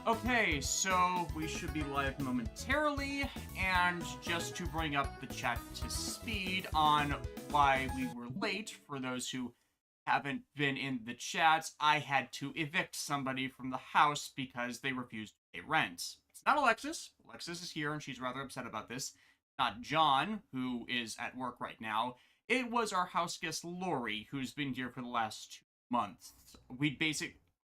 Okay, so we should be live momentarily, and just to bring up the chat to speed on why we were late, for those who haven't been in the chat, I had to evict somebody from the house because they refused to pay rent. It's not Alexis. Alexis is here, and she's rather upset about this. Not John, who is at work right now. It was our house guest, Lori, who's been here for the last 2 months. We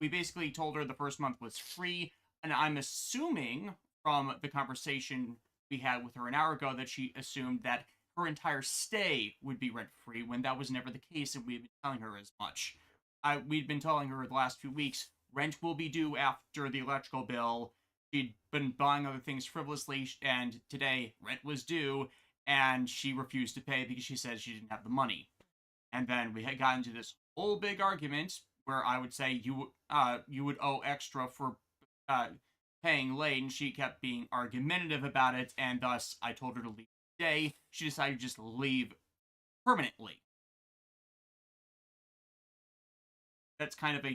basically told her the first month was free, and I'm assuming from the conversation we had with her an hour ago that she assumed that her entire stay would be rent-free, when that was never the case, and we had been telling her as much. We'd been telling her the last few weeks, rent will be due after the electrical bill. She'd been buying other things frivolously, and today rent was due, and she refused to pay because she said she didn't have the money. And then we had gotten into this whole big argument where I would say you would owe extra for paying late, and she kept being argumentative about it, and thus I told her to leave today. She decided to just leave permanently. That's kind of a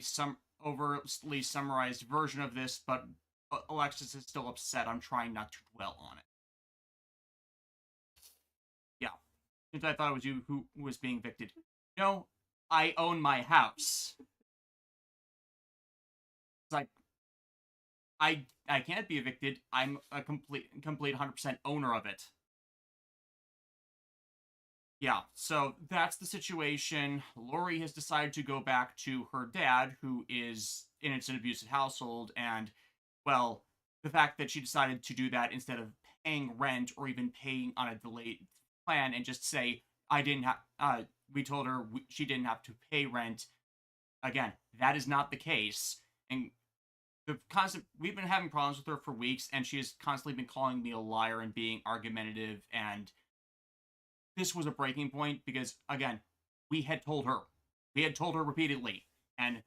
overly summarized version of this, but Alexis is still upset. I'm trying not to dwell on it. Yeah. Since I thought it was you who was being evicted. No, I own my house. It's like, I can't be evicted. I'm a complete 100% owner of it. Yeah, so that's the situation. Lori has decided to go back to her dad, who is in an abusive household, and, well, the fact that she decided to do that instead of paying rent or even paying on a delayed plan and just say, we told her she didn't have to pay rent. Again, that is not the case. And we've been having problems with her for weeks, and she has constantly been calling me a liar and being argumentative, and this was a breaking point because, again, we had told her repeatedly, and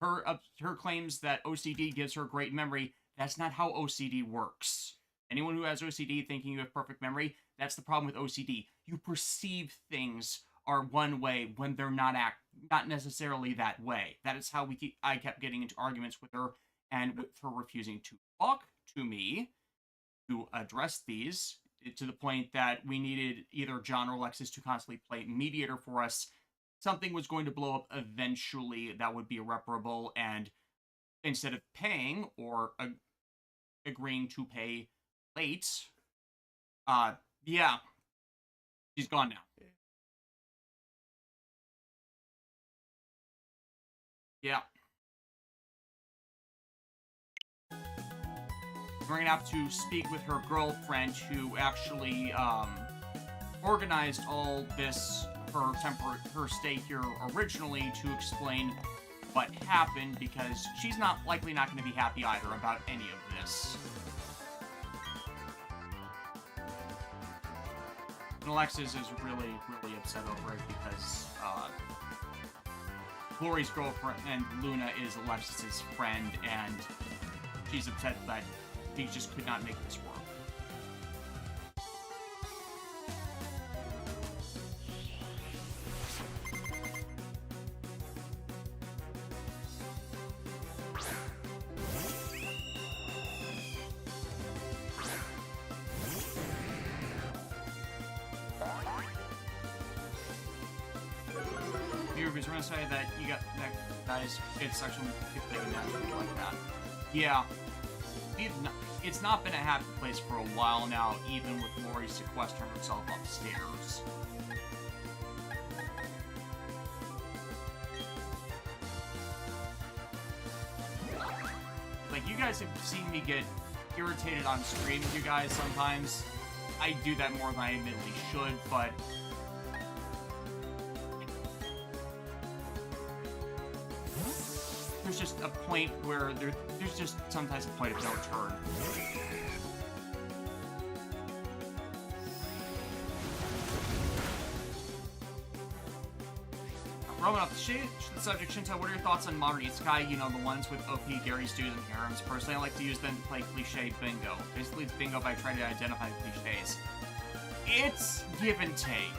her claims that OCD gives her great memory, that's not how OCD works. Anyone who has OCD thinking you have perfect memory, that's the problem with OCD. You perceive things are one way when they're not necessarily that way. That is how I kept getting into arguments with her, and with her refusing to talk to me to address these, to the point that we needed either John or Alexis to constantly play mediator for us. Something was going to blow up eventually that would be irreparable, and instead of paying or agreeing to pay late, yeah, she's gone now. Yeah. We're gonna have to speak with her girlfriend, who actually organized all this, her stay here originally, to explain what happened, because she's likely not going to be happy either about any of this. And Alexis is really, really upset over it because Lori's girlfriend and Luna is Alexis's friend, and she's upset that he just could not make this work. We're gonna say that you got that guy's kids section like that. Yeah. It's not been a happy place for a while now, even with Lori sequestering herself upstairs. Like, you guys have seen me get irritated on stream with you guys sometimes. I do that more than I admittedly should, but there's just a point where there's just sometimes a point of no turn. Rolling off the subject, Shinta, what are your thoughts on modern isekai? You know, the ones with OP, Gary Stews, and harems. Personally, I like to use them to play cliche bingo. Basically, it's bingo by trying to identify cliches. It's give and take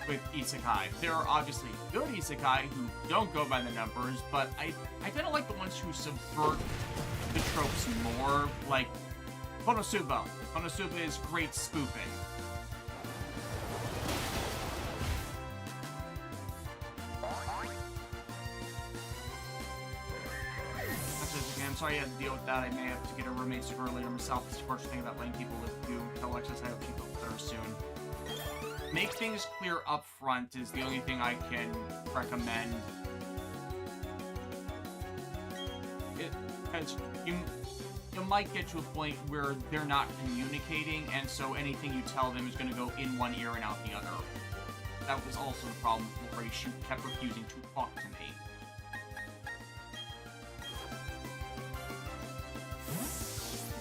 with isekai. There are obviously good isekai who don't go by the numbers, but I kind of like the ones who subvert the tropes more, like Konosuba. Konosuba is great spoofing. I'm sorry I had to deal with that. I may have to get a roommate sooner or later myself. It's the first thing about letting people live with you. Tell Alexis I hope she feels better soon. Make things clear up front is the only thing I can recommend. Because you might get to a point where they're not communicating, and so anything you tell them is going to go in one ear and out the other. That was also the problem with Lori. She kept refusing to talk to me.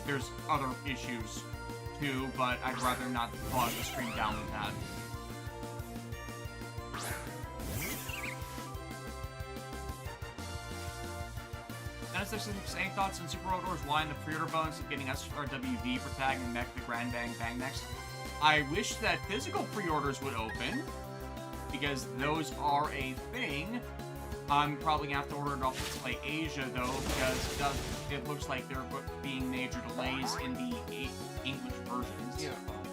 There's other issues too, but I'd rather not bog the stream down with that. Any thoughts on Super World Wars 1, the pre-order bonus of getting SRWV for tag and mech the Grand Bang Bang next? I wish that physical pre-orders would open, because those are a thing. I'm probably going to have to order it off of Play Asia, though, because it looks like there are being major delays in the English versions. Yeah,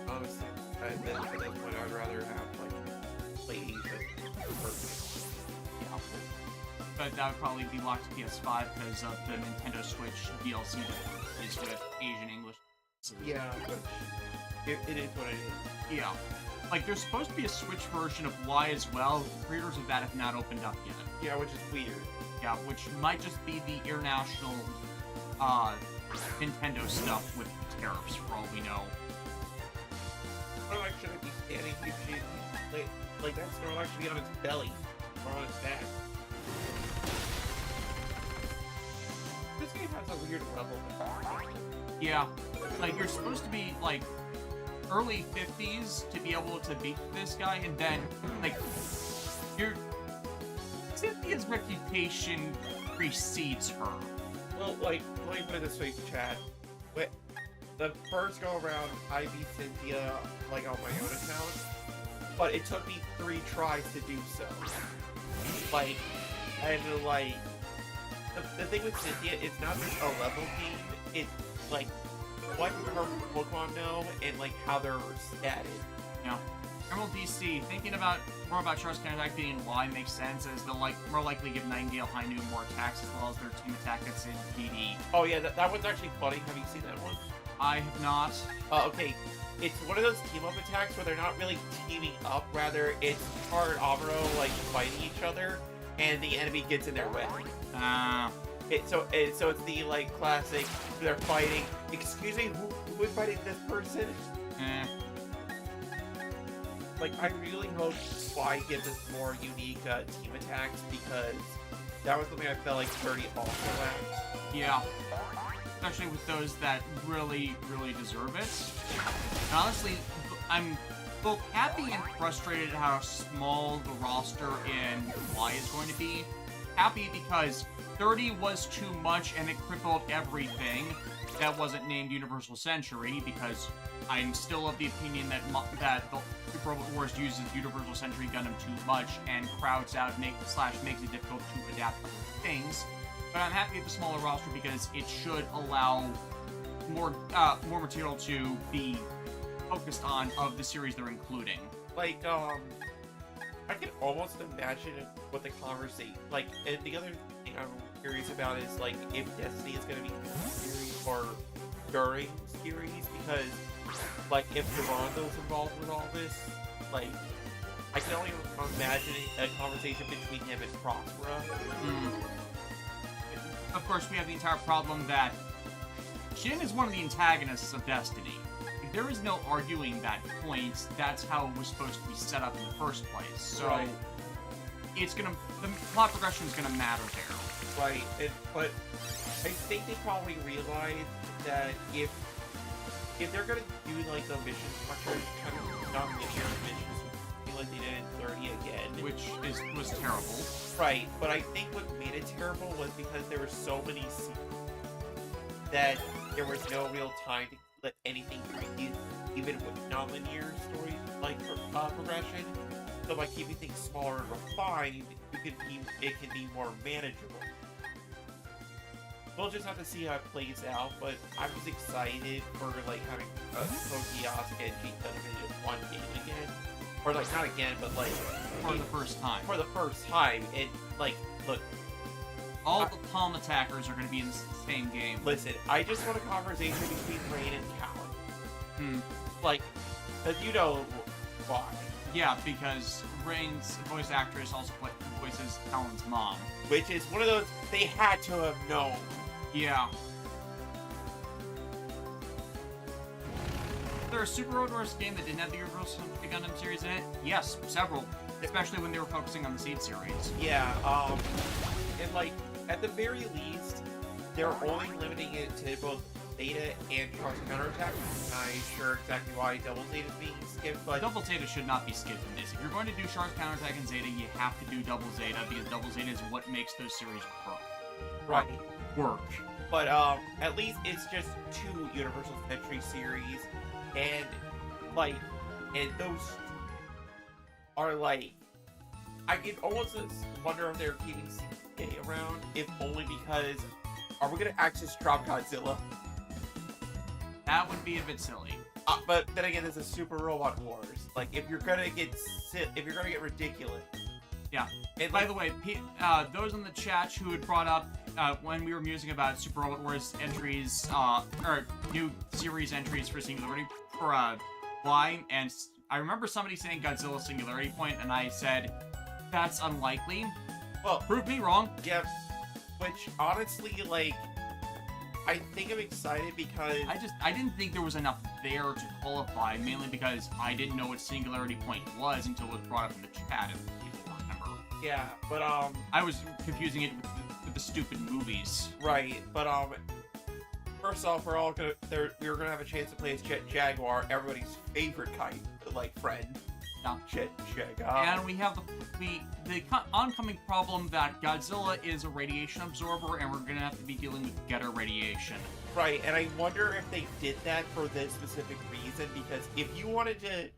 honestly, at this point, I'd rather have, like, Play Asia first. Yeah. But that would probably be locked to PS5 because of the Nintendo Switch DLC that is with Asian English. Yeah, but it is what it is. Yeah. Like, there's supposed to be a Switch version of Y as well. Pre-orders of that have not opened up yet. Yeah, which is weird. Yeah, which might just be the international Nintendo stuff with tariffs, for all we know. Snorlax shouldn't be standing here. Like that Snorlax should be on its belly or on its back. This game has a weird level. Yeah, like you're supposed to be like early 50s to be able to beat this guy, and then like Cynthia's reputation precedes her. Well, like, let me put it this way, chat. The first go around, I beat Cynthia like on my own account, but it took me 3 tries to do so. Like, and like, the thing with Cynthia, it's not just a level game, it's like what her Pokemon know and like how they're statted. Yeah. Emerald DC, thinking more about Char's counterattack being Y makes sense, as they'll more likely give Nightingale High Noon more attacks as well as their team attack that's in PD. Oh yeah, that one's actually funny. Have you seen that one? I have not. Okay. It's one of those team-up attacks where they're not really teaming up, rather it's Char and Amuro like fighting each other, and the enemy gets in their way. So it's the like classic, they're fighting. Excuse me, who is fighting this person? Like, I really hope Y gives us more unique team attacks, because that was something I felt like 30 also lacked. Yeah. Especially with those that really, really deserve it. And honestly, I'm both happy and frustrated at how small the roster in Y is going to be. Happy because 30 was too much and it crippled everything that wasn't named Universal Century, because I'm still of the opinion that the Super Robot Wars uses Universal Century Gundam too much and crowds out makes it difficult to adapt other things. But I'm happy with the smaller roster because it should allow more material to be focused on of the series they're including. Like, I can almost imagine what the conversation, like, and the other thing I'm curious about is, like, if Destiny is going to be series or during series, because, like, if Durando's involved with all this, like, I can only imagine a conversation between him and Prospera. Of course, we have the entire problem that Shin is one of the antagonists of Destiny. There is no arguing that point. That's how it was supposed to be set up in the first place. So, right. The plot progression is gonna matter there. Right, but I think they probably realize that if they're gonna do like the mission structure, kind of non-linear missions, like they did in 30 again, which was terrible. Right, but I think what made it terrible was because there were so many scenes that there was no real time to let anything breathe, even with non-linear story like progression. So by keeping things smaller and refined, it can be more manageable. we'll just have to see how it plays out. But I'm just excited for like having Kokias and Shinta in one game again, or like not again, but like For the first time. for the first time. And like, look, All the palm attackers are going to be in the same game. listen, I just want a conversation between Rain and Cal. Hmm. Like, you know why? Yeah, because Rain's voice actress also voices Talon's mom. Which is one of those they had to have known. Yeah. Is there a Super Road Wars game that didn't have the Universal Gundam series in it? Yes, several. Especially when they were focusing on the Seed series. Yeah, and like, at the very least, they're only limiting it to both Zeta and Char's Counterattack. I'm not sure exactly why Double Zeta is being skipped, but Double Zeta should not be skipped in this. If you're going to do Char's Counterattack and Zeta, you have to do Double Zeta, because Double Zeta is what makes those series right. work. But at least it's just 2 Universal Century series, and like, and those are like, I can almost wonder if they're keeping CK around, if only because, are we gonna access Drop Godzilla? That would be a bit silly. But then again, this is Super Robot Wars. Like, if you're gonna get ridiculous. Yeah. And By like, the way, those in the chat who had brought up when we were musing about Super Robot Wars entries, or new series entries for Singularity, for why, and I remember somebody saying Godzilla Singularity Point, and I said, that's unlikely. well, Prove me wrong. yeah, which honestly, like, I think I'm excited because I didn't think there was enough there to qualify, mainly because I didn't know what Singularity Point was until it was brought up in the chat, if people remember. yeah, but I was confusing it with the stupid movies. right, but first off, we're gonna have a chance to play as Jet Jaguar, everybody's favorite kind, like friend. Yeah. Jet Jaguar. And we have the oncoming problem that Godzilla is a radiation absorber, and we're gonna have to be dealing with Getter radiation. Right, and I wonder if they did that for this specific reason, because if you wanted to,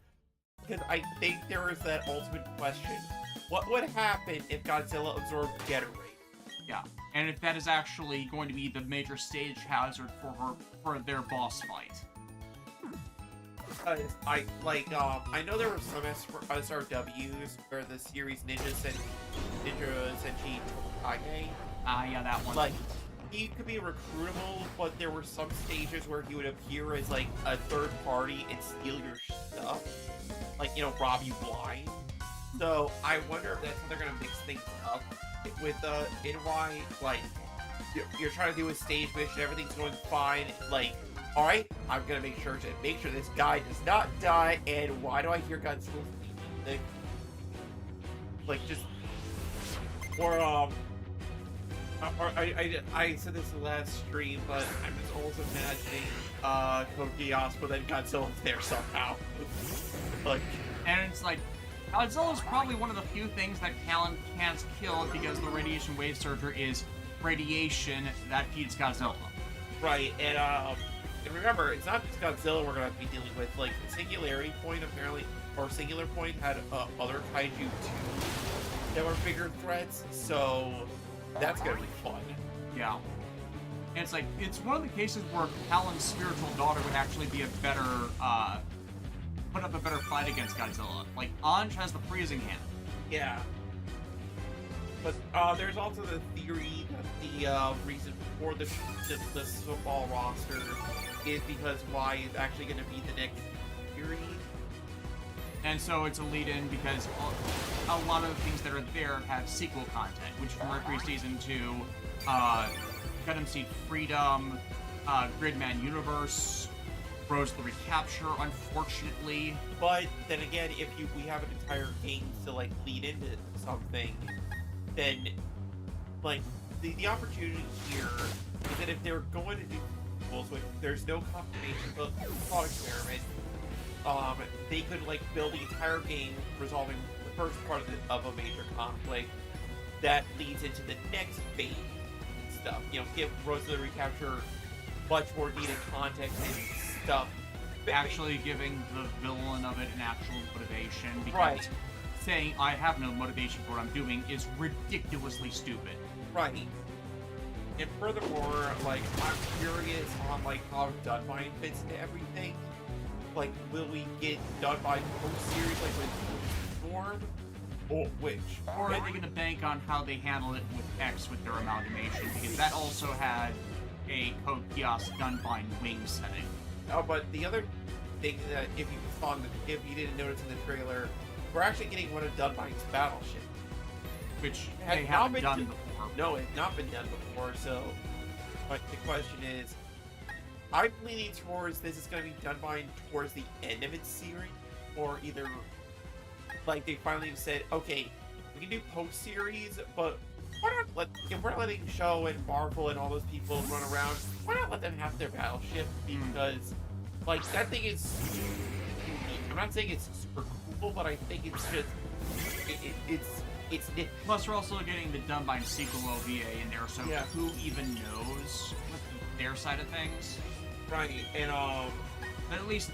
because I think there is that ultimate question, what would happen if Godzilla absorbed Getter Ray? Yeah, and if that is actually going to be the major stage hazard for their boss fight. Because I know there were some SRWs where the series Ninja Senshi Kage, Yeah, that one. like, he could be recruitable, but there were some stages where he would appear as like a third party and steal your stuff, like, you know, rob you blind. So I wonder if that's how they're gonna mix things up with NY. Like, you're trying to do a stage mission, everything's going fine, like, all right, I'm gonna make sure this guy does not die. And why do I hear Godzilla music? Like, just, or I said this in the last stream, but I'm just also imagining Kokias, but then Godzilla's there somehow. Like, And it's like, Godzilla is probably one of the few things that Talon can't kill because the radiation wave surger is radiation that feeds Godzilla. right, and remember, it's not just Godzilla we're gonna have to be dealing with. Like, Singularity Point apparently, or Singular Point had other kaiju too that were bigger threats, so that's gonna be fun. Yeah. And it's like, it's one of the cases where Talon's spiritual daughter would actually be a better, put up a better fight against Godzilla. Like, Anj has the freezing hand. Yeah. But there's also the theory that the reason for the football roster is because Y is actually going to be the next series. And so it's a lead-in because a lot of the things that are there have sequel content, which from Mercury Season 2, Gundam Seed Freedom, Gridman Universe, Rose the Recapture, unfortunately. But then again, if we have an entire game to like lead into something, then like the opportunity here is that if they're going to do sequels, which there's no confirmation of thought experiment, they could like build the entire game resolving the first part of a major conflict that leads into the next phase and stuff. You know, give Rose of the Recapture much more needed context and stuff. Actually giving the villain of it an actual motivation, because Right. saying I have no motivation for what I'm doing is ridiculously stupid. Right. And furthermore, like, I'm curious on, like, how Dunmine fits into everything. Like, will we get Dunmine post-series, like, with Storm? Or which? Or are they going to bank on how they handle it with X with their amalgamation? Because that also had a Code Kiosk Dunbine wing setting. Oh, but the other thing that, if you didn't notice in the trailer, we're actually getting one of Dunmine's battleships. Which Has they not haven't been done do- before. No, it's not been done before, so but the question is, I'm leaning towards this is going to be Dunmine towards the end of its series, or either, like, they finally said, okay, we can do post-series, but if we're not letting Show and Marvel and all those people run around, why not let them have their battleship? Because, like, that thing is unique. I'm not saying it's super cool, but I think it's just, it's nifty. Plus, we're also getting the Dunbine sequel OVA in there, so Yeah. who even knows what their side of things? Right, and, But at least,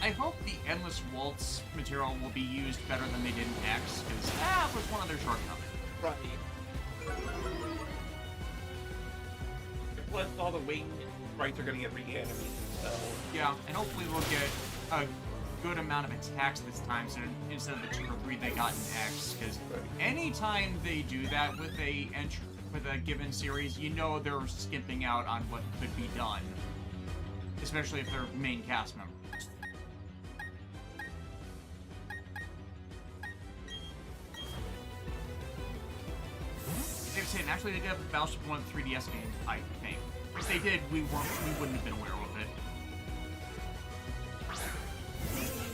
I hope the Endless Waltz material will be used better than they did in X, because that was one of their shortcomings. right. Plus, all the wing rights are going to get reanimated, so... Yeah, and hopefully we'll get a good amount of attacks this time, so instead of the 2 or 3 they got in X, because anytime they do that with a given series, you know they're skimping out on what could be done. Especially if they're main cast members. They've said, actually they did have Battleship 1 of the 3DS games, I think. If they did, we wouldn't have been aware of it.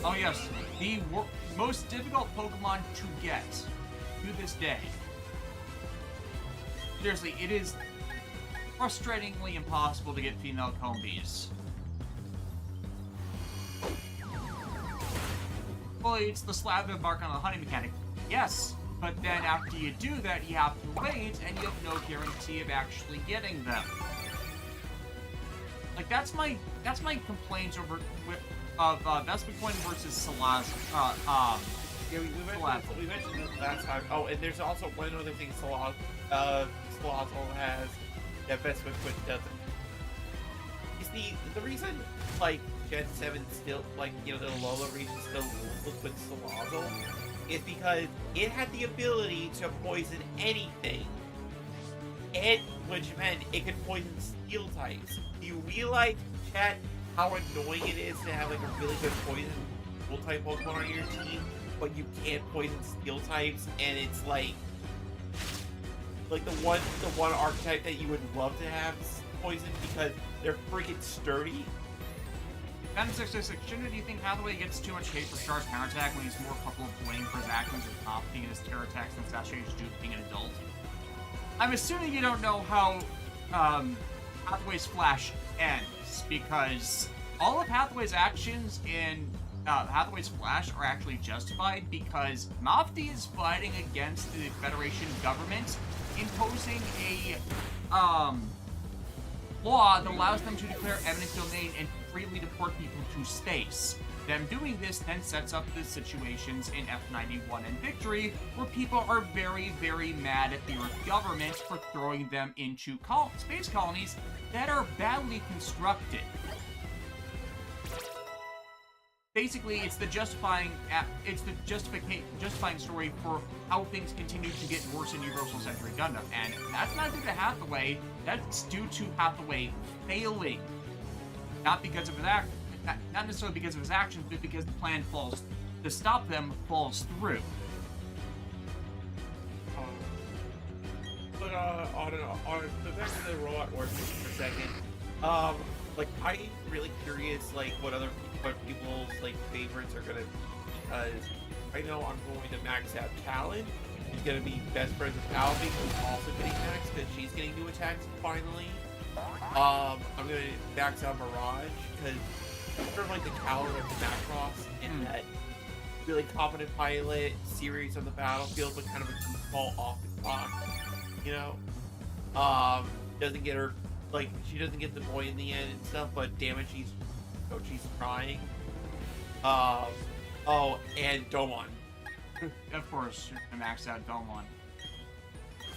Oh yes, the most difficult Pokemon to get to this day. Seriously, it is frustratingly impossible to get female Combees. Well, it's the slather of bark on the honey mechanic. Yes, but then after you do that, you have to wait, and you have no guarantee of actually getting them. Like that's my complaints over Vespiquen versus Salazzle. Yeah, we mentioned this last time. Oh, and there's also one other thing Salazzle has that Vespiquen doesn't. Is the reason, like, Gen 7 still, like, you know, the Alola region still rules with Salazzle is because it had the ability to poison anything. Which meant it could poison steel types. Do you realize, chat, how annoying it is to have, like, a really good poison steel type Pokemon on your team, but you can't poison steel types, and it's like the one archetype that you would love to have poison because they're freaking sturdy. Phantom 666, shouldn't you think Hathaway gets too much hate for Star's counterattack when he's more capable of blame for his actions and copying his terror attacks than Sashay's due to being an adult? I'm assuming you don't know how Hathaway's Flash ends, because all of Hathaway's actions in Hathaway's Flash are actually justified because Mafti is fighting against the Federation government imposing a law that allows them to declare eminent domain and freely deport people to space. Them doing this then sets up the situations in F91 and Victory where people are very, very mad at the Earth government for throwing them into space colonies that are badly constructed. Basically, it's the justifying story for how things continue to get worse in Universal Century Gundam, and that's not due to Hathaway. That's due to Hathaway failing, not because of his not necessarily because of his actions, but because the plan to stop them falls through. But on the back to the robot orphan for a second, like, I'm really curious, like, what people's, like, favorites are gonna be, because I know I'm going to max out Talon. She's gonna be best friends with Alvin, who's also getting maxed because she's getting new attacks finally. I'm gonna max out Mirage because sort of like the Talon of Macross in that really competent pilot, serious on the battlefield, but kind of a goofball off the clock, you know? Doesn't get her, like, she doesn't get the boy in the end and stuff, but damn it, she's trying. Oh, and Domon. Of course, you're gonna max out Domon.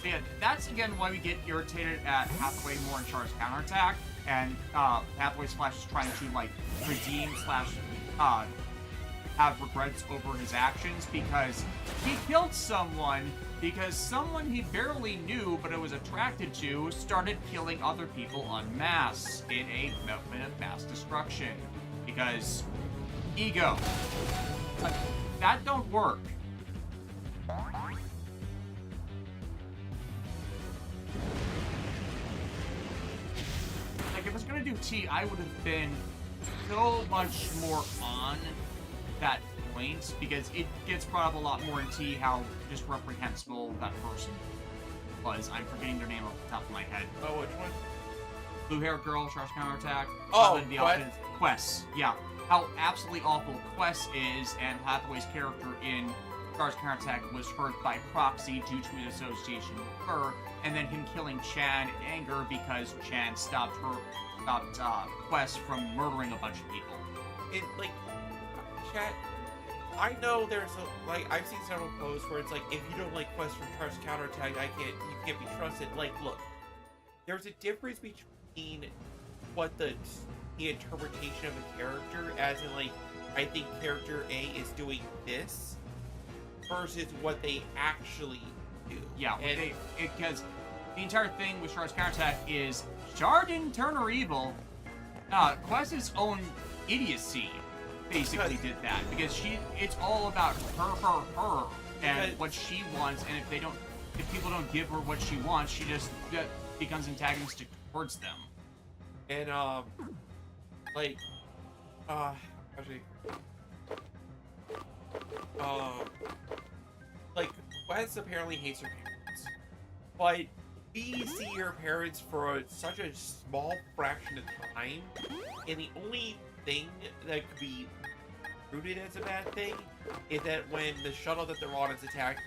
Yeah, that's again why we get irritated at Hathaway more in Char's counterattack, and Hathaway Slash is trying to like redeem slash uh, have regrets over his actions because he killed someone because someone he barely knew but was attracted to started killing other people en masse in a movement of mass destruction because ego. Like, that don't work. Like, if I was gonna do T, I would have been so much more on that point because it gets brought up a lot more in T how just reprehensible that person was. I'm forgetting their name off the top of my head. Oh, which one? Blue-haired girl, Char's counterattack. Oh, the Quest? Quest. Yeah. How absolutely awful Quest is, and Hathaway's character in Char's counterattack was hurt by proxy due to his association with her, and then him killing Chan in anger because Chan stopped Quest from murdering a bunch of people. It, like, chat, I know there's a, like, I've seen several posts where it's like, if you don't like Quest from Char's counterattack, you can't be trusted. Like, look, there's a difference between what the interpretation of a character, as in, like, I think character A is doing this, versus what they actually do. Yeah, because the entire thing with Char's counterattack is Char didn't turn her evil. Quest's own idiocy basically did that because it's all about her and what she wants, and if people don't give her what she wants, she just becomes antagonistic towards them. And actually, like, Quest apparently hates her parents, but we see her parents for such a small fraction of time, and the only thing that could be rooted as a bad thing is that when the shuttle that they're on is attacked,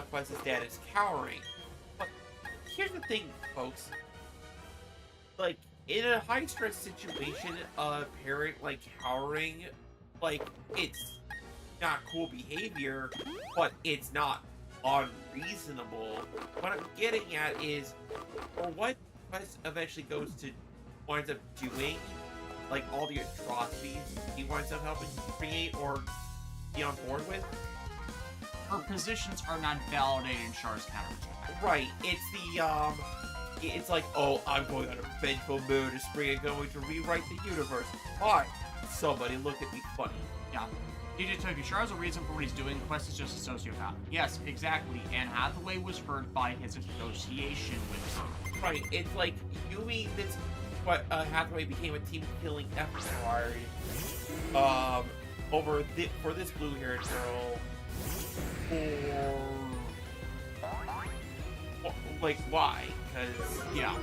Quest's dad is cowering. But here's the thing, folks. Like, in a high-stress situation, a parent, like, cowering, like, it's not cool behavior, but it's not unreasonable. What I'm getting at is, for what Quest eventually winds up doing, like all the atrocities he winds up helping create or be on board with, her positions are not validated in Char's counterattack. Right. It's the it's like, oh, I'm going on a vengeful mood this spring and going to rewrite the universe. Why? Somebody look at me funny. Yeah. DJ Toki, Char's a reason for what he's doing. Quest is just a sociopath. Yes, exactly. And Hathaway was hurt by his association with her. Right. It's like, you mean this, what, Hathaway became a team-killing F-Star, for this blue-haired girl, like, why? Because, yeah.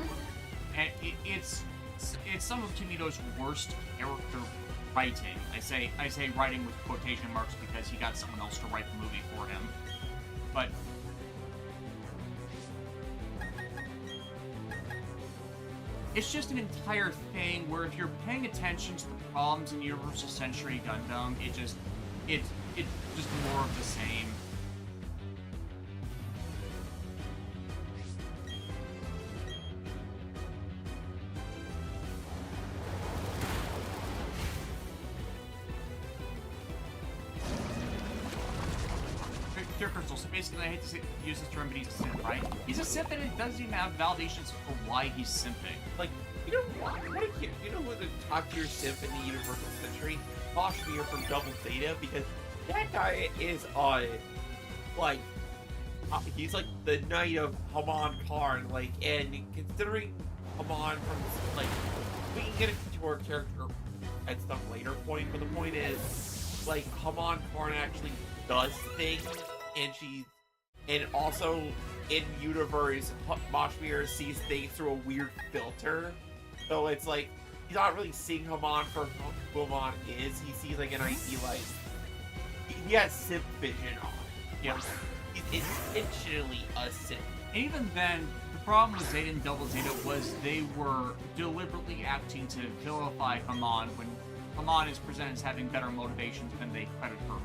And it's some of Tomito's worst character writing. I say writing with quotation marks because he got someone else to write the movie for him. But it's just an entire thing where if you're paying attention to the problems in Universal Century Gundam, it's just more of the same. Pure Crystal, so basically I hate to use this term, but he's a simp, right? He's a simp and it doesn't even have validations for why he's simping. like, you know what? You know who the top tier simp in the Universal Century? Boschmere from Double Zeta, because that guy is like, he's like the knight of Haman Karn, like, and considering Haman from, like, we can get into her character at some later point, but the point is, like, Haman Karn actually does things, and also in universe, Boschmere sees things through a weird filter. So it's like, he's not really seeing Haman for who Haman is. He sees like an idealized. He has simp vision on. Yeah. He's intentionally a simp. And even then, the problem with Zeta and Double Zeta was they were deliberately acting to vilify Haman when Haman is presented as having better motivations than they credit her.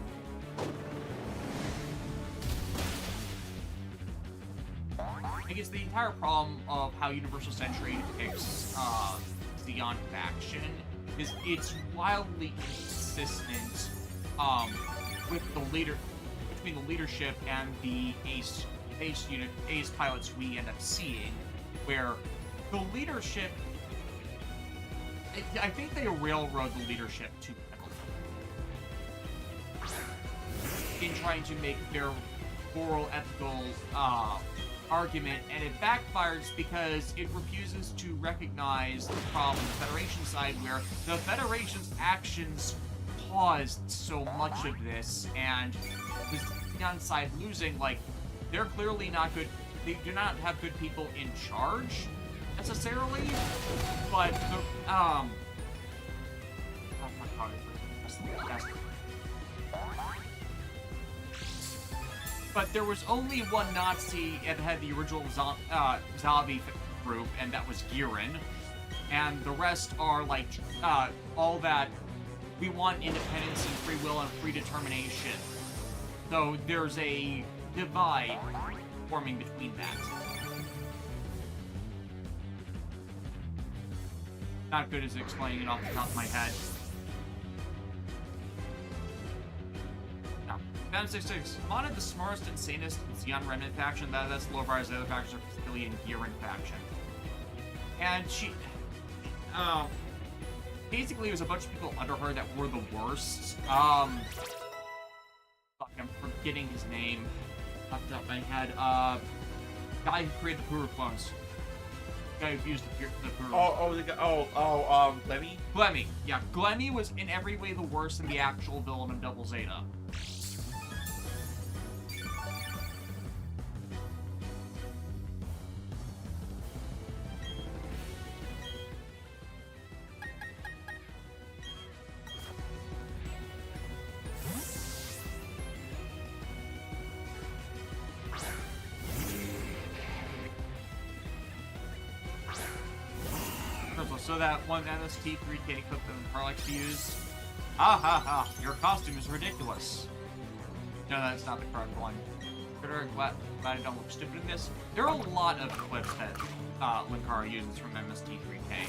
Like, it's the entire problem of how Universal Century depicts the Yon faction is it's wildly inconsistent with the leader between the leadership and the ace pilots we end up seeing, where the leadership, I think they railroad the leadership too heavily in trying to make their moral, ethical argument, and it backfires because it refuses to recognize the problem on the Federation side, where the Federation's actions caused so much of this, and the Xeon side losing, like, they're clearly not good. They do not have good people in charge, necessarily, but the, oh my god, that's but there was only one Nazi that had the original zombie group, and that was Girin. And the rest are, like, all that we want independence and free will and free determination. So there's a divide forming between that. Not good as explaining it off the top of my head. Fan 66 wanted the smartest and sanest Xeon Remnant faction. That's low as the other factions are Castilian Girin faction. And she, basically, it was a bunch of people under her that were the worst. Fuck, I'm forgetting his name off the top of my head. Guy who created the Puru clones. Guy who used the Puru. Glemmy? Glemmy. Yeah, Glemmy was in every way the worst than the actual villain of Double Zeta. So that one MST3K clip that I like to use. Ha ha ha, your costume is ridiculous. No, that's not the correct one. Glad I don't look stupid in this. There are a lot of clips that Linkara uses from MST3K.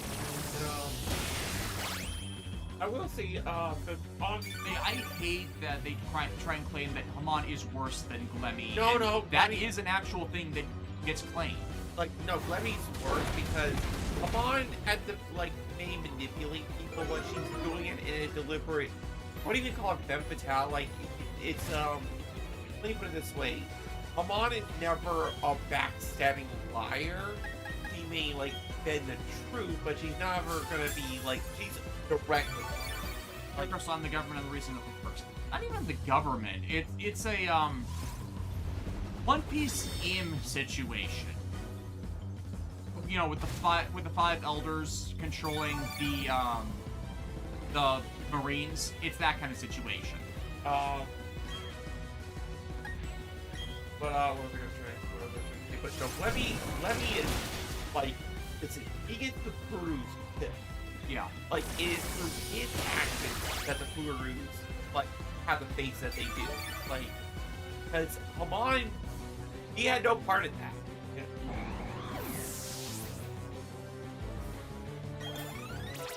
I will say, I hate that they try and claim that Haman is worse than Glemmy. No, that is an actual thing that gets claimed. Like, no, Glemmy's worse because Haman had to, like, may manipulate people when she's doing it in a deliberate, what do you even call it, femme fatale? Like, it's, let me put it this way. Haman is never a backstabbing liar. She may, like, bend the truth, but she's never gonna be, like, she's directly. Like, on the government and the reason of the person. Not even the government. It's a, One Piece im situation. You know, with the five elders controlling the Marines, it's that kind of situation. What was I gonna say? But no, Glemmy is like, listen, he gets the Purus pissed. Yeah. Like, it is through his actions that the Purus, like, have the face that they do. Like, because Haman, he had no part in that.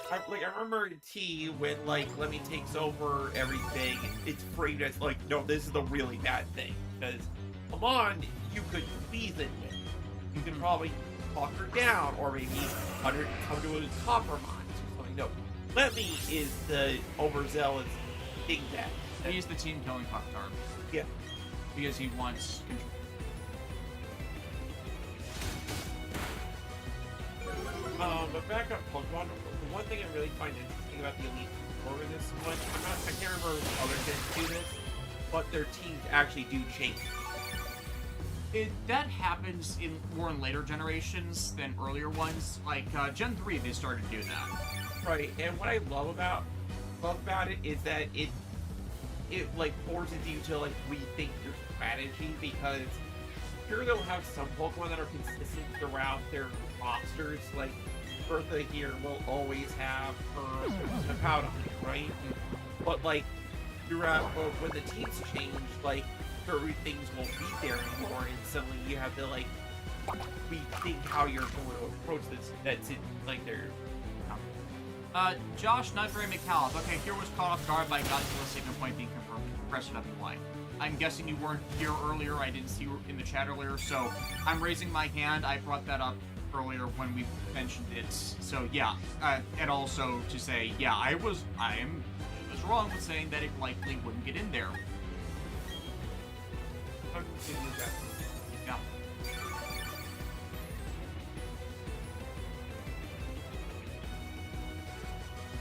I remember in T when, like, Lemmy takes over everything, it's framed as, like, no, this is the really bad thing. Because Haman, you could reason with. You could probably talk her down, or maybe come to a compromise or something. No, Lemmy is the overzealous big bad. He's the team killing Hawktar. Yeah. Because he wants control. But back up Pokemon, the one thing I really find interesting about the Elite Four in this one, I can't remember if other gens do this, but their teams actually do change. That happens more in later generations than earlier ones. Like, Gen 3, they started to do that. Right, and what I love about it is that it like forces you to, like, rethink your strategy, because sure, they'll have some Pokemon that are consistent throughout their rosters, like Bertha here will always have her Napoudon, right? But, like, throughout, when the teams change, like, certain things won't be there anymore, and suddenly you have to, like, rethink how you're going to approach this. That's it. Like they're. Josh, not very McCallum. Okay, here was caught off guard by Godzilla signal point being confirmed. Press it up in line. I'm guessing you weren't here earlier. I didn't see you in the chat earlier, so I'm raising my hand. I brought that up earlier when we mentioned it. So yeah, and also to say, yeah, I was wrong with saying that it likely wouldn't get in there. Yeah.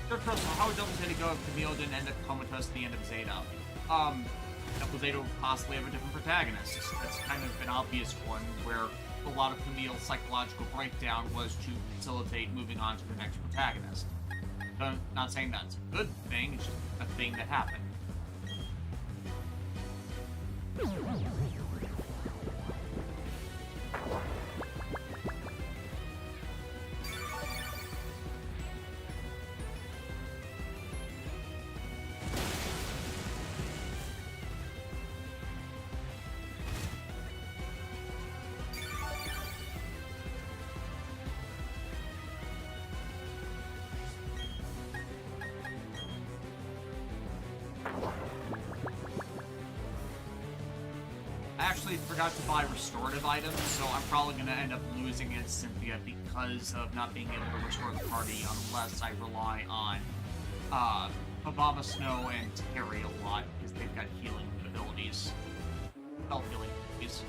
Third person, how would Double Zeta go if Camille didn't end up comatose at the end of Zeta? Double Zeta would possibly have a different protagonist. That's kind of an obvious one, where a lot of Camille's psychological breakdown was to facilitate moving on to the next protagonist. I'm not saying that's a good thing, it's just a thing that happened. I actually forgot to buy restorative items, so I'm probably going to end up losing against Cynthia because of not being able to restore the party unless I rely on Obama Snow and Terry a lot, because they've got healing abilities. Health healing abilities.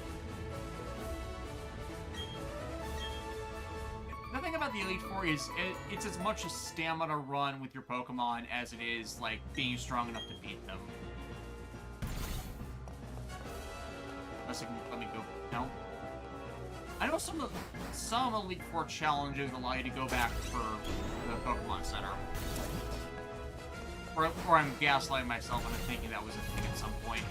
The thing about the Elite Four is it's as much a stamina run with your Pokemon as it is, like, being strong enough to beat them. Unless it can let me go. No. I know some Elite Four challenges allow you to go back for the Pokemon Center. Or I'm gaslighting myself into thinking that was a thing at some point.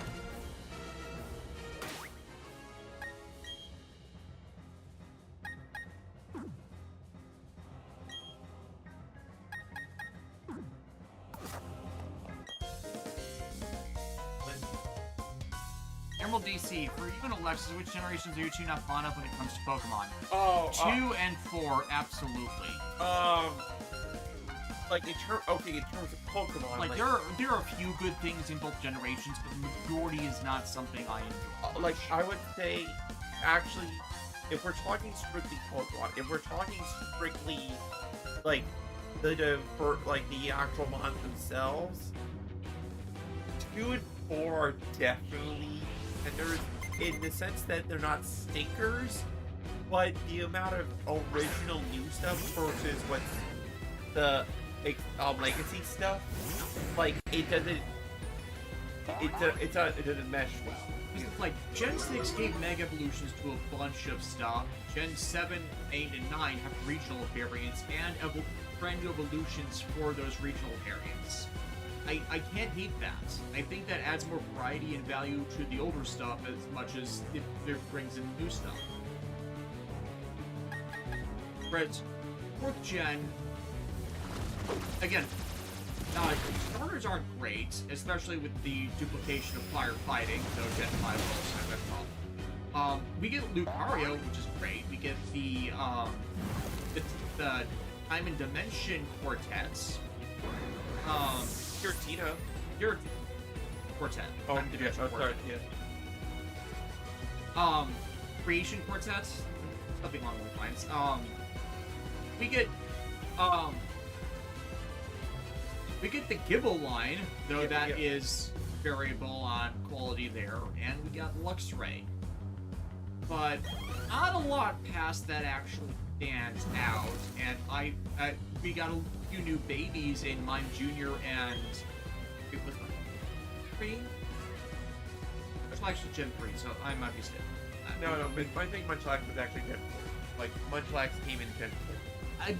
Emerald DC, for you and Alexis, which generations are you two not fond of when it comes to Pokemon? Oh, 2 and 4, absolutely. Like in terms of Pokemon, Like there are a few good things in both generations, but the majority is not something I enjoy. like I would say, actually, if we're talking strictly Pokemon, if we're talking strictly like the actual mons themselves, 2 and 4 are definitely contenders in the sense that they're not stinkers, but the amount of original new stuff versus what's the legacy stuff, like it doesn't mesh well. Like, Gen 6 gave Mega Evolutions to a bunch of stuff. Gen 7, 8, and 9 have regional variants and brand new evolutions for those regional variants. I can't hate that. I think that adds more variety and value to the older stuff as much as it brings in new stuff. But 4th gen, again, starters aren't great, especially with the duplication of firefighting, so Gen 5 also have that problem. We get Lucario, which is great. We get the Time and Dimension Quartets. Giratina. Quartet. Oh, Time and yeah, Dimension Quartet. sorry, yeah. Creation Quartet. Something along those lines. We get the Gibble line, though Yeah, that yeah. is variable on quality there, and we got Luxray. But not a lot past that actually stands out, and we got a few new babies in Mime Jr. and it was 3? It's actually Gen 3, so I might be stiff. No, but I think Munchlax was actually Gen 4. Like, Munchlax came in Gen 4.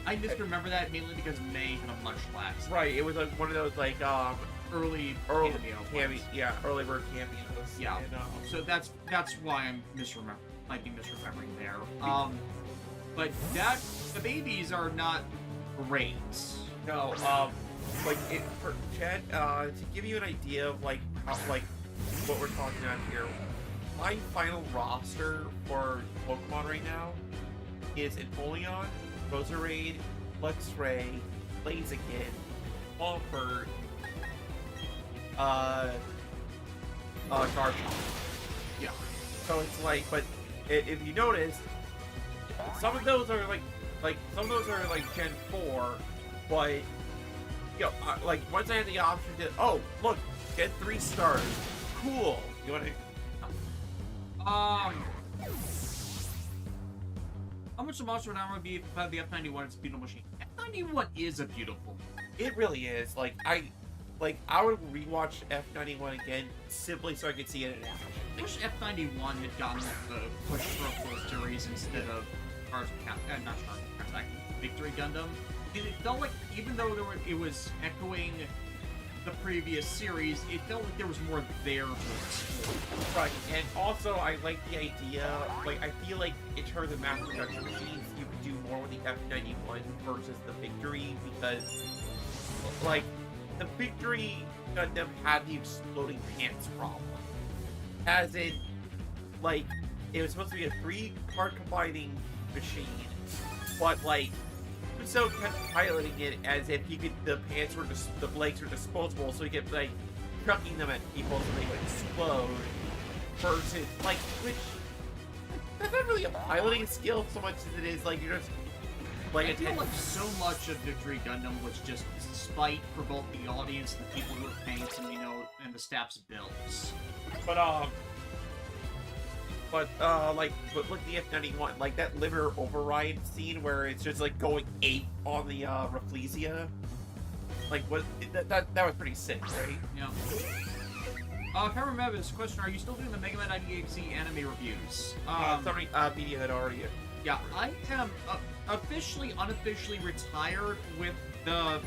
I misremember that mainly because May had a Munchlax. Right, it was like one of those, like, Early early cameo ones. early bird cameos. Yeah. And, So that's why I'm might be misremembering there. But the babies are not great. no, like, for Chad, to give you an idea of, like, how, like, what we're talking about here, my final roster for Pokemon right now is Empoleon, Roserade, Luxray, Blaziken, Swampert, Garchomp. Yeah. So it's like, but if you notice, some of those are like some of those are like Gen 4, but you know, like once I had the option to, oh look, get 3 stars, cool. You want to? How much the monster would now be if I had the F91 speed machine? F91 is a beautiful. It really is. Like I would rewatch F91 again simply so I could see it in action. I wish F91 had gotten the push for a full series instead of not Stars, like Victory Gundam. And it felt like, even though it was echoing the previous series, it felt like there was more there to explore. Right, and also I like the idea, like I feel like in terms of mass production machines, you could do more with the F91 versus the Victory, because like the Victory Gundam had the exploding pants problem. As in, like, it was supposed to be a 3-part combining machine, but like so kept piloting it as if he could, the pants were just, the legs were disposable, so he kept like chucking them at people so they would explode. Versus like, which that's not really a piloting skill so much as it is like you're just like I feel like so much of Victory Gundam was just spite for both the audience and the people who were paying some, and the staff's bills. But look at the F91, like that liver override scene where it's just like going ape on the Rafflesia. Like that was pretty sick, right? Yeah. If I remember this question, are you still doing the Mega Man 98Z anime reviews? Somebody media had already. Yeah, I am unofficially retired, with the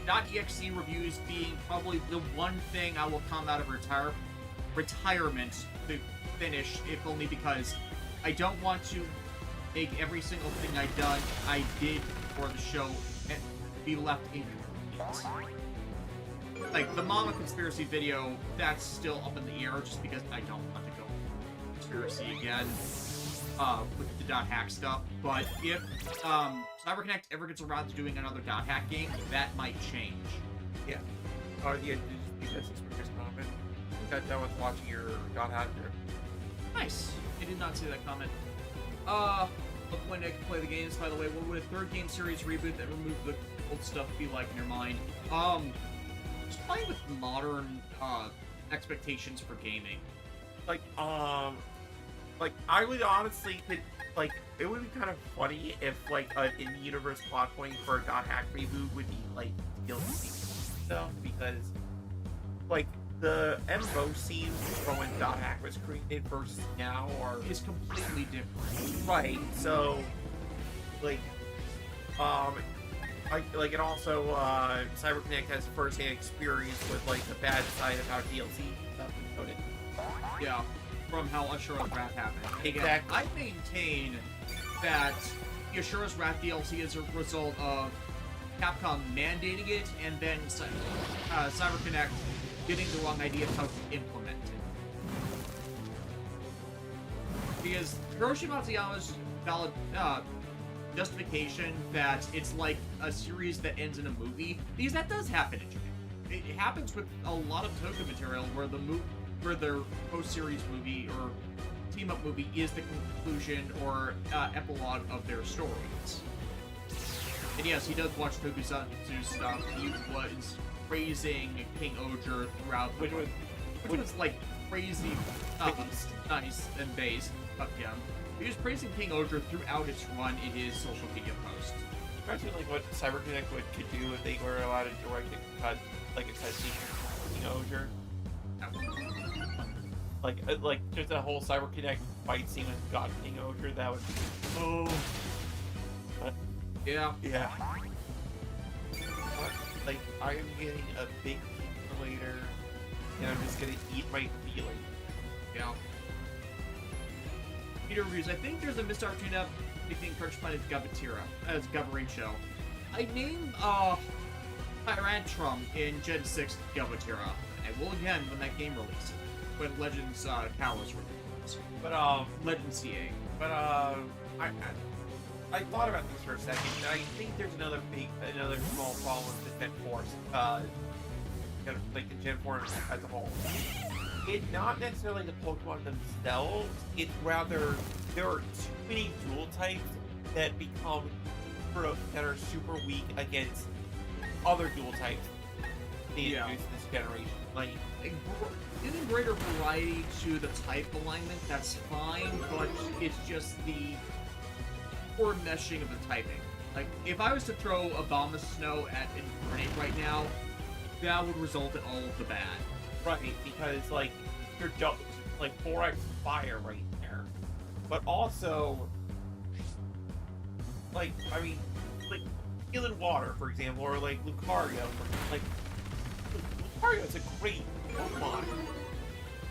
.exe reviews being probably the one thing I will come out of retirement to finish, if only because I don't want to make every single thing I did for the show be left incomplete. Like, the Mama Conspiracy video, that's still up in the air just because I don't want to go conspiracy again with the .hack stuff. But if CyberConnect ever gets around to doing another .hack game, that might change. Yeah. Or the because it's comment. Got done with watching your .hack here. Nice. I did not see that comment. When I can play the games, by the way, what would a 3rd game series reboot that removed the old stuff be like in your mind? Just playing with modern expectations for gaming. Like I would honestly think, like, it would be kind of funny if, like, an in-universe plot point for a .hack reboot would be, like, DLC stuff, because, like, the MMO scenes from when .hack was created versus now is completely different. Right, so, like, and also, CyberConnect has first-hand experience with, like, the bad side of how DLC stuff is coded. Yeah, from how Ashura's Wrath happened. Exactly. I maintain that the Ashura's Wrath DLC is a result of Capcom mandating it, and then CyberConnect getting the wrong idea of how to implement it. Because Hiroshi Matsuyama's valid justification that it's like a series that ends in a movie, because that does happen in Japan. It happens with a lot of Toku material where their post-series movie or team-up movie is the conclusion or epilogue of their stories. And yes, he does watch Tokusatsu stuff. He was praising King Oger throughout, which was like crazy nice and based of him. He was praising King Oger throughout its run in his social media posts. Imagine like what CyberConnect could do if they were allowed to direct a cut, like a cutscene for King Oger. Like just a whole CyberConnect fight scene with God King Oger. That would be Yeah. Yeah. Like, I am getting a big pizza later, and I'm just gonna eat my feeling. Yeah. Peter reviews. I think there's a missed opportunity between Crunch Planet as Gavarito. I named Tyrantrum in Gen 6 Gavatira. I will again when that game releases. When Legends Cow is released. But Legend CA. but I thought about this for a second, and I think there's another small problem with the Gen 4, like the Gen 4 as a whole. It's not necessarily the Pokemon themselves, it's rather there are too many dual types that that are super weak against other dual types being introduced in this generation. Like, giving greater variety to the type alignment, that's fine, but it's just the poor meshing of the typing. Like, if I was to throw Abomasnow at Incarnate right now, that would result in all of the bad. right, because like you're like 4x fire right there. But also like like Healing Water, for example, or like Lucario, like Lucario is a great Pokemon.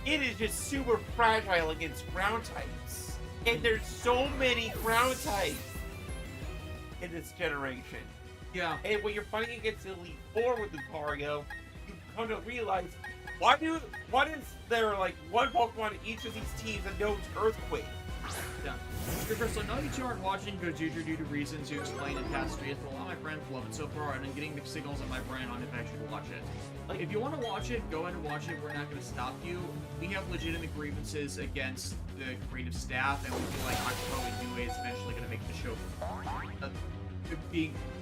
It is just super fragile against ground types. And there's so many ground types in this generation. Yeah. And when you're fighting against Elite Four with Lucario, you come to realize why is there like one Pokemon in each of these teams that knows Earthquake? Yeah. Chris, I know you two aren't watching Gojuju due to reasons you explained in past videos, but a lot of my friends love it so far, and I'm getting mixed signals in my brain on if I should watch it. Like, if you want to watch it, go ahead and watch it. We're not going to stop you. We have legitimate grievances against the creative staff, and we feel like Akutami Due is eventually going to make the show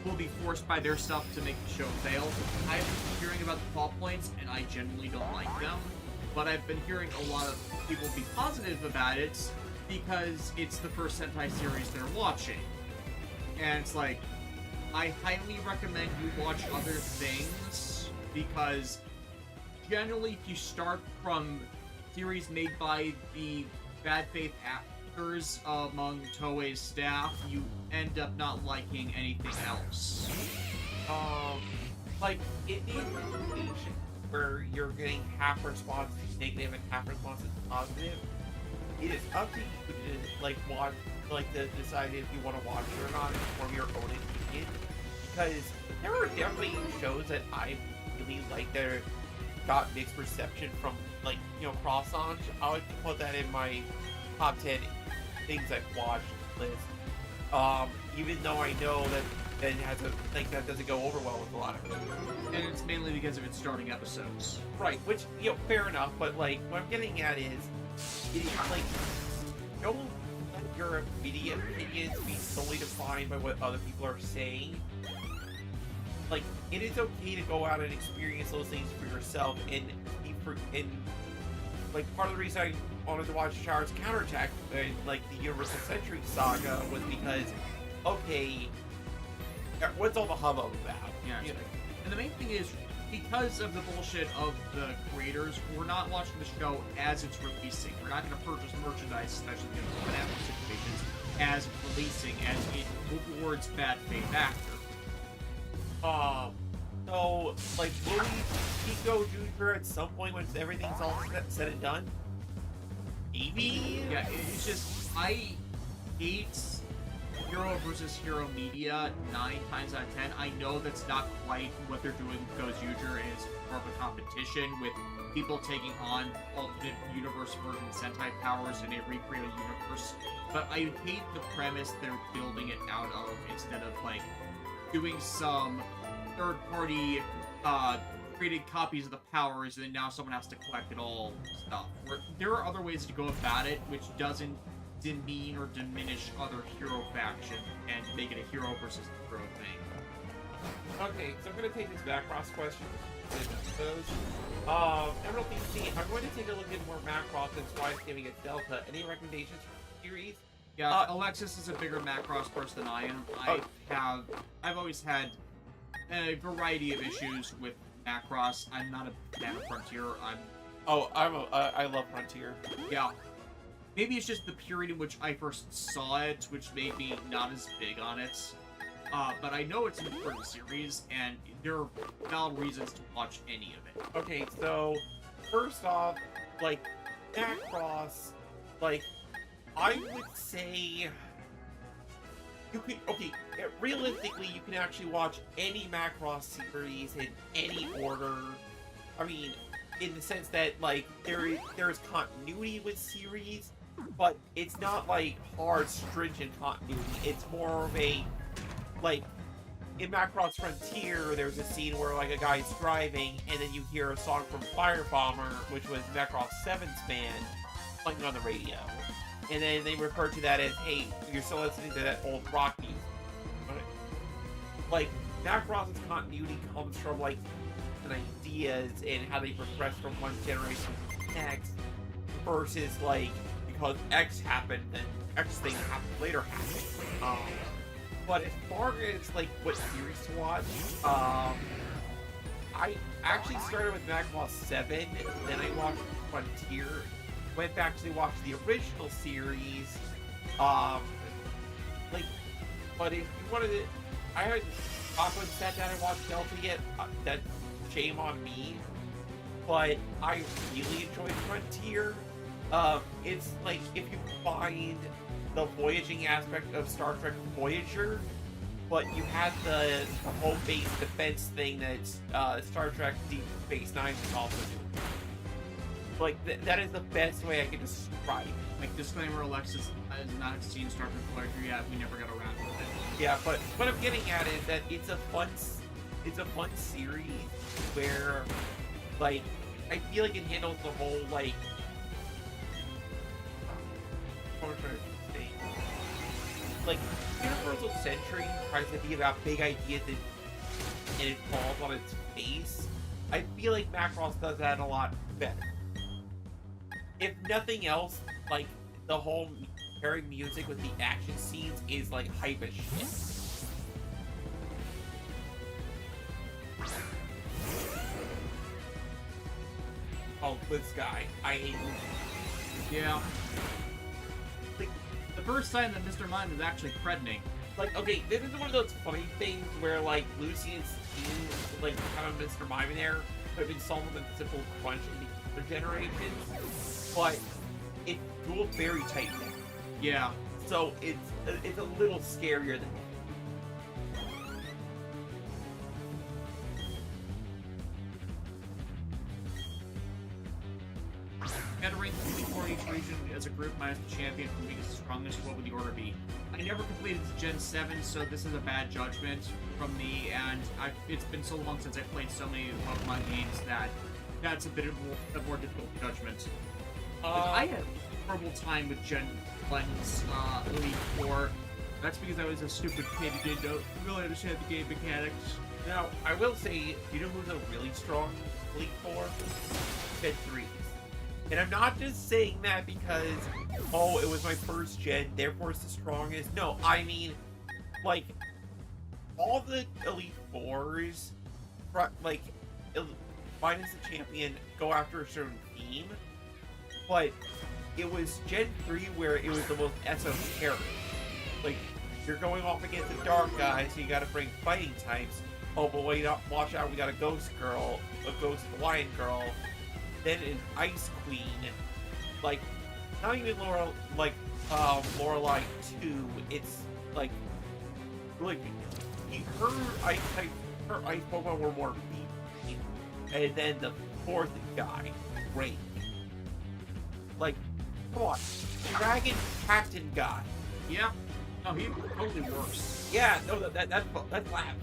will be forced by their stuff to make the show fail. I've been hearing about the plot points, and I genuinely don't like them, but I've been hearing a lot of people be positive about it because it's the first Sentai series they're watching. And it's like, I highly recommend you watch other things, because generally if you start from series made by the bad faith actors among Toei's staff, you end up not liking anything else. Like it needs a situation where you're getting half responses negative and half responses positive. It is up to you to like watch, like to decide if you want to watch it or not and form your own opinion. Because there are definitely shows that I really like that got mixed reception from, like, you know, cross-launch. I would put that in my top 10 things I've watched list. Even though I know that it has that doesn't go over well with a lot of people. And it's mainly because of its starting episodes. Right, which, you know, fair enough, but like what I'm getting at is like, don't let your immediate opinions be solely defined by what other people are saying. Like, it is okay to go out and experience those things for yourself, and like part of the reason I wanted to watch Char's Counterattack, like the Universal Century Saga, was because, okay, what's all the hubbub about? Yeah, exactly. And the main thing is, because of the bullshit of the creators, we're not watching the show as it's releasing. We're not going to purchase merchandise, especially in the financial situations, as it's releasing, as it rewards bad faith actors. So, like, will we go Juniper at some point when everything's all said and done? Maybe? Yeah, it's just, I hate hero versus hero media 9 times out of 10. I know that's not quite what they're doing with Gojuger, and it's more of a competition with people taking on alternate universe version Sentai powers in a recreated universe, but I hate the premise they're building it out of, instead of, like, doing some third-party created copies of the powers, and then now someone has to collect it all stuff. There are other ways to go about it, which doesn't demean or diminish other hero faction and make it a hero versus hero thing. Okay, so I'm going to take this Macross question. Emerald PC, I'm going to take a look at more Macross and Twice giving it Delta. Any recommendations for the series? Yeah, Alexis is a bigger Macross person than I am. I've always had a variety of issues with Macross. I'm not a fan of Frontier. I love Frontier. Yeah. Maybe it's just the period in which I first saw it, which made me not as big on it. But I know it's an important series, and there are valid reasons to watch any of it. Okay, so first off, like, Macross, like, I would say you could, realistically, you can actually watch any Macross series in any order. I mean, in the sense that, like, there's continuity with series, but it's not like hard, stringent continuity. It's more of a like in Macross Frontier. There's a scene where like a guy's driving, and then you hear a song from Firebomber, which was Macross 7's band, playing on the radio, and then they refer to that as, "Hey, you're still listening to that old rock music." Like Macross's continuity comes from like ideas and how they progress from one generation to the next, versus like because X happened, then X thing happened later happened. But as far as like what series to watch, I actually started with Macross 7, then I watched Frontier, went back to watch the original series. Like, but if you wanted to, I haven't sat down and watched Delta yet. That shame on me. But I really enjoyed Frontier. It's like if you find the voyaging aspect of Star Trek Voyager, but you have the home-based defense thing that Star Trek Deep Space Nine is also doing. Like, that is the best way I can describe it. Like, disclaimer, Alexis has not seen Star Trek Voyager yet. We never got around to it. Yeah, but what I'm getting at is that it's a fun series where, like, I feel like it handles the whole, like, what am I trying to say? Like, Universal Century tries to be about big ideas and it falls on its face. I feel like Macross does that a lot better. If nothing else, like, the whole pairing music with the action scenes is, like, hype as shit. Oh, this guy. I hate him. Yeah. Like, the first time that Mr. Mime is actually threatening. Like, okay, this is one of those funny things where, like, Lucy and Steve, like, kind of Mr. Mime in there, have been solved with a simple crunch in the other generations, but it's dual very tight now. Yeah. So it's a little scarier than Entering 24 in each region as a group minus the champion from weakest to strongest. What would the order be? I never completed Gen 7, so this is a bad judgment from me, and it's been so long since I played so many Pokemon games that that's a bit of a more difficult judgment. I had a horrible time with Gen 1's Elite Four. That's because I was a stupid kid who didn't really understand the game mechanics. Now, I will say, you know who's a really strong Elite Four? Gen 3s. And I'm not just saying that because, oh, it was my first gen, therefore it's the strongest. No, I mean, like, all the Elite Fours, like, minus the champion, go after a certain theme. But it was Gen 3 where it was the most esoteric. Like, you're going off against a dark guy, so you gotta bring fighting types. Oh, but wait up, watch out, we got a ghost girl, a ghost Hawaiian girl, then an ice queen. Like, not even Laura, like, Lorelei 2, it's, like, her ice type, her ice Pokemon were more beat. And then the fourth guy, Ray. Like, come on, Dragon Captain guy. Yeah. No, he totally works. Yeah, no, that's lab.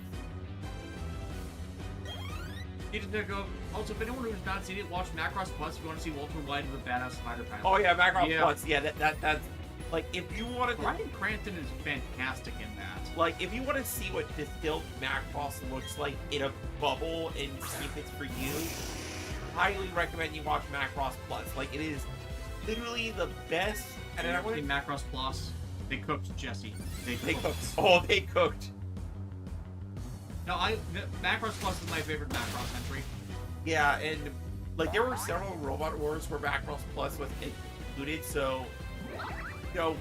You just gotta go. Also, if anyone who's not seen it, watch Macross Plus if you want to see Walter White as a badass spider pilot. Oh yeah, Macross Plus. Yeah, that's like if you want to. Bryan Cranston is fantastic in that. Like if you want to see what distilled Macross looks like in a bubble and see if it's for you, highly recommend you watch Macross Plus. Like it is literally the best. And I want to Macross Plus. They cooked Jesse. They cooked. Oh, they cooked. No, Macross Plus is my favorite Macross entry. Yeah, and like there were several Robot Wars where Macross Plus was included, so you know,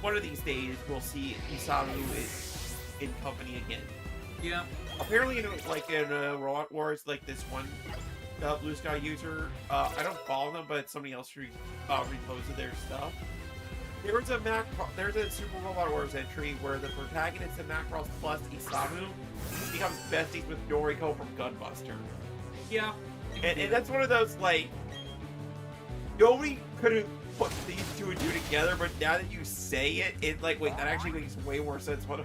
one of these days we'll see Isamu is in company again. Yeah. Apparently, in Robot Wars, like this one Blue Sky user, I don't follow them, but somebody else reposted their stuff. There's a Super Robot Wars entry where the protagonist in Macross Plus, Isamu, becomes besties with Doriko from Gunbuster. Yeah. And that's one of those, like, nobody could have put these two and two together, but now that you say it, it's like, wait, that actually makes way more sense. What?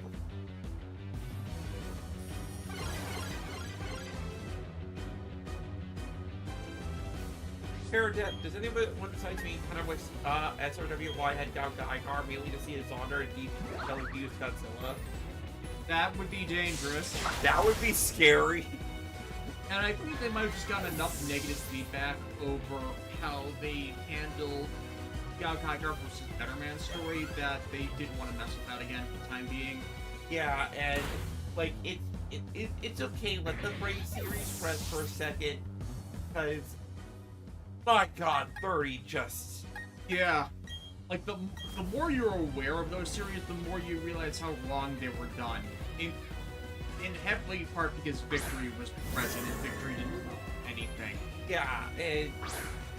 Does anyone besides me kind of wish SRWY had Gal Gaigar merely to see a Zonder and deep telling views Godzilla? That would be dangerous. That would be scary. And I think they might have just gotten enough negative feedback over how they handled Gal Gaigar versus Better Man story that they didn't want to mess with that again for the time being. Yeah, and like it's okay. Let the Brave series rest for a second, because my God, 30 just Yeah. Like, the more you're aware of those series, the more you realize how wrong they were done. In heavily part because Victory was present and Victory didn't do anything. yeah, and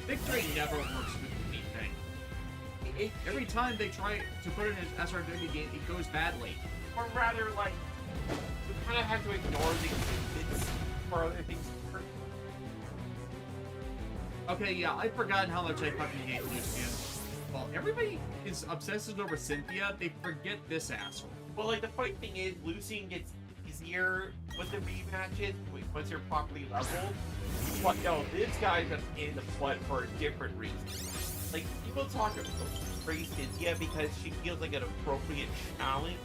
Victory never works with anything. Every time they try to put it in an SRW game, it goes badly. or rather like we kind of have to ignore the existence for other things. Okay, yeah, I've forgotten how much I fucking hate Lucian. Well, everybody is obsessed over Cynthia, they forget this asshole. Well, like the funny thing is, Lucian gets easier with the rematches once you're properly leveled. But no, this guy's a pain in the butt for a different reason. Like people talk about praise Cynthia because she feels like an appropriate challenge.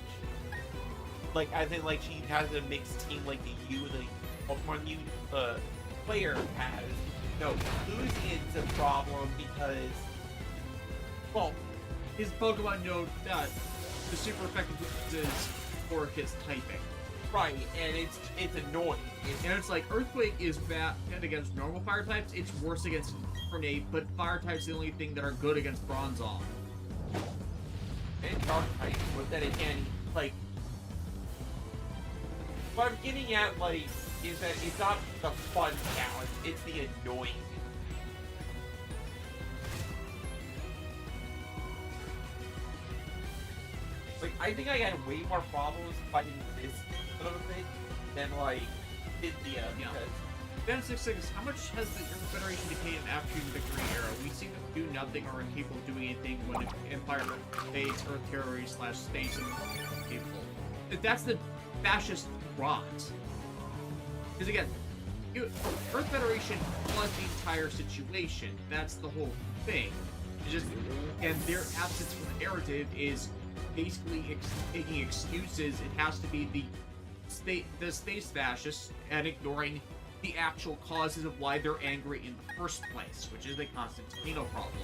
Like as in like she has a mixed team like the U, the Pokemon U player has. No, Lucian's a problem because, well, His Pokemon know that the super effective is for his typing. right, and it's annoying. And it's like, Earthquake is bad against normal fire types, it's worse against Tornade, but fire type's the only thing that are good against Bronzong. And dark types, but then again, like, what I'm getting at, like, is that it's not the fun challenge, it's the annoying. Like, I think I had way more problems fighting this little thing than, like, Cynthia, Yeah. because Ben 66, how much has the Earth Federation decayed after the Victory era? We seem to do nothing or incapable of doing anything when Empire invades Earth territory / space and capable. That's the fascist rot. Because again, Earth Federation was the entire situation. That's the whole thing. It's just, and their absence from the narrative is basically making excuses. It has to be the space fascists and ignoring the actual causes of why they're angry in the first place, which is the Constantino problem.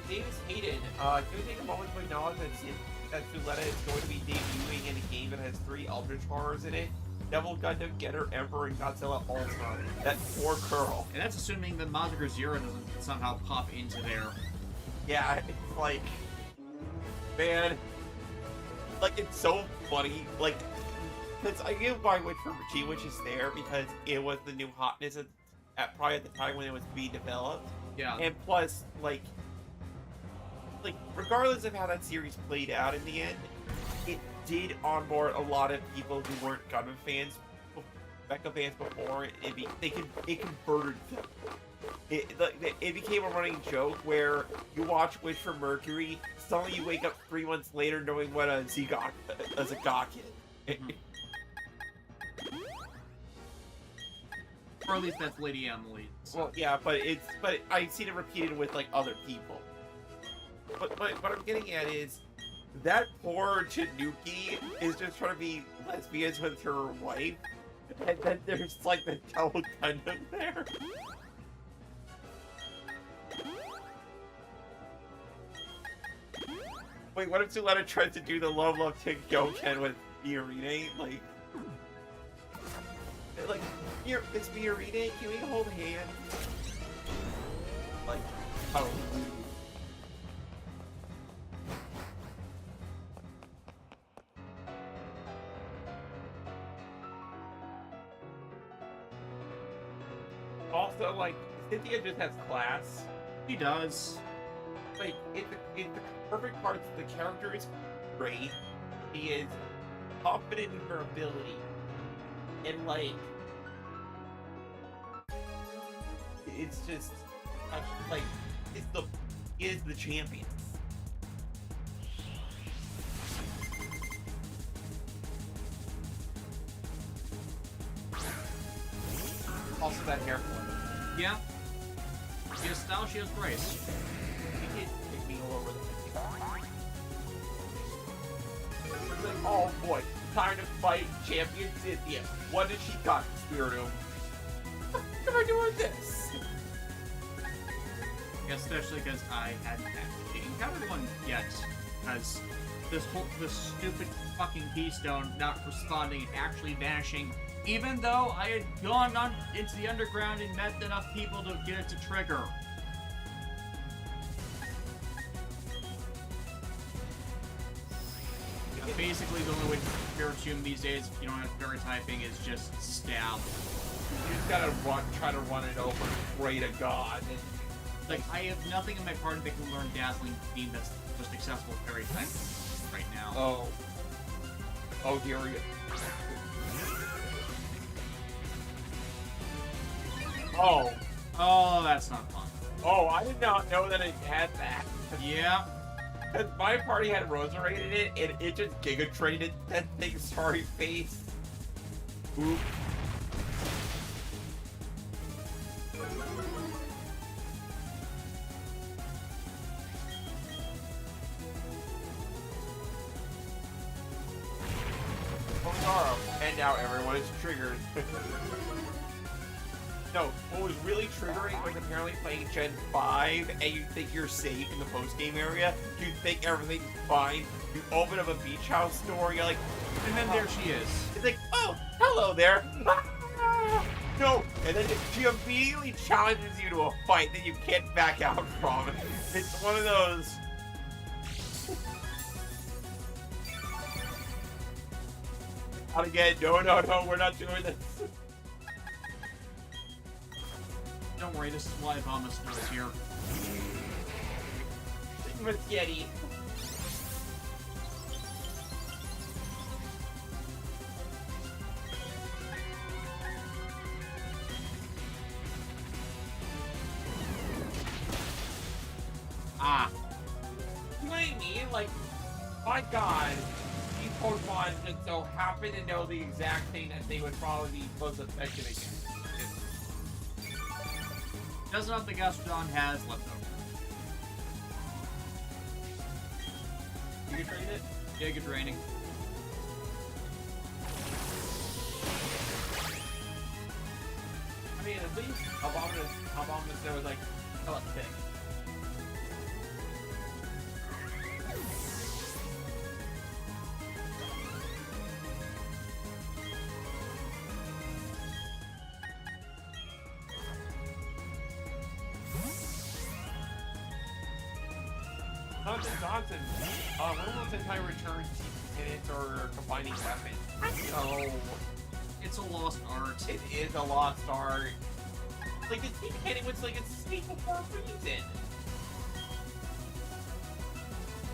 Davis Hayden, can we take a moment to acknowledge that Suletta is going to be debuting in a game that has 3 Eldritch Horrors in it? Devil, Gundam, Getter, Emperor, and Godzilla all time. That poor girl. And that's assuming that Mazinger Zero doesn't somehow pop into there. Yeah, it's like, man, like, it's so funny, like, because I get why Witch for G-Witch is there, because it was the new hotness probably at the time when it was being developed. Yeah. And plus, like, regardless of how that series played out in the end, it did onboard a lot of people who weren't Gundam fans, Mecha fans before. It converted them. It became a running joke where you watch Witch for Mercury, suddenly you wake up 3 months later knowing what a Zigok is. Or at least that's Lady Emily. So. Well, yeah, but I've seen it repeated with like other people. But what I'm getting at is that poor Tanuki is just trying to be lesbians with her wife, and then there's like the double Gundam there. Wait, what if Suletta tries to do the Love Tick Goken with Fiorine? Like, here, Miss Fiorine, can we hold hands? Like, oh. Also, like, Cynthia just has class. She does. Like, in the perfect parts, the character is great. He is confident in her ability. And like, it's just like is the champion. Also, that hair flip. Yeah. She has style, she has grace. He did kick me all over the place. It's like, oh boy, time to fight champion Cynthia. What did she got, Spiritomb? What am I doing this? Yeah, especially because I hadn't actually encountered one yet. Because this stupid fucking keystone not responding and actually vanishing, even though I had gone on into the underground and met enough people to get it to trigger. Yeah, basically, the only way to prepare Tomb these days, if you don't have fairy typing, is just stab. You just gotta try to run it over, pray to God. And like, I have nothing in my party that can learn Dazzling Beam that's the most accessible fairy type right now. Oh dear. Oh, that's not fun. Oh, I did not know that it had that. Yeah. Because my party had Roserated it, and it just Giga Traded that thing's sorry face. Oop. And now everyone is triggered. No, what was really triggering was apparently playing Gen 5 and you think you're safe in the post-game area. You think everything's fine. You open up a beach house door, you're like, And then there she is. it's like, oh, hello there. No, and then she immediately challenges you to a fight that you can't back out from. It's one of those. Not again. No, we're not doing this. Don't worry, this is why Vamos is here. Muschietti. Ah. You know what I mean? Like, my God, these Pokemon just so happen to know the exact thing that they would probably be most effective against. Doesn't have the Gastrodon has leftover. You can trade it? Giga draining. I mean, at least Abominus there was like, tell it thick. Johnson, when will Sentai return in it or combining weapons? No. It's a lost art. It is a lost art. Like, the team mechanic was like, it's staple for a reason.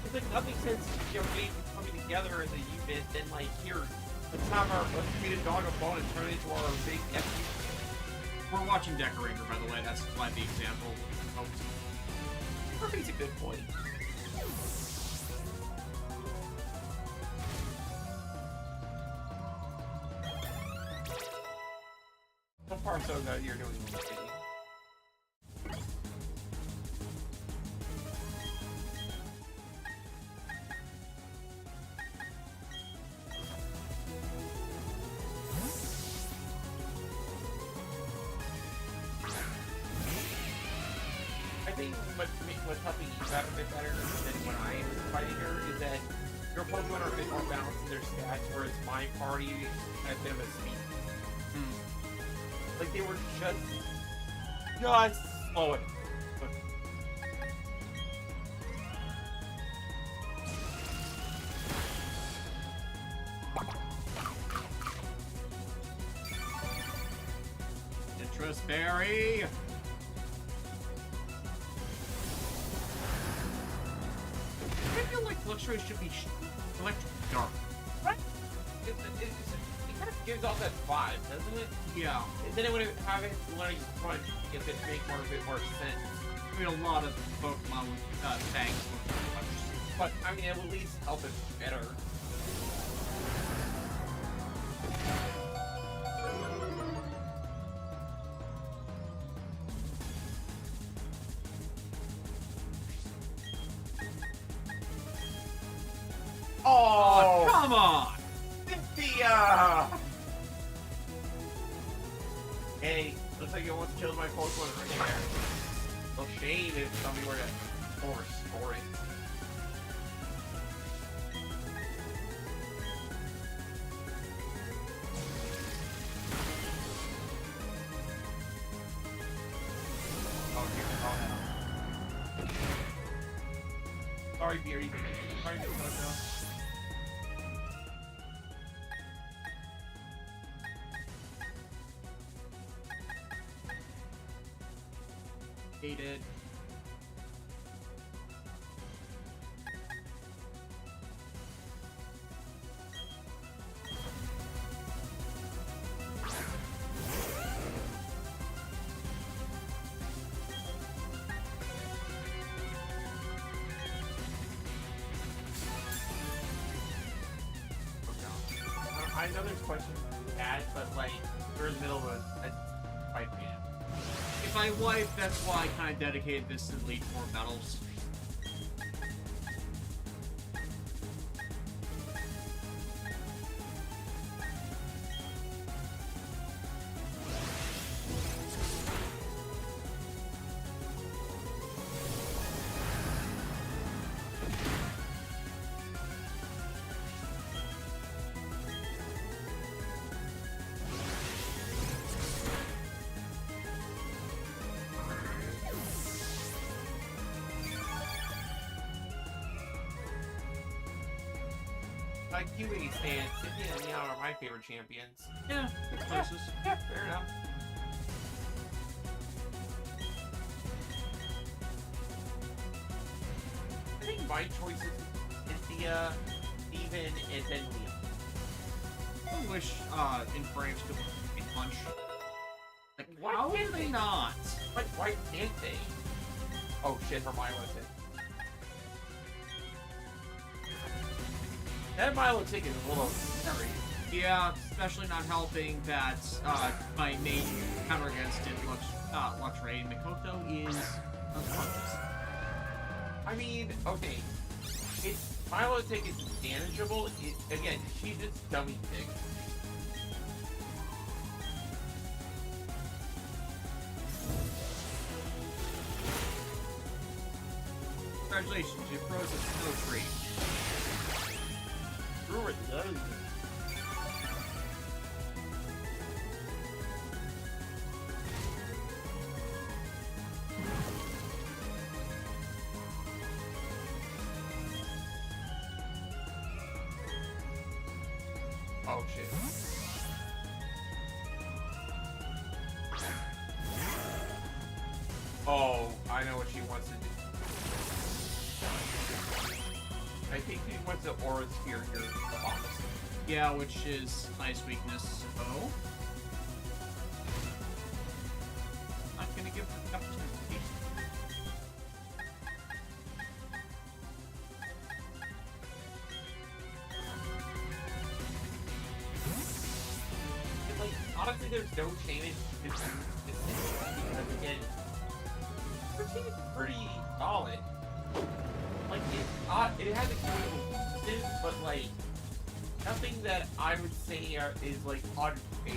It's like nothing since, games coming together as a unit, then like, here, let's create a dog of bone and turn it into our big FU. We're watching Decorator, by the way. That's why the example. Murphy's a good point. So far, so good. You're doing okay. I think what's helping you out a bit better than when I was fighting her is that your Pokemon are a bit more balanced in their stats, whereas my party had a bit of a speed. Like, they were just slow it. Citrus Berry! I feel like Luxray should be electric dark. Right? it kind of gives off that vibe, doesn't it? Yeah. And then it would have it learning crunch if it make more a bit more sense. I mean, a lot of Pokemon with tanks would punch. But I mean, it will at least help it better. Oh, come on! Cynthia! Hey, looks like you almost killed my Pokemon right there. Well, shame if somebody were to overscore it. Oh, here. Oh, no. Sorry, Beery. Sorry, Nintendo. Hated. I know there's questions to add, but like, we're in the middle of a fight game. If I wipe, that's why I kind of dedicated this to Elite Four medals. Like QA stands, Cynthia and Leon are my favorite champions. Yeah, good choices. Yeah, fair enough. I think my choice is Cynthia, Steven, and then Leon. I wish Inframes could a punch. Like, Why how can't do they they? not? Like, why can't they? Oh shit, her Milo hit. That Milo tick is a little scary. Yeah, especially not helping that my main counter against it, Luxray and Mikoto, is unconscious. I mean, okay. It's Milo tick is manageable. Again, she's just dummy tick. Congratulations, you froze a snow tree. Screw it, does. Oh shit. Oh, I know what she wants to do. I think she wants to Aura Sphere here. Box. Yeah, which is nice weakness. Oh. Not gonna give the opportunity. And, like, honestly, there's no change because again, her team is pretty solid. Like it has a good but like nothing that I would say is like unfair.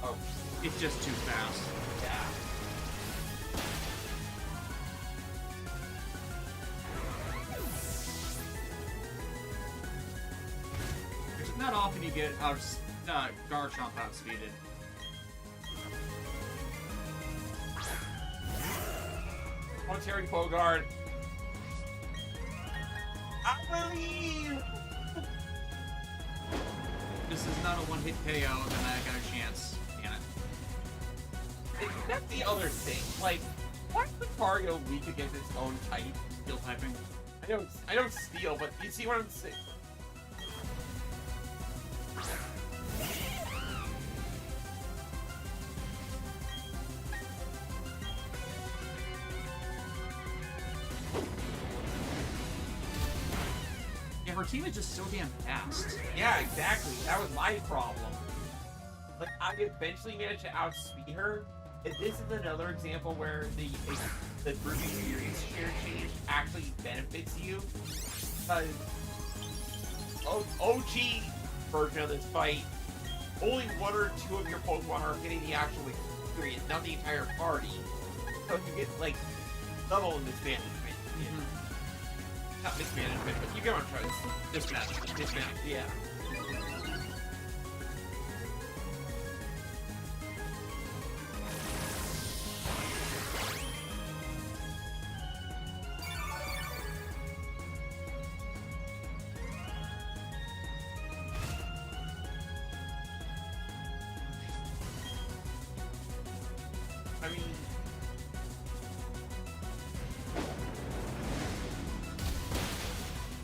Oh, It's just too fast. yeah. It's not often you get out Garchomp outspeeded. One Terry Bogard. I believe. This is not a one-hit KO, then I got a chance. Damn it. That's the other thing. Like, Why is Lucario weak against its own type? Steel typing. I don't steal, but you see what I'm saying? Yeah, her team is just so damn fast. Yeah, exactly. That was my problem. Like, I eventually managed to outspeed her, and this is another example where the Ruby Series share change actually benefits you. Because OG version of this fight, only one or two of your Pokemon are getting the actual experience, not the entire party. So you get, like, double mismanagement. Not mismanagement, but you get what I'm trying to say. Mismanagement, yeah. I mean,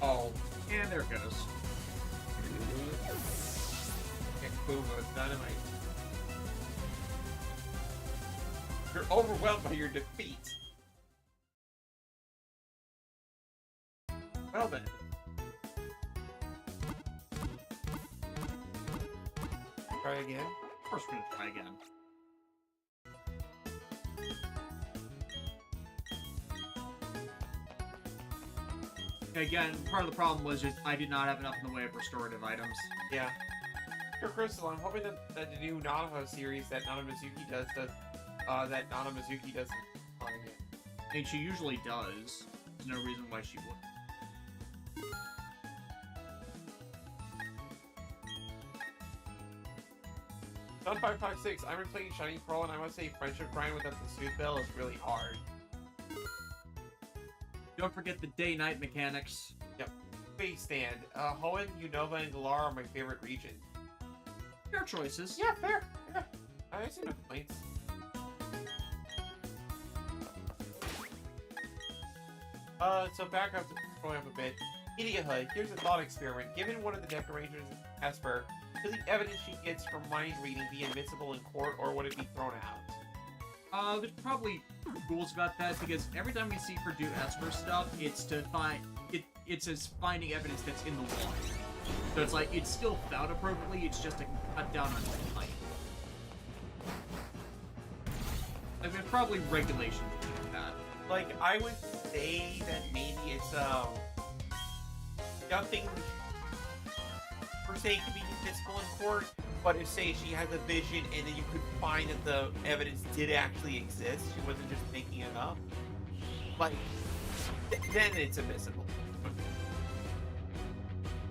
oh, And there it goes. boom, it's dynamite. You're overwhelmed by your defeat. Well then. Try again. Of course, we're gonna try again. Again, part of the problem was just I did not have enough in the way of restorative items. Yeah. Your Crystal, I'm hoping that the new Nanaho series that Nana Mizuki does, doesn't. I mean, she usually does. There's no reason why she wouldn't. Sun556, I'm replaying Shining Pearl, and I must say Friendship Grind without the Sooth Bell is really hard. Don't forget the day-night mechanics. Yep. Face stand. Hoenn, Unova, and Galar are my favorite regions. Your choices. Yeah, fair. Yeah. I see no complaints. So back up, going up a bit. Idiothood, here's a thought experiment. Given one of the decorations Esper, could the evidence she gets from mind reading be admissible in court, or would it be thrown out? There's probably rules about that, because every time we see her do Esper stuff, it's to find it's as finding evidence that's in the law. So it's like it's still found appropriately, it's just to cut down on time. Like there's probably regulations like that. Like, I would say that maybe it's nothing per se could be admissible in court, but if, say, she has a vision and then you could find that the evidence did actually exist, she wasn't just making it up, like, then it's admissible.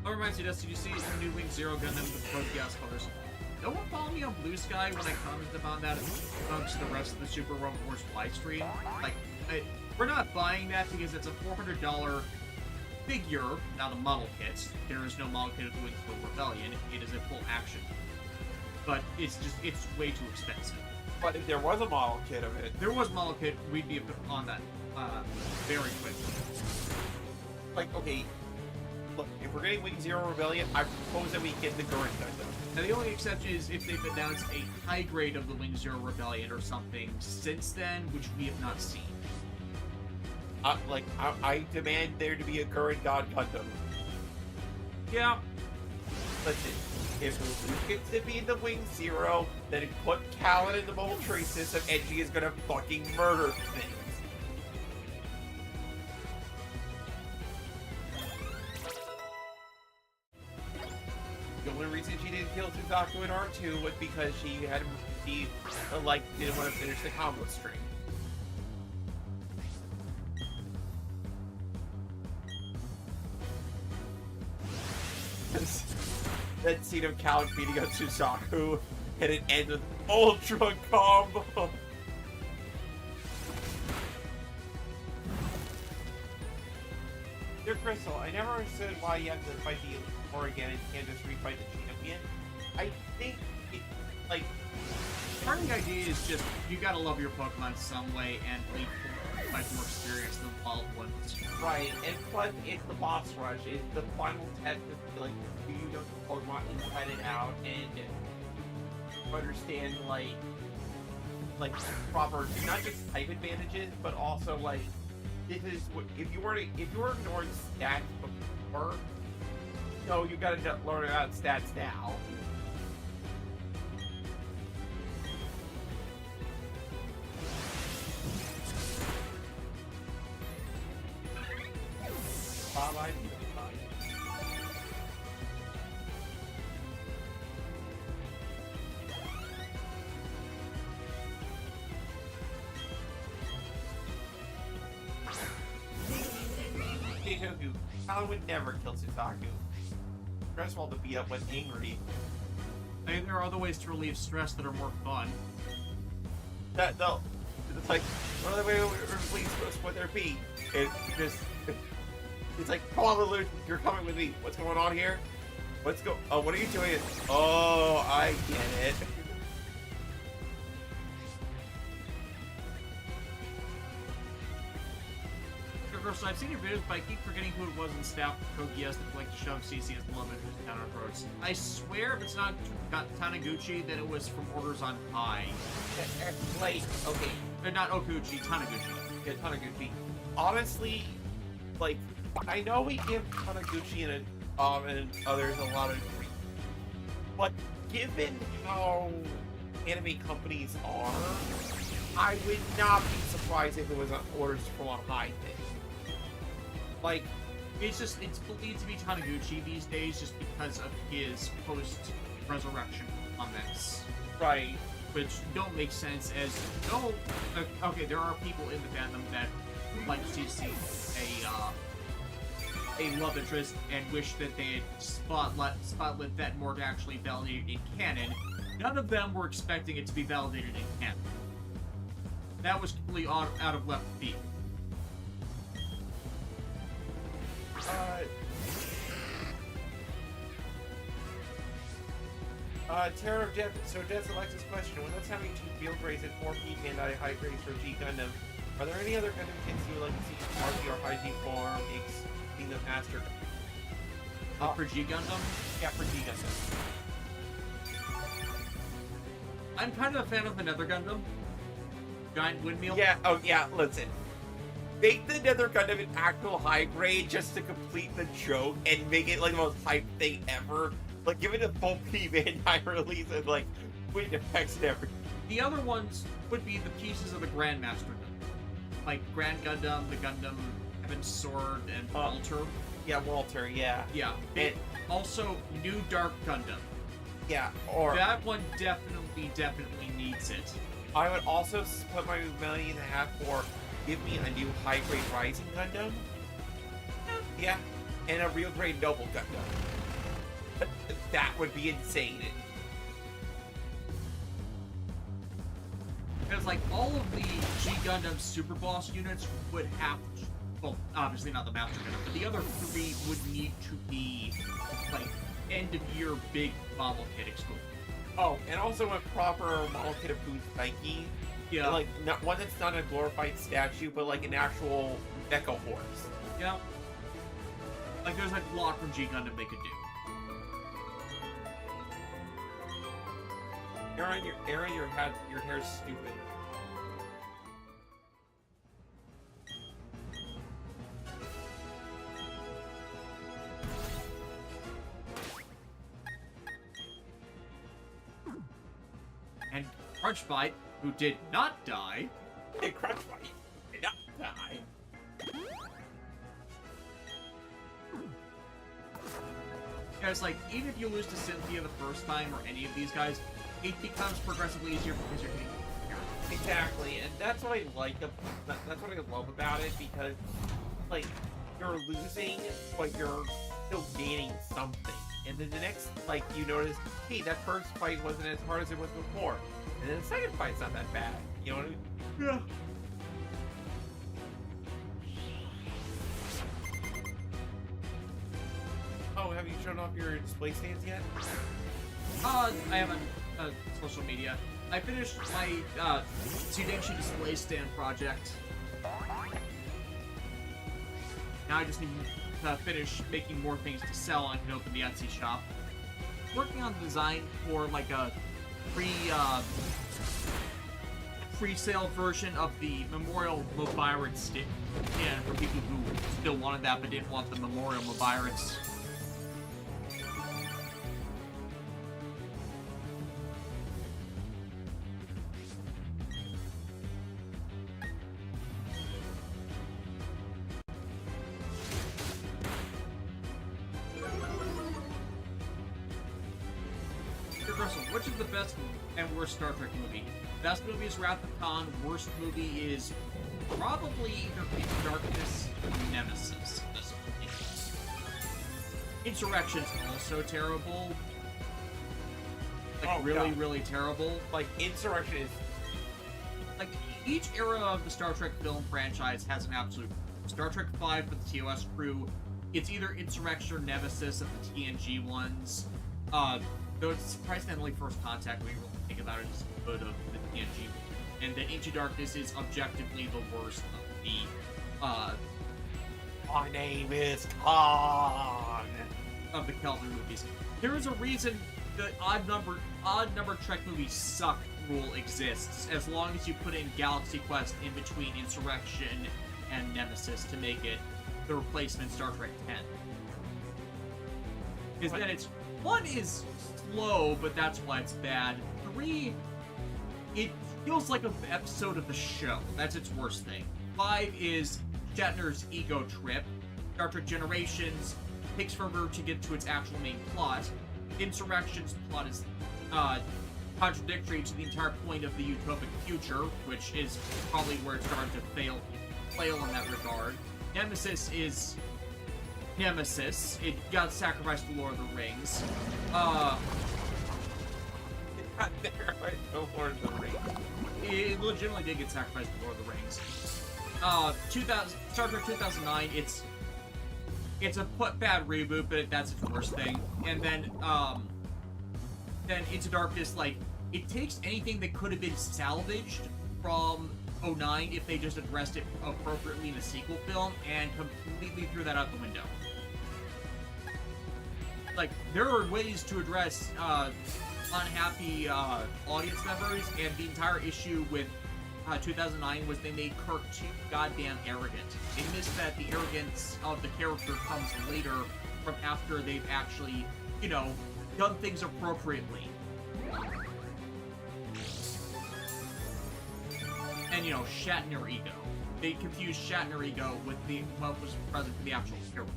That reminds me, Dusty, did you see the new Wing Zero Gundam with both gas colors? No one followed me on Blue Sky when I commented about that amongst the rest of the Super Robot Wars live stream. Like, we're not buying that because it's a $400 figure, not a model kit. There is no model kit of the Wings of the Rebellion. It is a full action. But it's way too expensive. But if there was a model kit of it... If there was a model kit, we'd be on that very quickly. Like, okay, look, if we're getting Wing Zero Rebellion, I propose that we get the Gurren Gundam. Now, the only exception is if they've announced a high grade of the Wing Zero Rebellion or something since then, which we have not seen. I demand there to be a Gurren God Gundam. Yeah. Listen, if Luke gets to be the Wing Zero, then put Callan in the mobile trace system, and she is gonna fucking murder things. The only reason she didn't kill Suzaku in R2 was because she didn't want to finish the combo string. That scene of Callan beating up Suzaku, and it ends with Ultra Combo. Dear Crystal, I never understood why you have to fight the Or again and can't just refight the champion. I think it, like, Part of the idea is just you gotta love your Pokemon some way and play much more experienced than wild ones. Right, and plus it's the boss rush. It's the final test of like, do you know the Pokemon inside and out and understand like proper not just type advantages, but also like this is what if you were ignoring stats before, no, you gotta learn about stats now. Bye-bye. Goku, Tyler would never kill Suzaku. Stressful to beat up when angry. I mean, there are other ways to relieve stress that are more fun. No, it's like one other way would there be? It's like, come on, Lelouch, you're coming with me. What's going on here? Oh, what are you doing? Oh, I get it. So I've seen your videos, but I keep forgetting who it was in staff Kogias that like to shove CC as the love interest down our throats. I swear if it's not Taniguchi, then it was from Orders on High. Like, okay. Not Okuchi, Taniguchi. Yeah, Taniguchi. Honestly, like, I know we give Taniguchi and others a lot of grief, but given how anime companies are, I would not be surprised if it was an Orders from on High thing. Like, it's believed to be Taniguchi these days just because of his post-resurrection comments. right. Which don't make sense as, no, okay, there are people in the fandom that would like to see a love interest and wish that they had spotlit that more to actually validate in canon. None of them were expecting it to be validated in canon. That was completely out of left field. Terror of Death. So Death's Alexa's question: when that's having 2 field grades and 4 P Bandai high grades for G Gundam, are there any other Gundam kits you would like to see RG or high G form exceeding the master? For G Gundam? Yeah, for G Gundam. I'm kind of a fan of the Nether Gundam. Giant windmill. Yeah. Oh yeah. Listen. Make the Nether Gundam an actual high grade just to complete the joke and make it like the most hype thing ever. Like, give it a full P Bandai release and like wind effects and everything. The other ones would be the pieces of the Grandmaster Gundam. Like Grand Gundam, the Gundam Heaven's Sword, and Walter. Yeah, Walter, yeah. Yeah. And also, New Dark Gundam. yeah, or That one definitely needs it. I would also put my money in the hat for give me a new high grade Rising Gundam. Yeah, and a real grade Noble Gundam. That would be insane. Because, like, all of the G Gundam Super Boss units would have to, well, obviously not the Master Gundam, but the other 3 would need to be, like, end-of-year big model kit exclusive. Oh, and also a proper model kit of Boo's Psyche. Yeah. And, like, not one that's not a glorified statue, but like an actual mecha horse. Yeah. Like, there's, like, a lot from G Gundam they could do. Aaron, your hair's stupid. And Crunchbite, who did not die. Hey, Crunchbite did not die. Because, like, even if you lose to Cynthia the first time, or any of these guys, it becomes progressively easier because you're hitting the Exactly, and that's what I like. That's what I love about it, because like you're losing, but you're still gaining something. And then the next, like, you notice, hey, that first fight wasn't as hard as it was before, and then the second fight's not that bad. You know what I mean? Yeah. Oh, have you shown off your display stands yet? I haven't social media. I finished my Tsudenshi display stand project. Now I just need to finish making more things to sell and I can open the Etsy shop. Working on the design for like a pre-sale version of the Memorial Mobiritz stick. Yeah, for people who still wanted that but didn't want the Memorial Mobiritz. Which is the best and worst Star Trek movie? Best movie is Wrath of Khan. Worst movie is probably either Into Darkness or Nemesis. Insurrection's also terrible. Like, really terrible. Like, Insurrection is... Like, each era of the Star Trek film franchise has an absolute... Star Trek V with the TOS crew, it's either Insurrection or Nemesis of the TNG ones. Though it's surprisingly First Contact when you really think about it, is good of the TNG. And that Into Darkness is objectively the worst of the, My name is Khan! Of the Kelvin movies. There is a reason the odd number Trek movies suck rule exists, as long as you put in Galaxy Quest in between Insurrection and Nemesis to make it the replacement Star Trek 10. Is that it's... 1 is slow, but that's why it's bad. 3, it feels like an episode of the show. That's its worst thing. 5 is Shatner's ego trip. Star Trek Generations takes forever to get to its actual main plot. Insurrection's plot is contradictory to the entire point of the utopic future, which is probably where it started to fail in that regard. Nemesis is Nemesis. It got sacrificed to Lord of the Rings. It legitimately did get sacrificed to Lord of the Rings. Star Trek 2009, it's a bad reboot, but that's its worst thing. And then Into Darkness, like, it takes anything that could have been salvaged from 09 if they just addressed it appropriately in a sequel film and completely threw that out the window. Like, there are ways to address unhappy audience members, and the entire issue with 2009 was they made Kirk too goddamn arrogant. They missed that the arrogance of the character comes later from after they've actually, you know, done things appropriately. And, you know, Shatner ego. They confused Shatner ego with what was present for the actual character.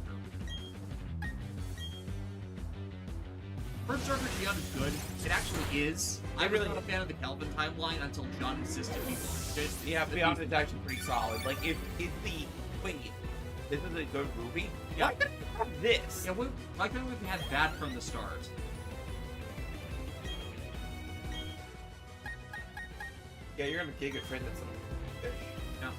First Star Trek Beyond is good. It actually is. I was not a fan of the Kelvin timeline until John insisted we watched it. Yeah, Beyond is actually pretty solid. Like, if the... Wait, this is a good movie? Yeah. Why couldn't we have this? Yeah, why couldn't we have had that from the start? Yeah, you're gonna gig a friend that's a fish. Yeah.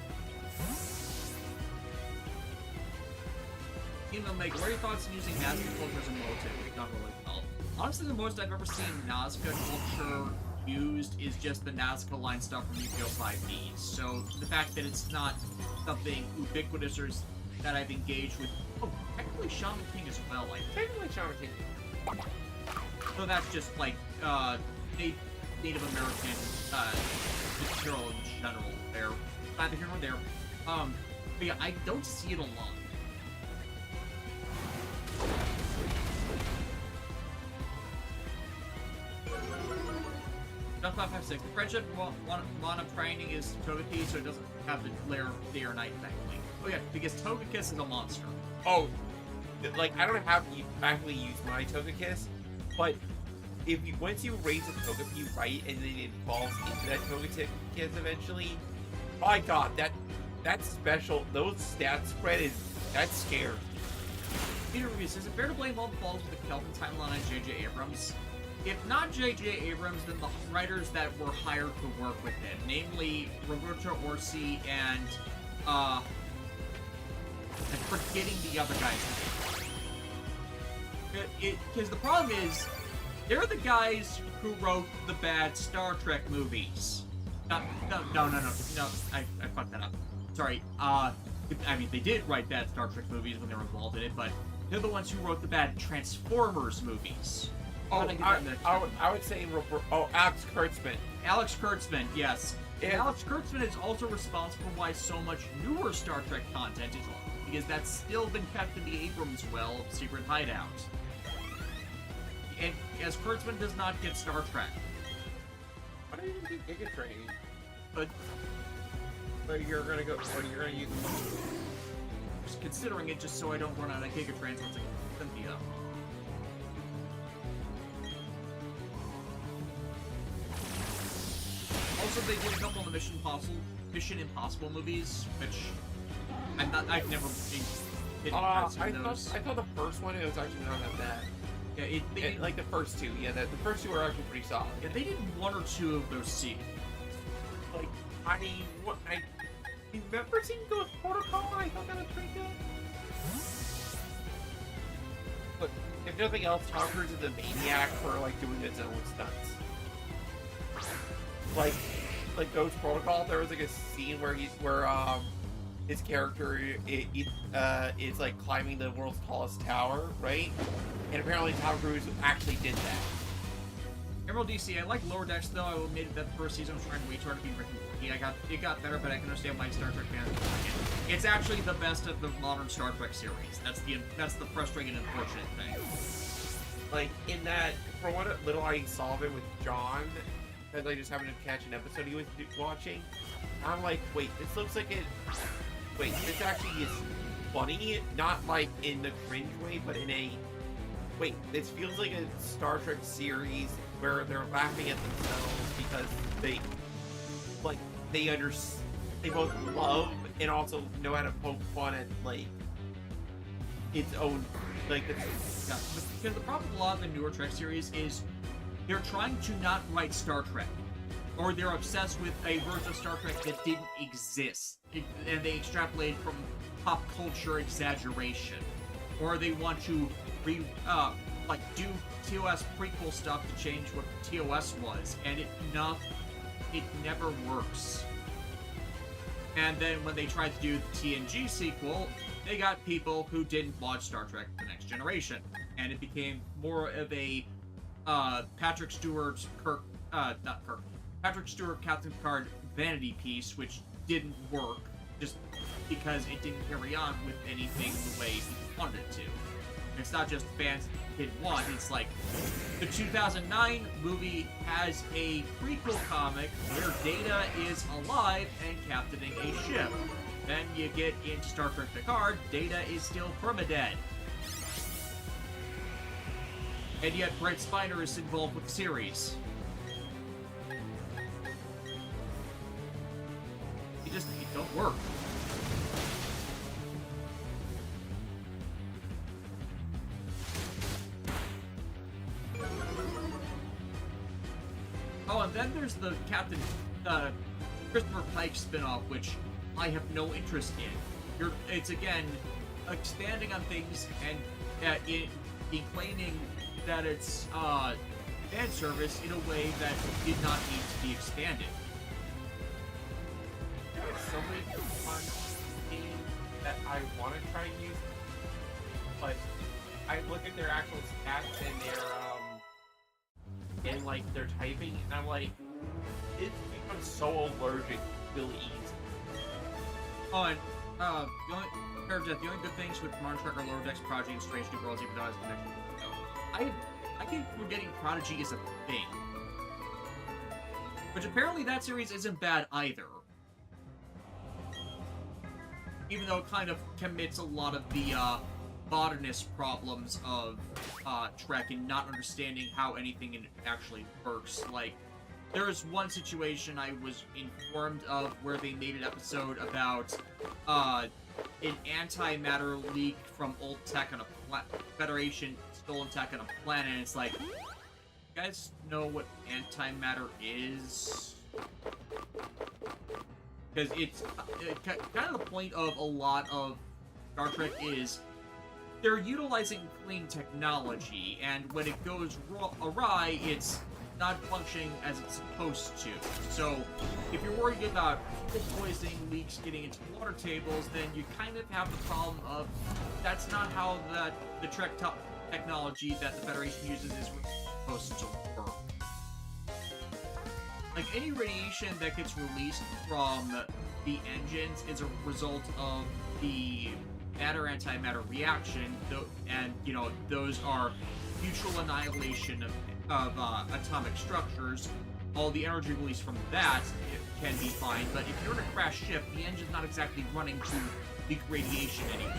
Email Meg, what are your thoughts on using Nazca culture as a motive? Not really well. Honestly, the most I've ever seen Nazca culture used is just the Nazca line stuff from UPO 5D. So the fact that it's not something ubiquitous or that I've engaged with. Oh, technically Shaman King as well. Like Technically Shaman King. so that's just like Native American material in general. There, neither here nor there. But yeah, I don't see it a lot. Not 556. The friendship Mana training is Togepi, so it doesn't have the glare of day or night technically. Oh yeah, because Togekiss is a monster. Oh, like, I don't have to actually use my Togekiss, but if you, once you raise a Togepi right and then it falls into that Togekiss eventually, my god, that special, those stats spread that's scary. Peter Reese, is it fair to blame all the falls with the Kelvin timeline on J.J. Abrams? If not J.J. Abrams, then the writers that were hired to work with him, namely Roberto Orsi and I'm forgetting the other guy's name. Because the problem is, they're the guys who wrote the bad Star Trek movies. No, I fucked that up. sorry, I mean, they did write bad Star Trek movies when they were involved in it, but they're the ones who wrote the bad Transformers movies. Oh, I would say Alex Kurtzman. Alex Kurtzman, yes. And Yeah. Alex Kurtzman is also responsible for why so much newer Star Trek content is on, because that's still been kept in the Abrams well of Secret Hideout. And as Kurtzman does not get Star Trek, Why don't you do Giga Train? but But you're gonna go. Or you're gonna use. just considering it just so I don't run out of Gigatrans once I get Cynthia. Also, they did a couple of the Mission Impossible movies, which I've never been I those. thought the first one it was actually not that bad. Yeah, Like the first two, yeah. The first two are actually pretty solid. yeah, they did one or two of those sequels. Like, I remember seeing Ghost Protocol, and I thought that was pretty good. But if nothing else, Tom Cruise is a maniac for like doing his own stunts. Like Ghost Protocol, there was like a scene where his character is like climbing the world's tallest tower, right? And apparently Tom Cruise actually did that. Emerald DC, I like Lower Decks though. I admit that the first season was trying way too hard to be Rick and Morty. It got better, but I can understand why Star Trek fans don't like it. It's actually the best of the modern Star Trek series. That's the frustrating and unfortunate thing. Like in that, from what little I saw of it with John, because I just happened to catch an episode he was watching, I'm like, wait, this looks like it. Wait, this actually is funny, not like in the cringe way, but in a. Wait, this feels like a Star Trek series where they're laughing at themselves because they both love and also know how to poke fun at like its own like the. Yeah, because the problem with a lot of the newer Trek series is they're trying to not write Star Trek, or they're obsessed with a version of Star Trek that didn't exist, and they extrapolate from pop culture exaggeration, or they want to do TOS prequel stuff to change what TOS was, and it never works. And then when they tried to do the TNG sequel, they got people who didn't watch Star Trek: The Next Generation, and it became more of a Patrick Stewart Captain Picard vanity piece, which didn't work just because it didn't carry on with anything the way he wanted it to. It's not just fans didn't want, it's like the 2009 movie has a prequel comic where Data is alive and captaining a ship. Then you get into Star Trek Picard, Data is still permadead. And yet Brent Spiner is involved with the series. It don't work. Oh, and then there's the Christopher Pike spin-off, which I have no interest in. It's again expanding on things and claiming that it's fan service in a way that did not need to be expanded. There's so many fun games that I want to try and use, but I look at their actual stats and their typing, and I'm like, it's become so allergic really easy. Oh, and the only good things with Modern Trek are Lower Decks, Prodigy, and Strange New Worlds, even though I was the next one. I keep forgetting Prodigy is a thing. Which apparently that series isn't bad either. Even though it kind of commits a lot of the modernist problems of Trek and not understanding how anything actually works. Like, there was one situation I was informed of where they made an episode about an antimatter leak from old tech on a Federation stolen tech on a planet, and it's like, you guys know what antimatter is? Because it's kind of the point of a lot of Star Trek is they're utilizing clean technology, and when it goes awry, it's not functioning as it's supposed to. So, if you're worried about people poisoning, leaks getting into water tables, then you kind of have the problem of that's not how the technology that the Federation uses is supposed to work. Like, any radiation that gets released from the engines is a result of the matter-antimatter reaction, and, you know, those are mutual annihilation of atomic structures. All the energy released from that can be fine, but if you're in a crashed ship, the engine's not exactly running to leak radiation anywhere.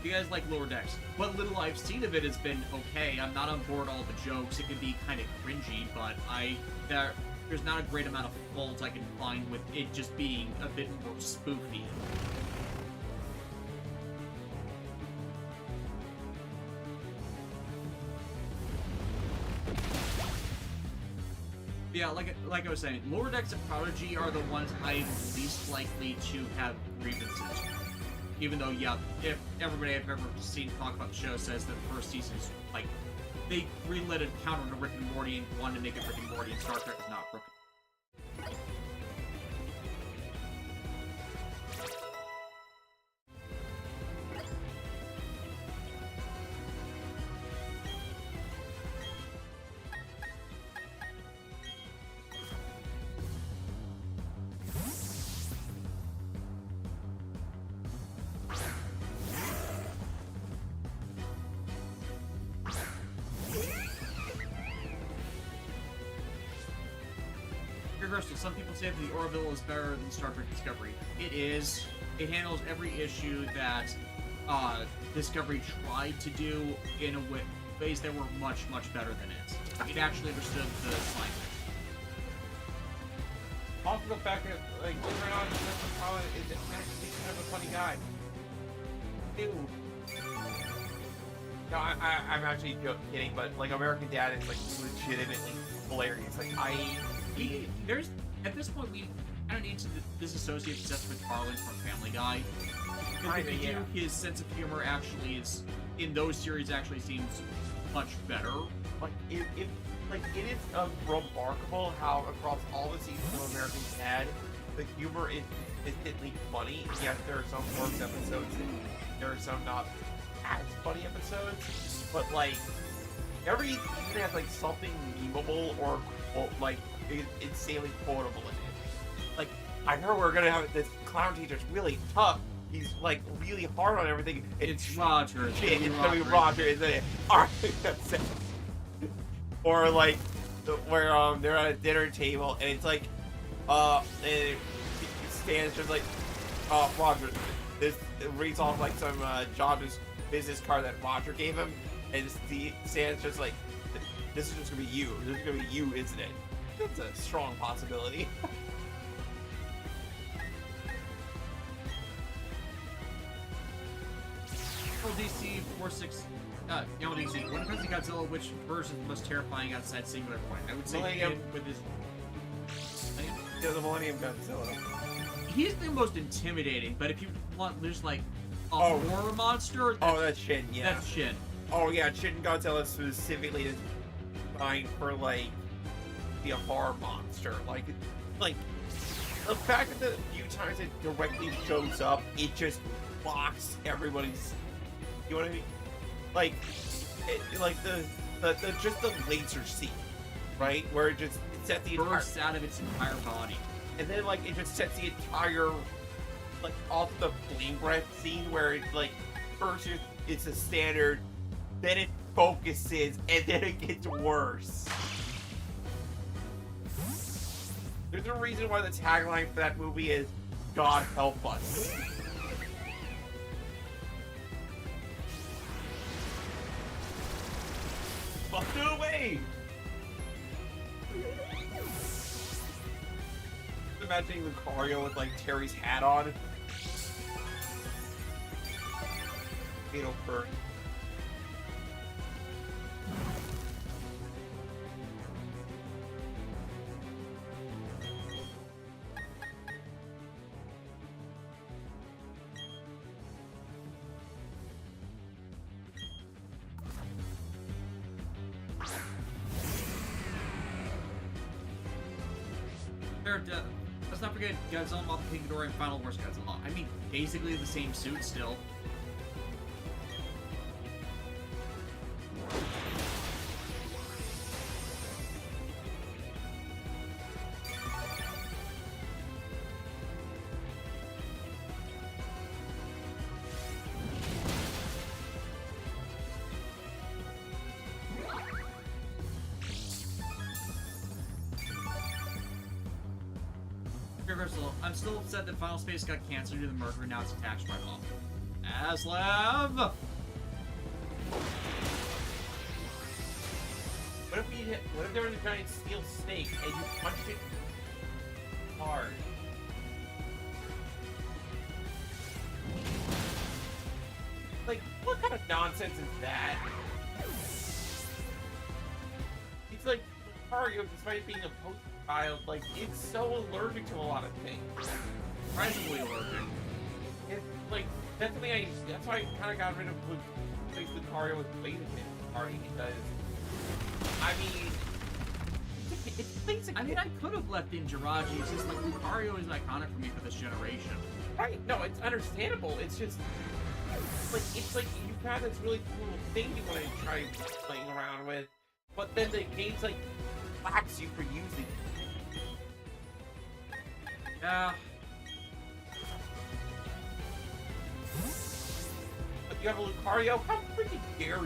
You guys like Lower Decks. What little I've seen of it has been okay. I'm not on board all the jokes. It can be kind of cringy, but there's not a great amount of fault I can find with it just being a bit more spoofy. Yeah, like I was saying, Lower Decks and Prodigy are the ones I'm least likely to have grievances with. Even though, yeah, if everybody I've ever seen talk about the show says that the first season is, like, they greenlit a counter to Rick and Morty and wanted to make it Rick and Morty, and Star Trek is not Rick. Some people say that the Orville is better than Star Trek Discovery. It is. It handles every issue that Discovery tried to do in ways that were much, much better than it. It actually understood the assignment. Also the fact that, like, right on, Colin is actually kind of a funny guy. Ew. No, I'm actually kidding, but, like, American Dad is, like, legitimately hilarious. Like, there's at this point we kind of need to disassociate Seth MacFarlane from Family Guy. Because his sense of humor actually is in those series actually seems much better. Like it is remarkable how across all the seasons of American Dad, the humor is consistently funny. Yes, there are some worse episodes and there are some not as funny episodes, but like every season has like something memeable or like insanely quotable in it. Like, I heard we're gonna have this clown teacher's really tough. He's like really hard on everything. It's Roger. Shit, it's gonna be Roger, isn't it? Alright, that's it. Or like, where they're at a dinner table and it's like, and Stan's just like, Roger, this reads off like some job business card that Roger gave him, and Stan's just like, this is just gonna be you. This is gonna be you, isn't it? That's a strong possibility. LDC 46. LDC. When President Godzilla, which version is the most terrifying outside Singular Point? I would say Millennium. with his. Yeah, the Millennium Godzilla. He's the most intimidating, but if you want, there's like a horror monster. That's Shin. Yeah. That's Shin. Oh yeah, Shin Godzilla specifically is designed for like be a horror monster. Like the fact that the few times it directly shows up, it just blocks everybody's. You know what I mean? Like, like the just the laser scene, right? Where it just sets the bursts out of its entire body, and then like it just sets the entire like off the flame breath scene where it like first it's a standard, then it focuses, and then it gets worse. There's a reason why the tagline for that movie is "God help us." Fuck it away! Imagining Lucario with like Terry's hat on. Fatal Furry. Let's not forget Godzilla, Moth King Ghidorah, and Final Wars Godzilla. I mean, basically the same suit still. Reversal. I'm still upset that Final Space got canceled due to the merger, and now it's a tax write-off. Aslav! What if there was a giant steel snake and you punched it hard? Like, what kind of nonsense is that? It's like Mario, despite being a post child, like it's so allergic to a lot of things. Surprisingly allergic. It's like that's something that's why I kind of got rid of Lucario with Blaziken party because I mean it's basically. I mean, I could have left in Jirachi. It's just like Lucario is iconic for me for this generation. Right? No, it's understandable. It's just like you've got this really cool thing you want to try playing around with, but then the game's like whacks you for using it. Yeah. But you have a Lucario? How freaking dare you?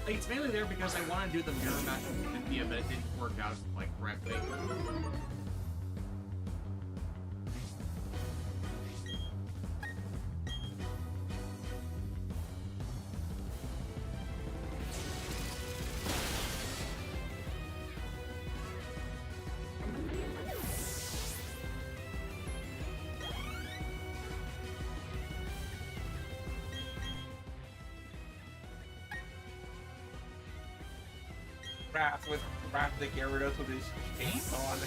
Like, it's mainly there because I want to do the mirror match with Cynthia, but it didn't work out like correctly. Wrath the Gyarados with his chains on.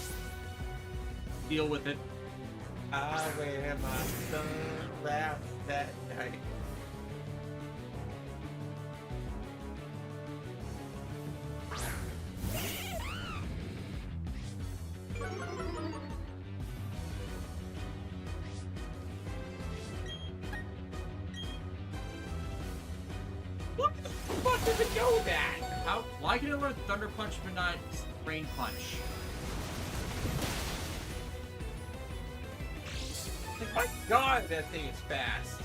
Deal with it. I wear my sunglasses that night. What the fuck does it know that? How? Why can it learn Thunder Punch but not Rain Punch? Like, my god, that thing is fast.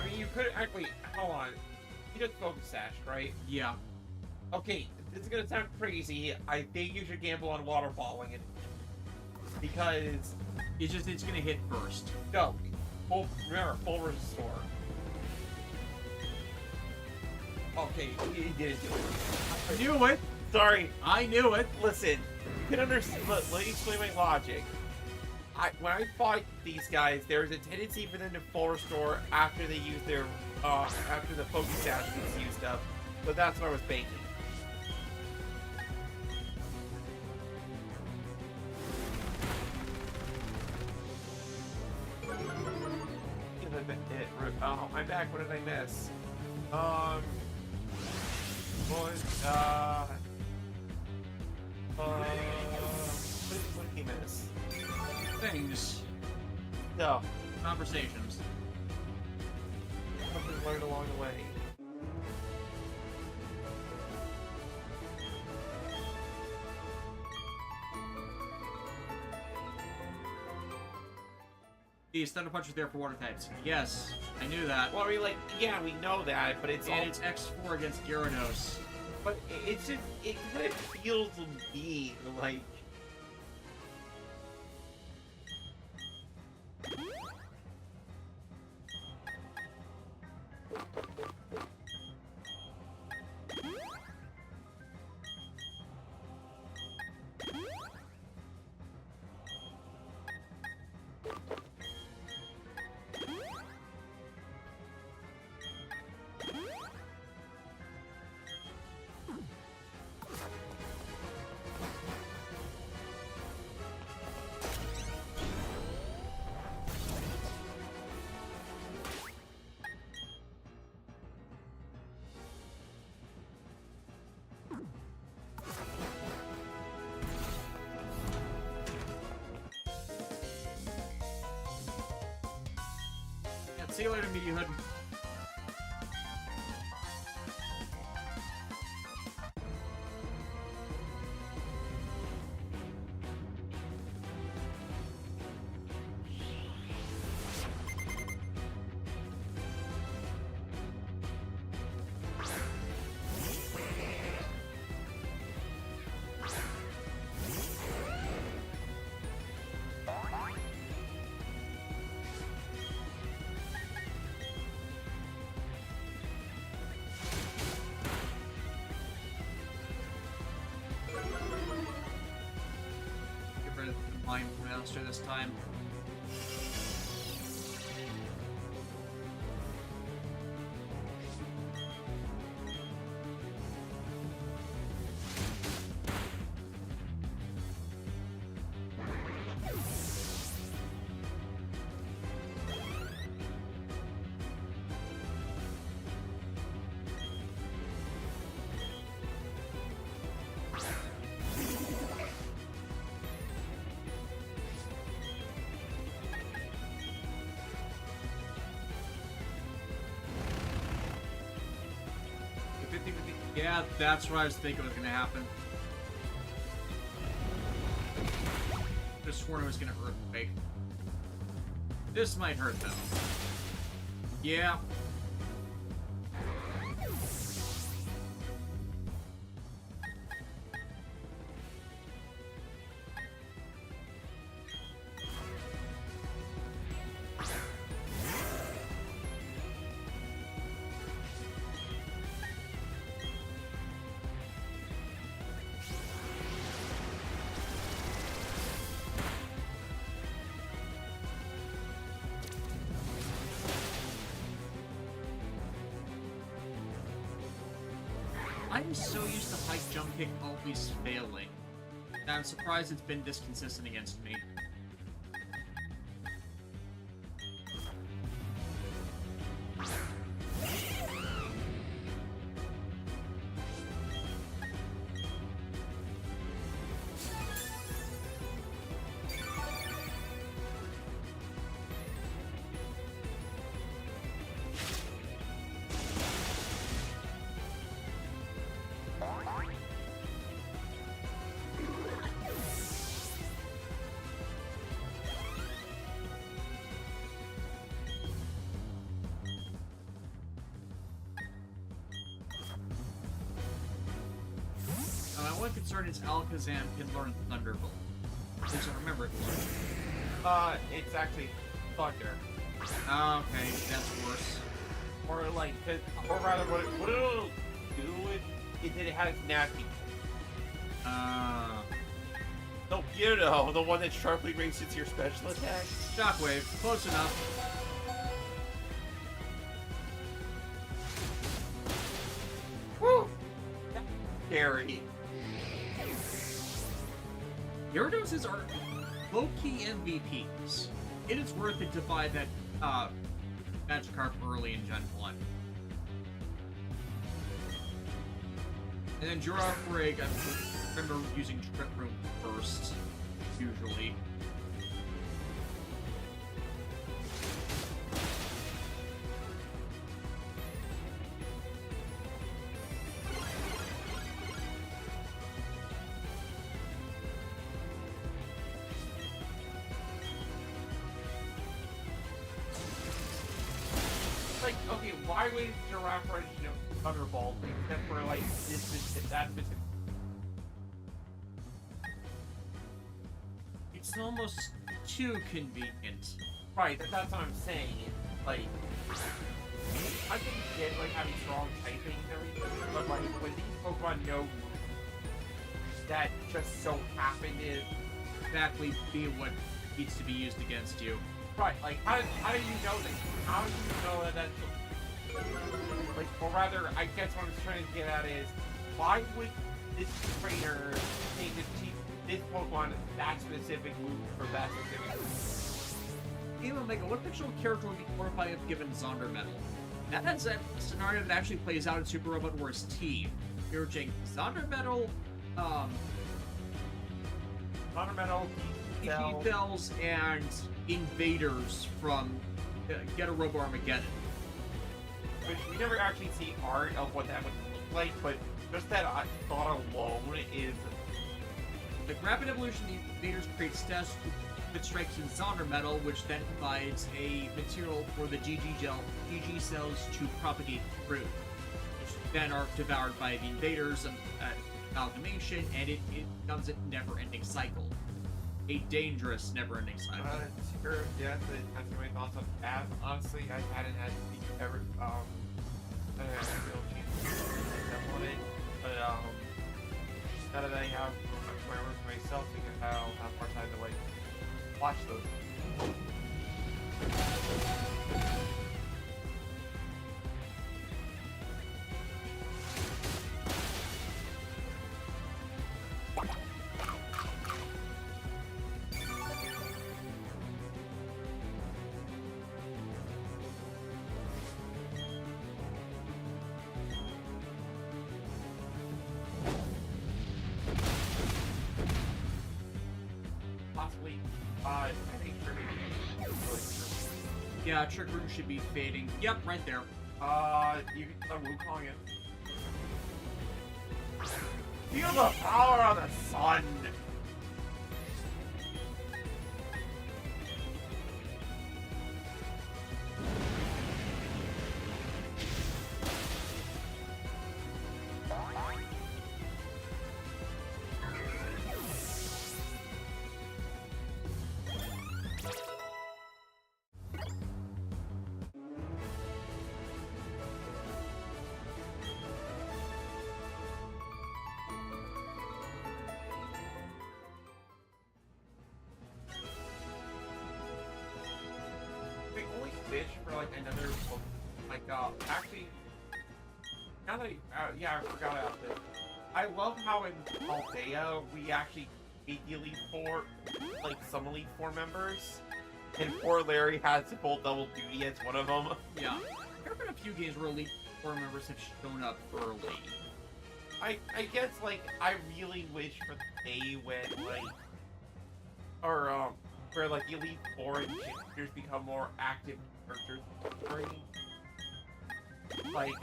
I mean, you could. Wait, hold on. You just focus sash, right? Yeah. Okay, this is gonna sound crazy. I think you should gamble on waterfalling it. Because It's gonna hit first. no, remember full restore. Okay, he didn't do it. I knew it. Sorry. I knew it. Listen, you can understand. Let me explain my logic. When I fought these guys, there's a tendency for them to full restore after they use their after the focus sash gets used up. But that's what I was banking. Oh, I'm back. What did I miss? What did he miss? Things. No. Conversations. Something learned along the way. These Thunder Punch is there for water types. Yes, I knew that. Well, I mean, like, yeah, we know that, but it's And all. it's X4 against Gyarados. But it's just, it kind of feels mean, like. See you later, Media Hood. Get rid of the Mind Master this time. Yeah, that's what I was thinking was gonna happen. Just sworn it was gonna earthquake. This might hurt though. Yeah. I'm so used to hike, jump, kick always failing that I'm surprised it's been this consistent against me. My one concern is Alakazam can learn Thunderbolt. Which I remember it. It's actually Thunder. Okay, that's worse. Or like, or rather, what it'll do is it has Nappy. No, you know, the one that sharply raises your special attack. Shockwave, close enough. Woo! That's scary. Gyarados are low-key MVPs. It is worth it to buy that Magikarp early in Gen 1. And then Girafrig, I remember using Trick Room first, usually. Like, okay, why would Giraffe, Thunderbolt, except for like this, that specific? It's almost too convenient. Right, that's what I'm saying. Like, I can get like having strong typing and everything, but like when these Pokemon know that just so happen to Exactly be what needs to be used against you. right, like how do you know that? How do you know that that's like, or rather, I guess what I'm trying to get at is why would this trainer think to teach this Pokemon that specific move for that specific move? Game Omega, what fictional character would be horrifying if given Zonder Metal? That has a scenario that actually plays out in Super Robot Wars T. You're urging Zonder Metal, Thundermetal, EP Bells, and Invaders from get a Robo Armageddon. Which we never actually see art of what that would look like, but just that thought alone is... The rapid evolution invaders create stats with strikes in Zonder metal, which then provides a material for the GG cells to propagate through, which then are devoured by the invaders at amalgamation, and it becomes a never-ending cycle. A dangerous never-ending cycle. Yeah, that's my thoughts on that. Honestly, I hadn't had ever, I don't have a real chance to on it, but, now that I have my room to myself, because I'll have more time to, like, watch those. Possibly, I think Yeah, Trick Room should be fading. Yep, right there. you can start Wukong it. Feel the power of the sun! The only fish for like another, like, actually, now that yeah, I forgot about this. I love how in Aldea we actually meet the Elite Four, like some Elite Four members, and poor Larry has to pull double duty as one of them. Yeah. There have been a few games where Elite Four members have shown up early. I guess, like, I really wish for the day when, like, or, where, like, the Elite Four and Gingers become more active characters. Like,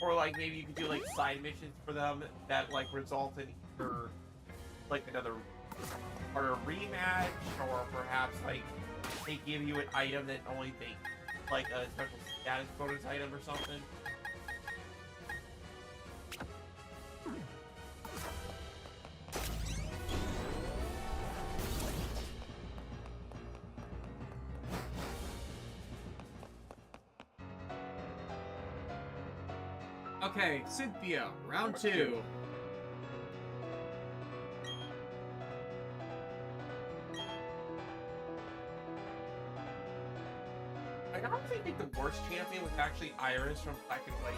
or, like, maybe you could do, like, side missions for them that, like, result in either, like, another, or a rematch, or perhaps, like, they give you an item that only they, like, a special status bonus item or something. Okay, Cynthia, round two. I honestly think the worst champion was actually Iris from Black and White.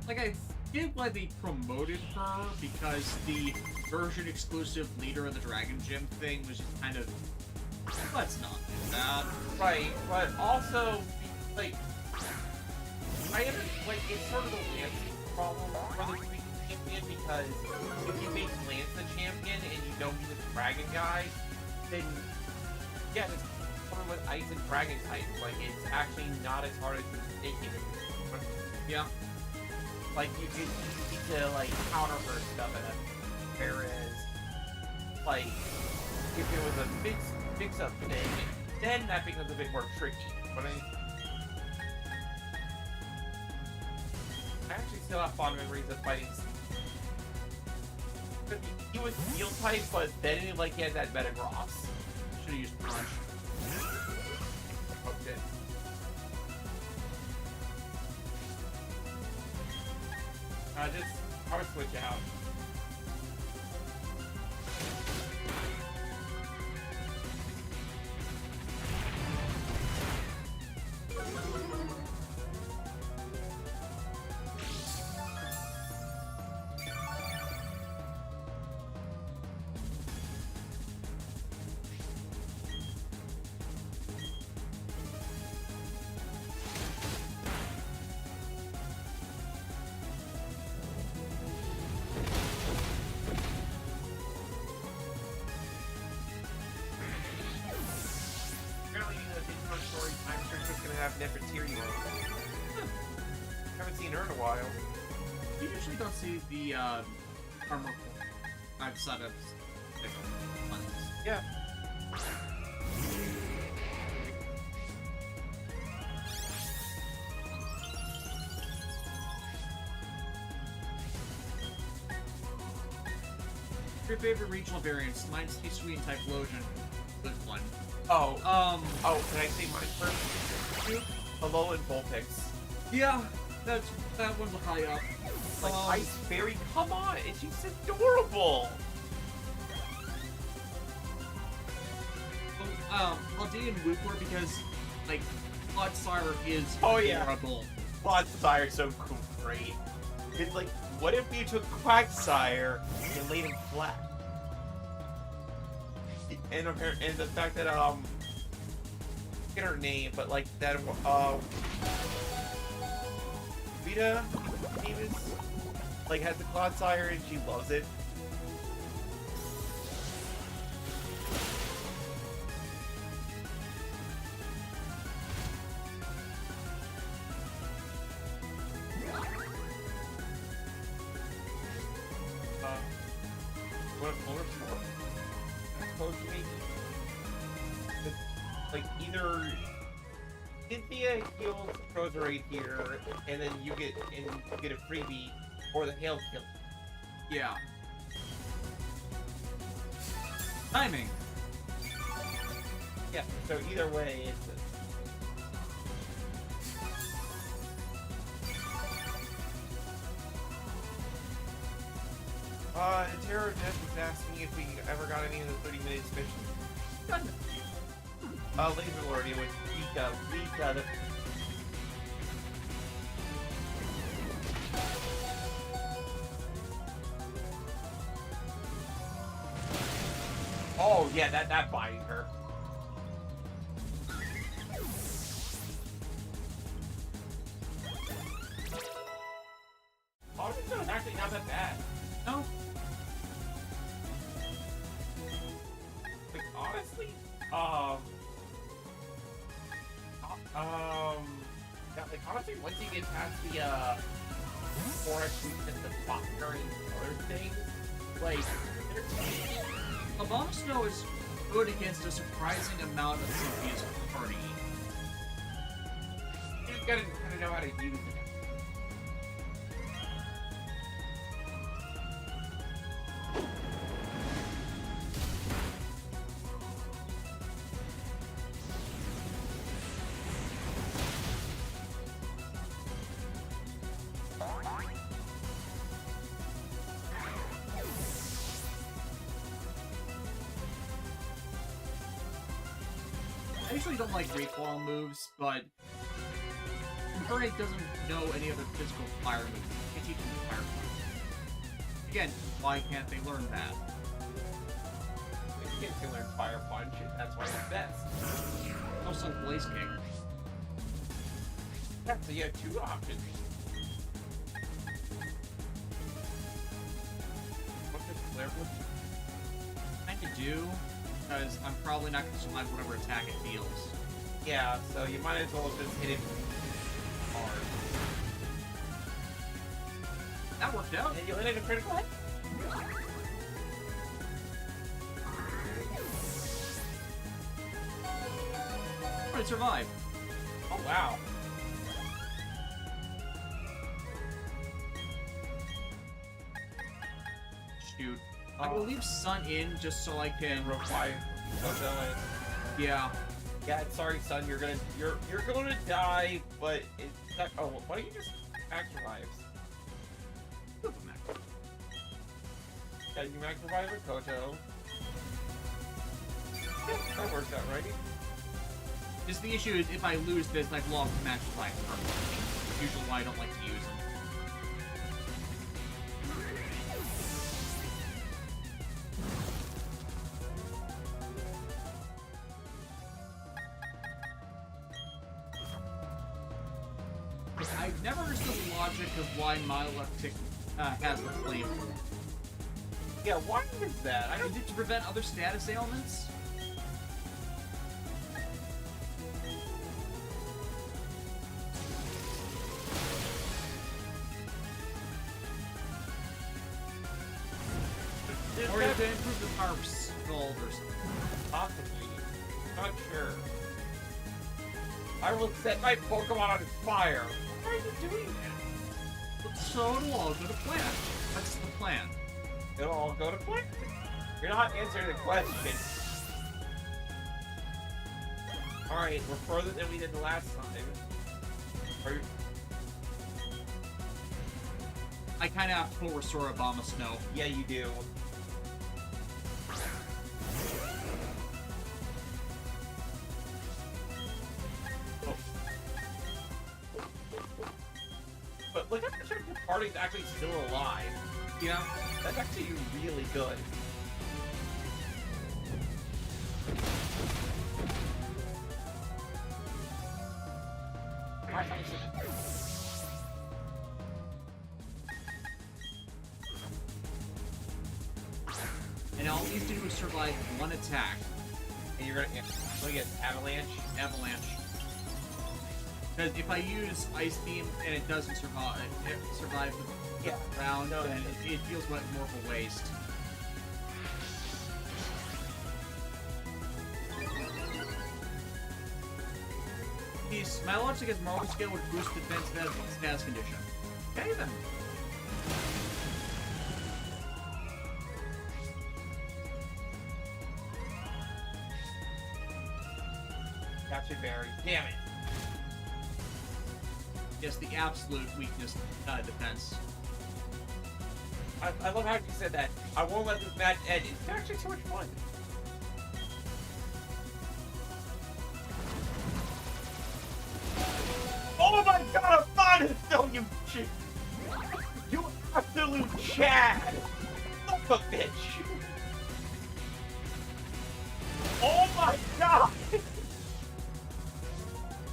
Like, I did why they promoted her, because the version exclusive leader of the Dragon Gym thing was just kind of, let's not do that. Right, but also, like, I am, like, it's sort of the Lance problem for the champion, because if you make Lance the champion and you know he's a dragon guy, then, yeah, it's someone with ice and dragon type. Like, it's actually not as hard as you're thinking. Yeah. Like, you need to, like, counter her stuff at whereas, like, if it was a mix-up thing, then that becomes a bit more tricky. But I actually still have fond memories of fighting. He was steel type, but then, like, he had that Metagross. Should've used Punch. Okay. I would switch out. Haven't seen her in a while. You usually don't see the armor outside of ones. Yeah. Your favorite regional variants? Mine's T-Sweet and Typhlosion. Good one. Oh, Um, can I say mine first? Two? Alolan Vulpix. yeah, that one's a high up. Like, Ice Fairy, come on! It's just adorable! Valdea and Wooper because, like, Clodsire is Oh, yeah. adorable. Clodsire so cool, great. It's like, what if you took Quagsire and laid him flat? And the fact that, I forget her name, but like, that, Vita, name is, like, has the Clodsire and she loves it. What a polar sport. That's supposed to be. Like, either Cynthia heals Roserade here, and then you get a freebie, or the Hail kill. Yeah. Timing. Yeah, so either way, it's Terror Death is asking if we ever got any of the 30-minute missions. Laser Lord, it was Vika, the... Oh, yeah, that biting her. Oh, this is actually not that bad. No. Like, honestly, yeah, like, honestly, once you get past the, forest and the spot turning other things, like, Abomasnow is good against a surprising amount of Cynthia's party. you just gotta kind of know how to use it. I usually don't like recoil moves, but Infernape doesn't know any other physical fire moves. You can't teach him fire punch. Again, why can't they learn that? The kids can learn Fire Punch, and that's why it's best. Also, Blaze King. Yeah, so you have two options. What's this flare blitz? I could do, because I'm probably not going to survive whatever attack it deals. Yeah, so you might as well just hit it hard. That worked out. And you landed a critical hit? I survived. Oh, wow. Shoot. I will leave Sun in just so I can... Reply. Yeah. Yeah, sorry, son. You're gonna die, but it's not. Oh, why don't you just max revives? Yeah, you max revive with Koto. Yeah, that works out, right? Just the issue is if I lose this, I've lost the match life permanently. Usually why I don't like to use them. I've never understood the logic of why Milotic has the flame. Yeah, why is that? I don't. Is it to prevent other status ailments? Or you can improve the power of Scald or something. Possibly. Not sure. I will set my Pokemon on fire. Why are you doing that? So it'll all go to plan. That's the plan. It'll all go to plan. You're not answering the question. Alright, we're further than we did the last time. Are you... I kind of have full restore Obama Snow. Yeah, you do. Oh. But look at the fact the party's actually still alive. Yeah. That's actually really good. And all it needs to do is survive one attack. And you're gonna get Avalanche. Avalanche. Because if I use Ice Beam and it doesn't survive, the round, No, then it feels like more of a waste. Peace. My launch against Marble Scale would boost defense status condition. Okay then. Gotcha, Barry. Damn it. Yes, the absolute weakness defense. I love how you said that. I won't let this match end. It's actually so much fun. Oh my god, a Monostone, you shit! You absolute Chad! Son of a bitch! Oh my god!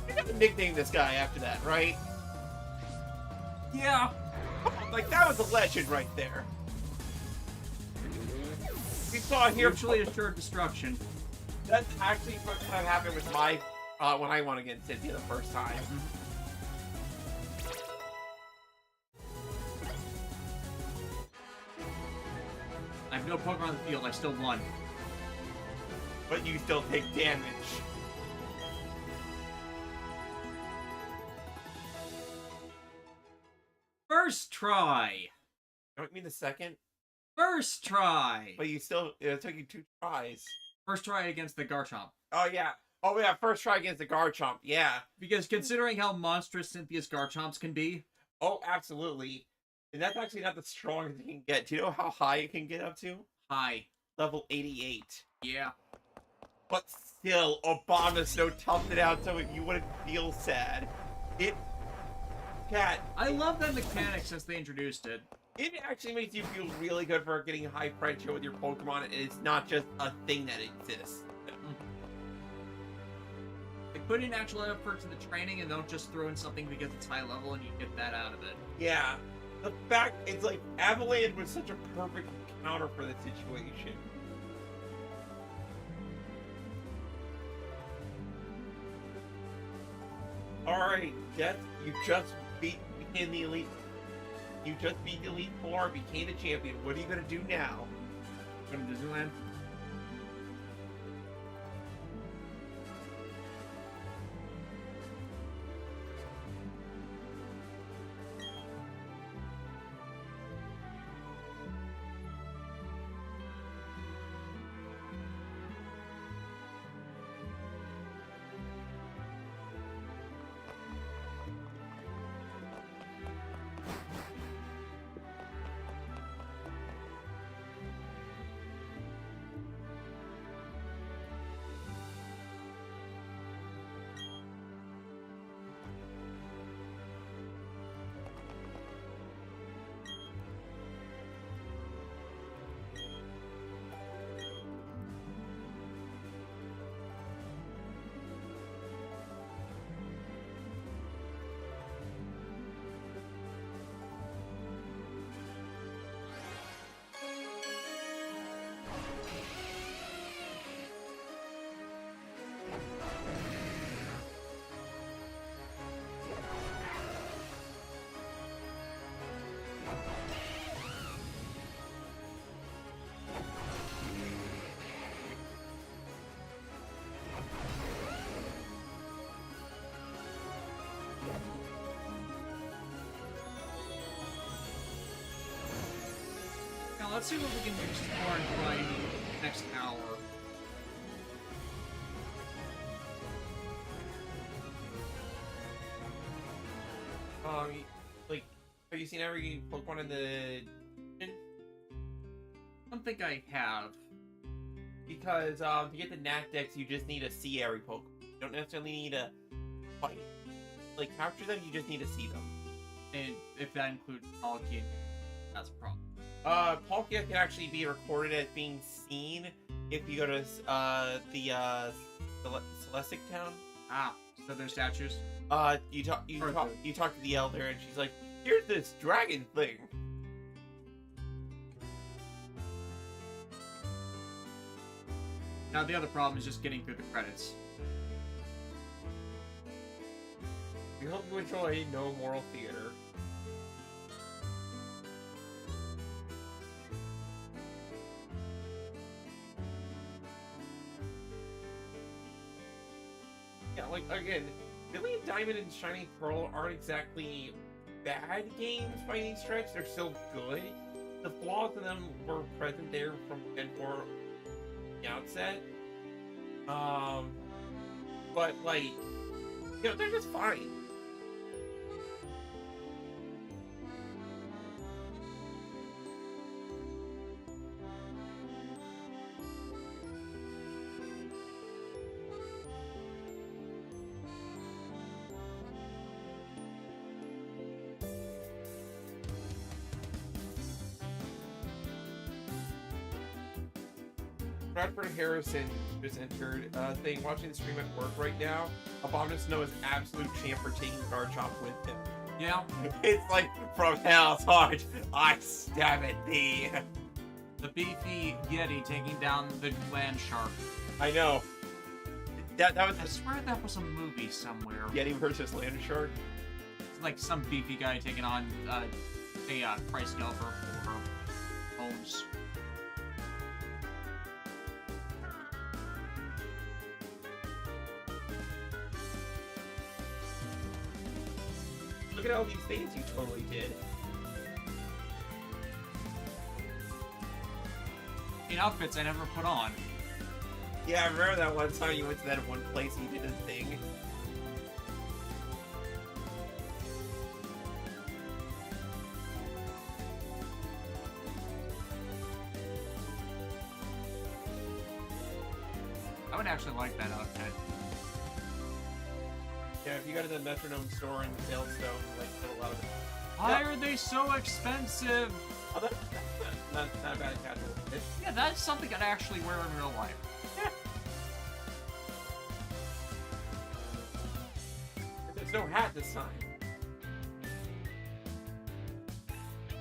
You gotta nickname this guy after that, right? Yeah. Like, that was a legend right there. We saw here. Mutually assured destruction. That's actually what kind of happened with my when I won against Cynthia the first time. I have no Pokemon on the field. I still won. But you still take damage. First try. Don't you mean the second? First try. But you still, it took you 2 tries. First try against the Garchomp. Oh yeah. Oh yeah, first try against the Garchomp. Yeah. Because considering how monstrous Cynthia's Garchomps can be. Oh, absolutely. And that's actually not the strongest you can get. Do you know how high it can get up to? High. Level 88. Yeah. But still, Obama so toughed it out so you wouldn't feel sad. Cat, I love that mechanic since they introduced it. it actually makes you feel really good for getting high friendship with your Pokemon, and it's not just a thing that exists. They put in actual effort to the training and don't just throw in something because it's high level and you get that out of it. Yeah. The fact, it's like, Avalanche was such a perfect counter for the situation. Alright, Death, you just became the Elite. You just beat the Elite Four, became the champion. What are you gonna do now? From Disneyland. let's see what we can explore and try next hour. Like, have you seen every Pokemon in the... I don't think I have. Because, to get the Nat Dex, you just need to see every Pokemon. You don't necessarily need to fight. Like, capture them, you just need to see them. And if that includes Palkia, that's a problem. Palkia can actually be recorded as being seen if you go to, Celestic Town. Ah, so there's statues? You talk to the Elder, and she's like, here's this dragon thing. Now the other problem is just getting through the credits. We hope you enjoy No Moral Theater. Yeah, like, again, Brilliant Diamond and Shining Pearl aren't exactly bad games by any stretch. They're still good. The flaws in them were present there from Gen 4 the outset. But, like, you know, they're just fine. Bradford Harrison just entered thing watching the stream at work right now. Abominable Snow is absolute champ for taking Garchomp with him. Yeah. It's like, from hell's heart, I stab at thee. The beefy Yeti taking down the land shark. I know. That was I swear that was a movie somewhere. Yeti versus Land Shark. It's like some beefy guy taking on a price gougher for homes. Look at all these things you totally did. In outfits I never put on. Yeah, I remember that one time you went to that one place and you did a thing. I would actually like that outfit. Yeah, if you go to the Metronome store in Sailstone, like, a lot of it. Why are they so expensive? Oh, that's not a bad casual. Yeah, that's something I'd actually wear in real life. Yeah. There's no hat this time.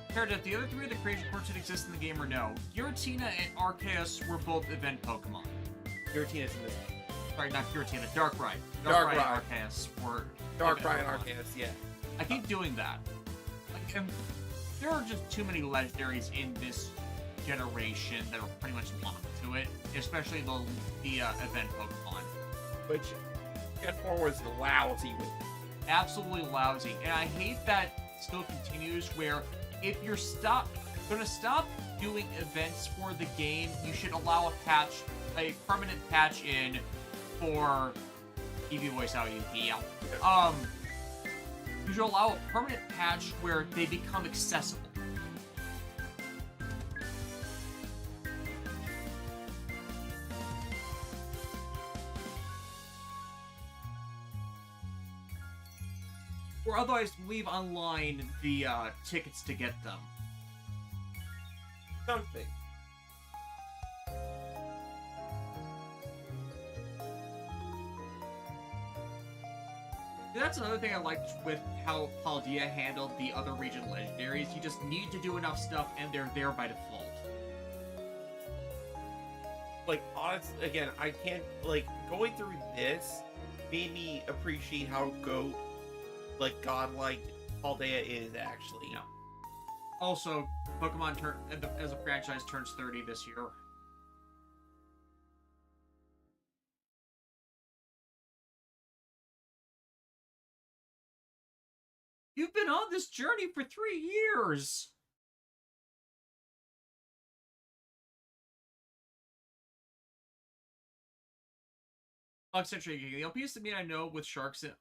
Compared to the other three of the creation quirks that exist in the game or no, Giratina and Arceus were both event Pokemon. Giratina's in this game. Sorry, not Giratina, Darkrai. Darkrai. And Arceus were Darkrai and event Pokemon. Arceus, yeah. I keep doing that. Like, there are just too many legendaries in this generation that are pretty much locked to it, especially the event Pokemon. Which Gen 4 was lousy with. Absolutely lousy, and I hate that still continues. Where if you're gonna stop doing events for the game, you should allow a permanent patch in for EV voice out here. You should allow a permanent patch where they become accessible. Or otherwise leave online the tickets to get them. Something. That's another thing I liked with how Paldea handled the other region legendaries. You just need to do enough stuff, and they're there by default. Like, honestly, again, I can't, like, going through this made me appreciate how godlike Paldea is, actually. Yeah. Also, Pokemon as a franchise turns 30 this year. You've been on this journey for 3 years! Essentially, the only piece of meat I know with sharks in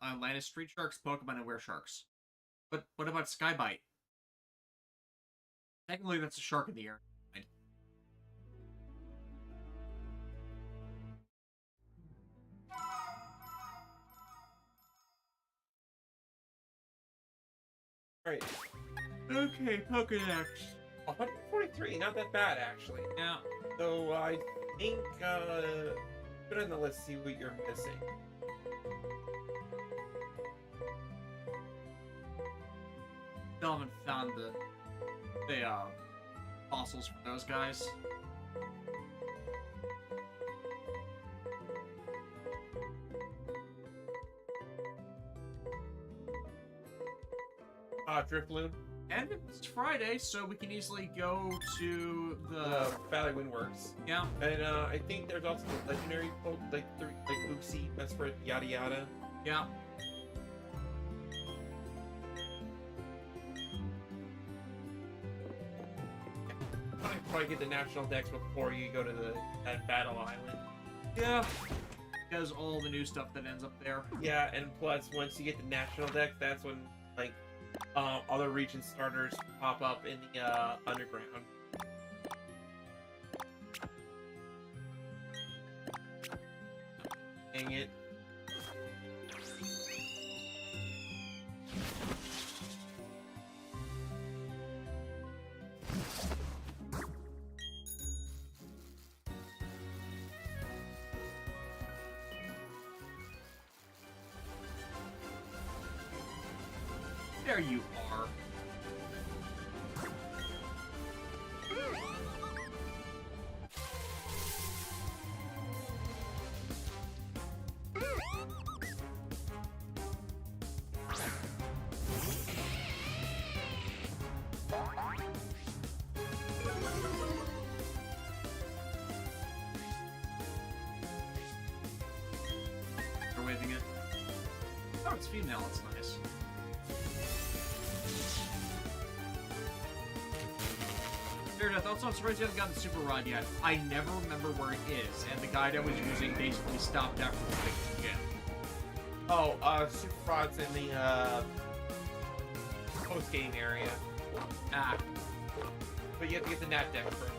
Atlantis, street sharks, Pokemon, and were sharks. But what about Skybite? Technically, that's a shark in the air. Right. Okay, Pokedex. 143, not that bad actually. Yeah. So I think put it on the list, see what you're missing. Still haven't found the fossils for those guys. Drifloon. And it's Friday, so we can easily go to The Valley Windworks. yeah. And I think there's also the legendary folk, like Lucy, Mesprit, yada yada. Yeah. Probably get the national decks before you go to that Battle Island. Yeah. Because all the new stuff that ends up there. Yeah, and plus once you get the national deck, that's when like other region starters pop up in the underground. Dang it. There you are. They're waving it. Oh, it's female. It's nice. Fair enough. Also, I'm surprised you haven't gotten the Super Rod yet. I never remember where it is, and the guide I was using basically stopped after the big gym. Oh, Super Rod's in the post game area. Ah, But you have to get the Nat deck first.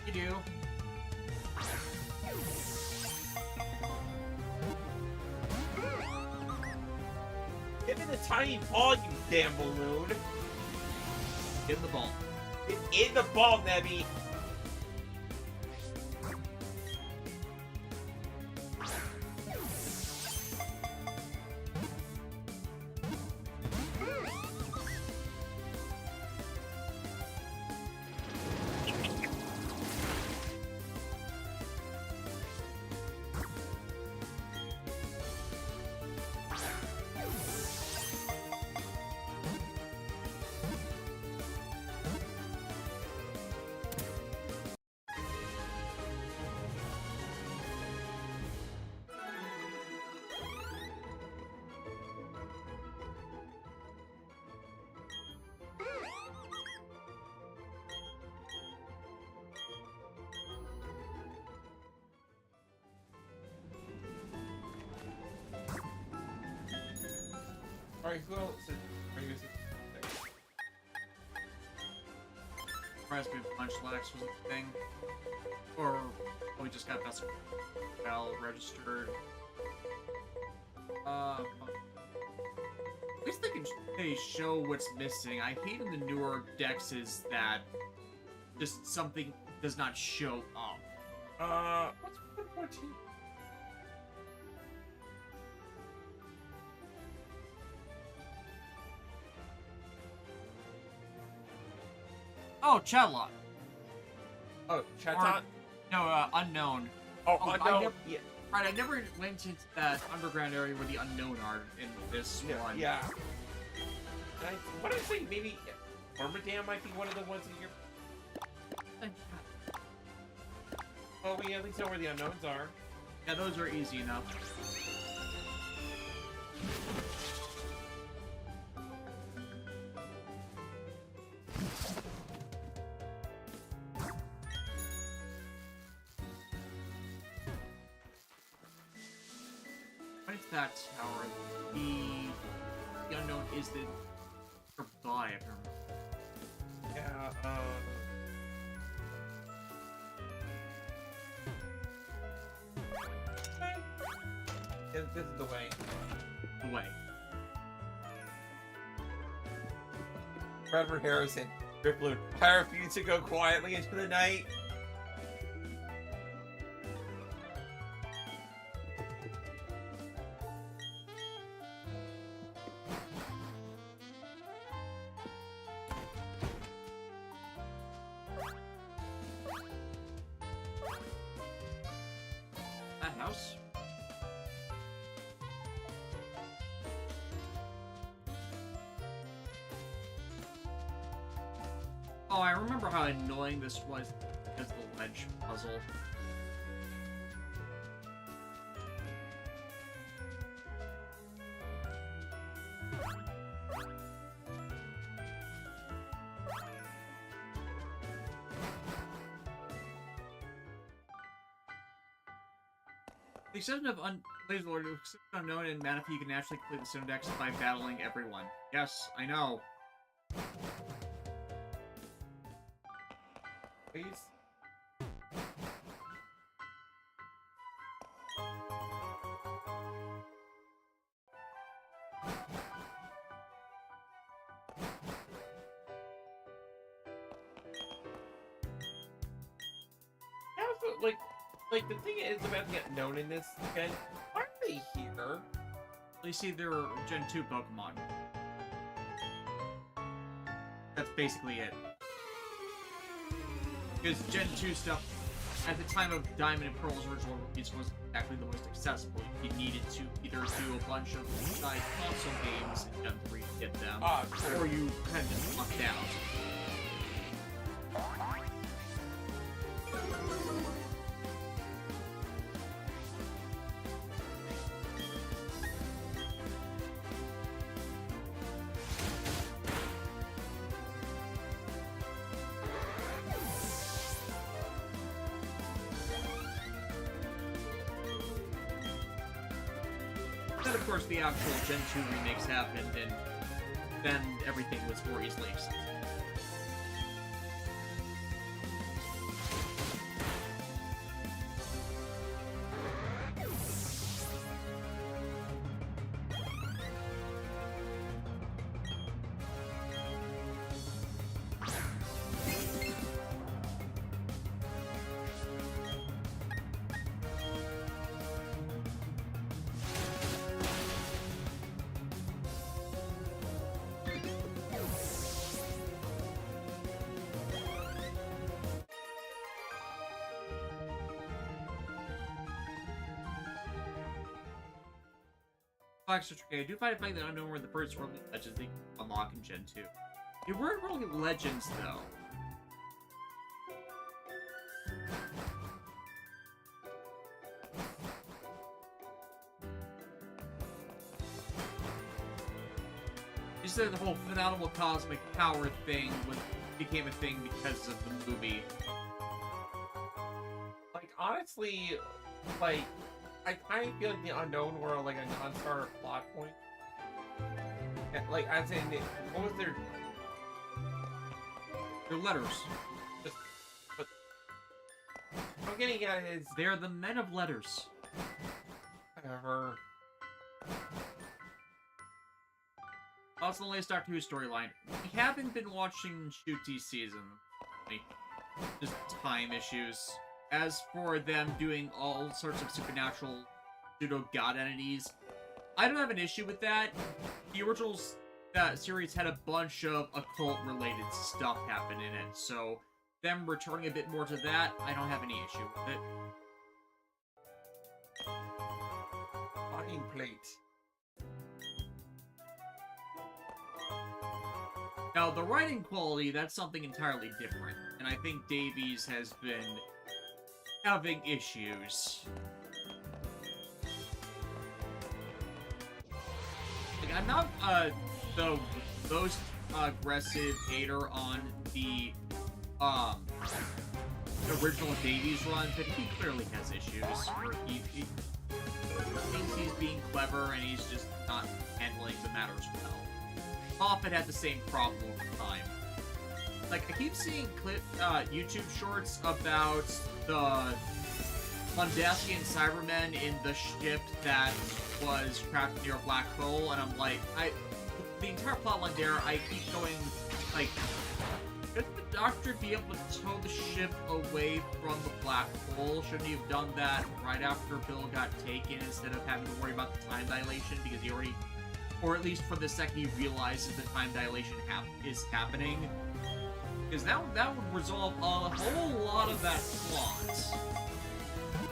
you do. Give me the tiny ball, you damn balloon. Get the ball. It's in the ball, Nebby. Alright, who else are you using? Surprised me if Munchlax was a thing. Or we just got Best Well registered. At least they show what's missing. I hate in the newer decks is that just something does not show up. What's 114? Oh, Chatlock. Oh, Chatot? No, Unknown. Oh, I no. never- Yeah. Right, I never went into that underground area where the Unknown are in this one. Yeah. What did I say? Maybe Armadam might be one of the ones that you're. Well, we at least know where the unknowns are. Yeah, those are easy enough. that tower. The unknown is the nearby, if I remember. Yeah, this is the way. Away. Trevor Harrison, Rippler, I refuse to go quietly into the night. That house? Oh, I remember how annoying this was as the ledge puzzle. The exception of Blaze Lord, unknown and Manaphy, you can naturally complete the Stone Decks by battling everyone. Yes, I know. Please. Yeah, but, like the thing is about the unknown in this again. Why are they here? You see, they're Gen 2 Pokemon. That's basically it. Because Gen 2 stuff, at the time of Diamond and Pearl's original release, wasn't exactly the most accessible. You needed to either do a bunch of side console games in Gen 3 to get them, True. or you kind of just lucked out. Then, of course, the actual Gen 2 remakes happened, and then everything was more easily accessible. Extra tricky. I do find it funny that I don't know where the birds were legends they unlock in Gen 2. They weren't really legends, though. You said the whole phenomenal cosmic power thing became a thing because of the movie. Like, honestly, like, I kind of feel like the unknown were like a non-starter plot point. And, like, as in, what was their letters. just? But I'm getting at is They're the men of letters. whatever. Also, the latest Doctor Who storyline. We haven't been watching Shooty's season. Just time issues. As for them doing all sorts of supernatural pseudo-god entities, I don't have an issue with that. The original series had a bunch of occult-related stuff happen in it, so them returning a bit more to that, I don't have any issue with it. Fucking plate. Now, the writing quality, that's something entirely different, and I think Davies has been having issues. Like, I'm not the most aggressive hater on the original Davies run, but he clearly has issues. Where thinks he's being clever and he's just not handling the matters well. Moffat had the same problem over time. Like, I keep seeing YouTube shorts about the Mondasian Cybermen in the ship that was trapped near a black hole, and I'm like, the entire plotline there, I keep going, like, shouldn't the Doctor be able to tow the ship away from the black hole? Shouldn't he have done that right after Bill got taken instead of having to worry about the time dilation, because he already, or at least for the second he realizes the time dilation is happening? Because that would resolve a whole lot of that plot.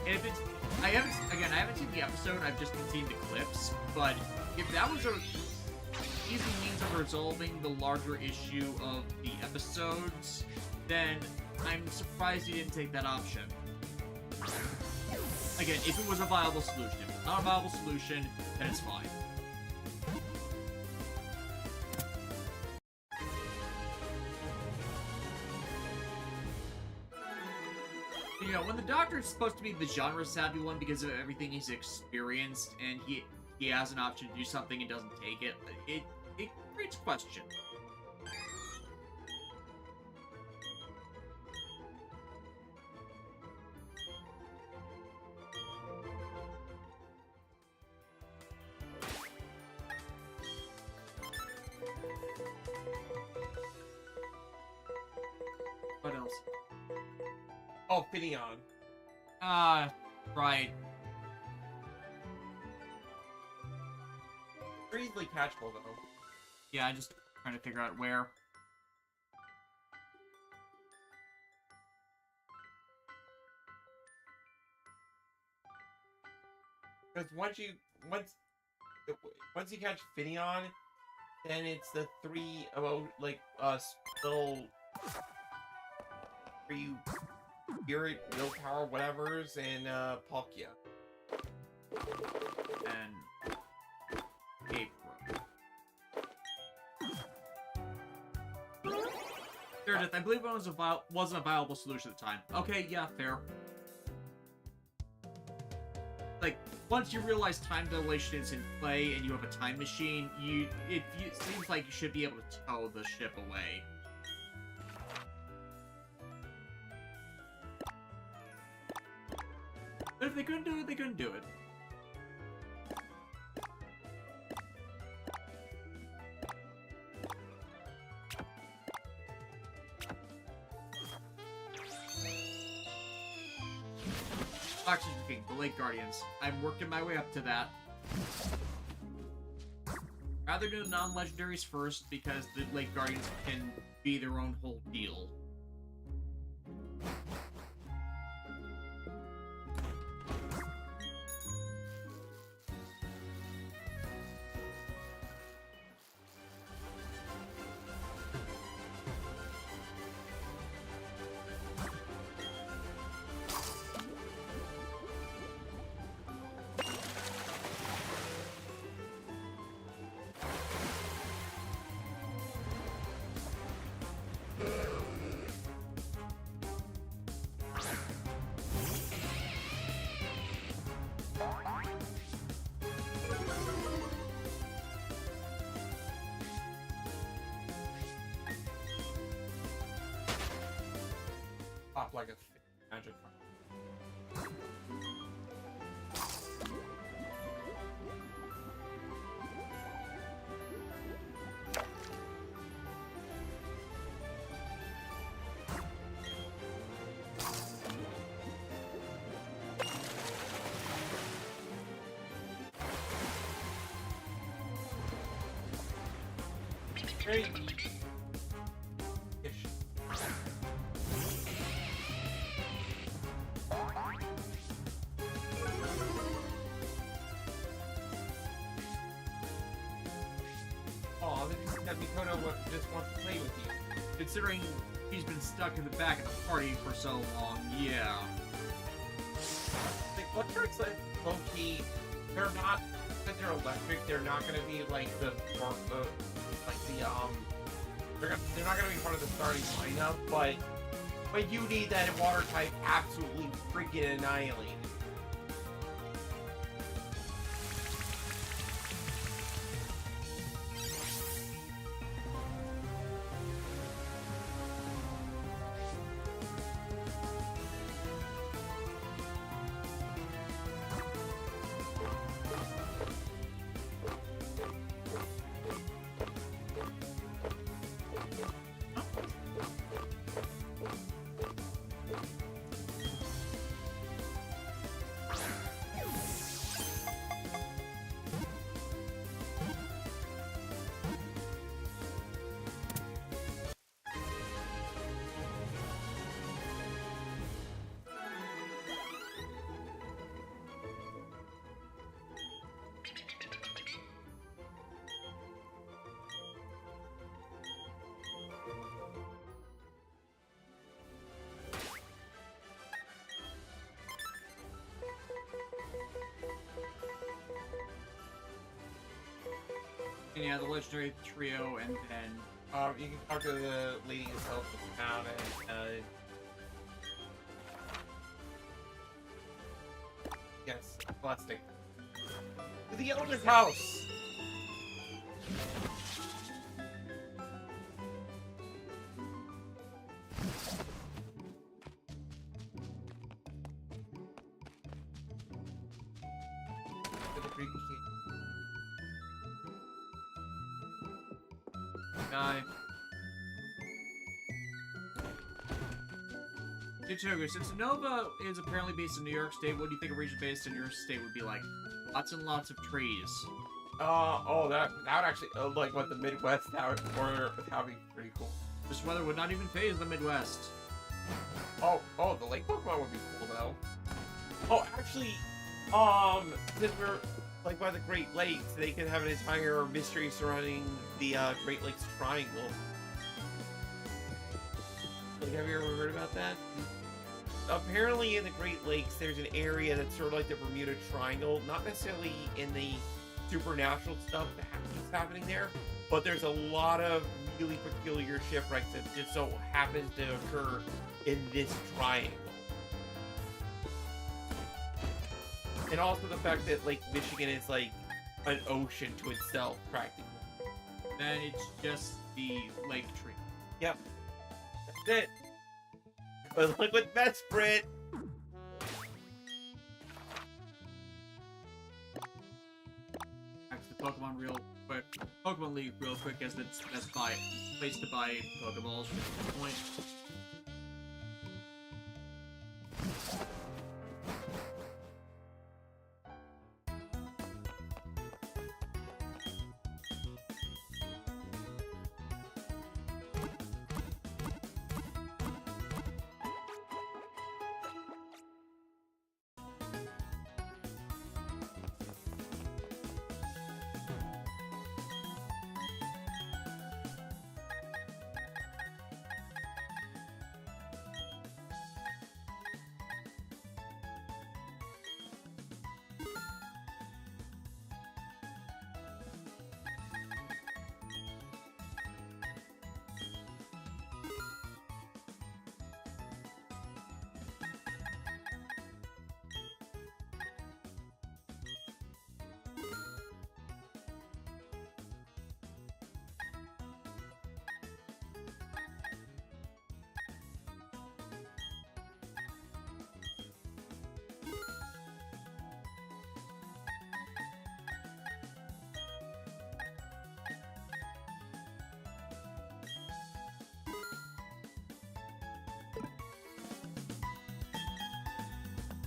And if it's, I haven't seen the episode, I've just been seeing the clips, but if that was a easy means of resolving the larger issue of the episodes, then I'm surprised he didn't take that option. Again, if it was a viable solution. If it's not a viable solution, then it's fine. You know, when the Doctor is supposed to be the genre-savvy one because of everything he's experienced, and he has an option to do something and doesn't take it, it creates question. What else? Oh, Finion. Right. They're easily catchable, though. Yeah, I'm just trying to figure out where. Because once you catch Finion, then it's the three little for you spirit, willpower, whatever's, and Palkia. And April. Fair enough. I believe it wasn't a viable solution at the time. Okay, yeah, fair. Like, once you realize time dilation is in play and you have a time machine, it seems like you should be able to tow the ship away. But if they couldn't do it, they couldn't do it. Actually, the Lake Guardians. I'm working my way up to that. Rather do the non-legendaries first, because the Lake Guardians can be their own whole deal. Pop like a magic fire. Great. Ish. Oh, that Mikoto just wants to play with you. Considering he's been stuck in the back of the party for so long, yeah. Like, what turns like low-key, they're not, because they're electric, they're not gonna be like they're not gonna be part of the starting lineup, but when you need that water type absolutely freaking annihilated. And yeah, the legendary trio, and then You can talk to the lady herself in town and, yes, blessing. To the owner's house! To the Greek king. guy. Chichogu, since Nova is apparently based in New York State, what do you think a region based in your state would be like? Lots and lots of trees. That would actually, like, what the Midwest or that would be pretty cool. This weather would not even phase the Midwest. Oh, the lake Pokemon would be cool though. Oh, actually, since we're like by the Great Lakes, they can have an entire mystery surrounding the Great Lakes Triangle. Like, have you ever heard about that? Apparently, in the Great Lakes, there's an area that's sort of like the Bermuda Triangle. Not necessarily in the supernatural stuff that's happening there, but there's a lot of really peculiar shipwrecks that just so happens to occur in this triangle. And also the fact that Lake Michigan is like an ocean to itself, practically. Then it's just the lake tree. Yep. That's it. But look with Besprit. Back to the Pokemon real quick. Pokemon League real quick, as the best place to buy Pokeballs at this point.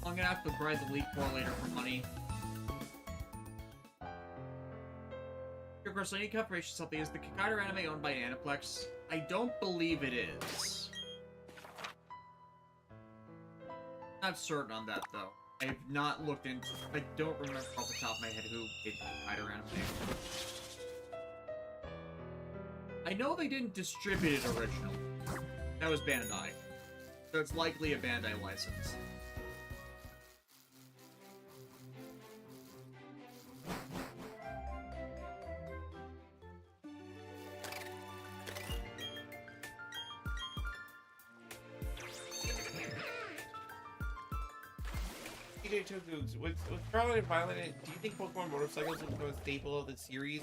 I'm gonna have to bribe the League Correlator for money. Your Grossini Corporation something. Is the Kikaider anime owned by Aniplex? I don't believe it is. Not certain on that though. I have not looked into. I don't remember off the top of my head who did Kikaider anime. I know they didn't distribute it originally. That was Bandai. So it's likely a Bandai license. With Scarlet and Violet, do you think Pokemon motorcycles will become a staple of the series,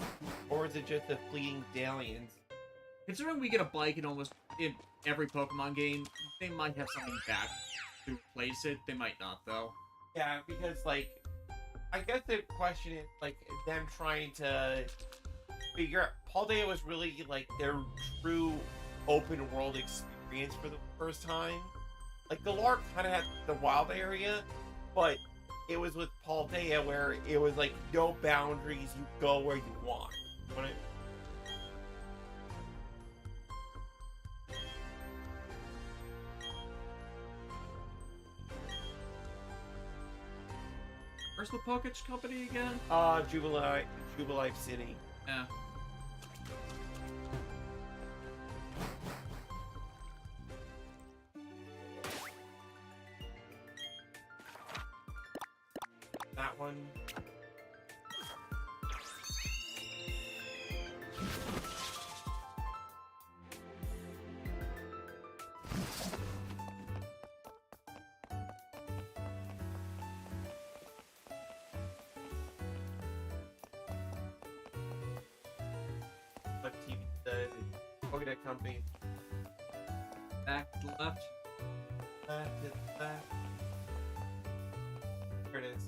or is it just a fleeting dalliance? Considering we get a bike in every Pokemon game, they might have something back to replace it. They might not, though. Yeah, because, like, I guess the question is, like, them trying to figure out... Paldea was really, like, their true open world experience for the first time. Like, Galar kind of had the wild area, but it was with Paldea where it was, like, no boundaries, you go where you want. You know what I mean? Where's the Poketch Company again? Jubilife City. Yeah. That one. the Pokédex company. Back to the left. Back to the back. There it is.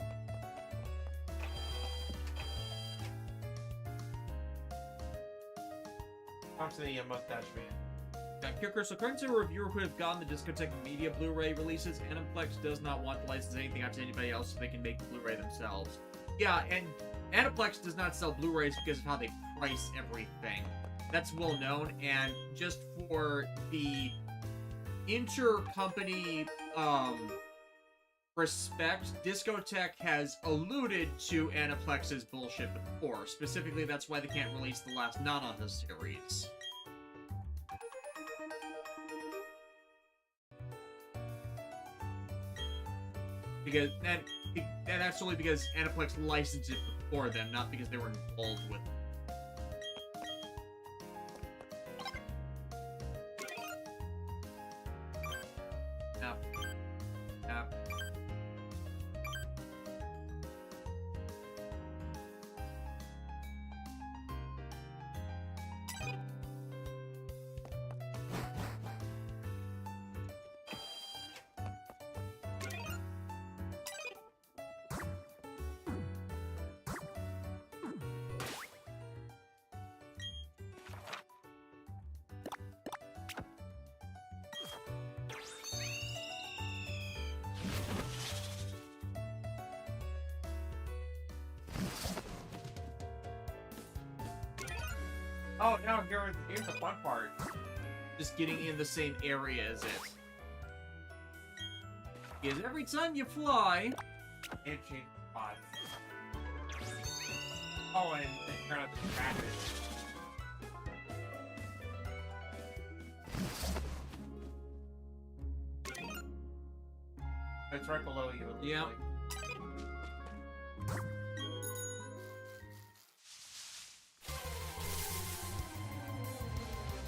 Talk to the mustache man. Kicker, so according to a reviewer who have gotten the Discotheque Media Blu-ray releases, Aniplex does not want to license anything out to anybody else so they can make the Blu-ray themselves. Yeah, and Aniplex does not sell Blu-rays because of how they price everything. That's well known, and just for the intercompany respect, Discotheque has alluded to Aniplex's bullshit before. Specifically, that's why they can't release the last Nanata series. Because and that's only because Aniplex licensed it before them, not because they were involved with it. Yep. Yep. Oh, now here's the fun part. Just getting in the same area as it. Because every time you fly, And change the spot. Oh, and turn out the traffic. It's right below you. It looks Yeah. like.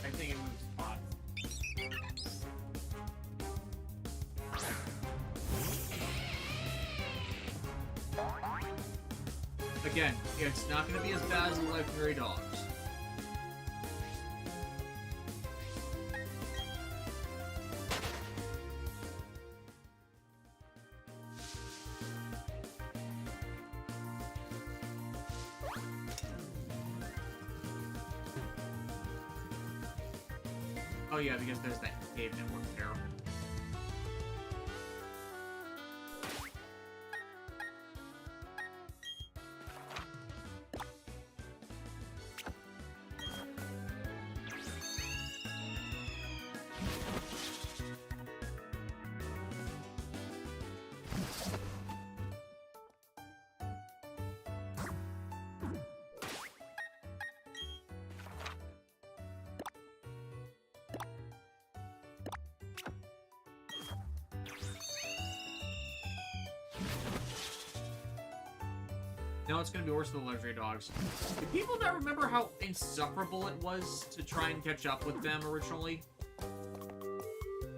I think it moves spots. again, it's not going to be as bad as the legendary dogs. Oh yeah, because there's that cave network there. No, it's gonna be worse than the legendary dogs. Do people not remember how insufferable it was to try and catch up with them originally?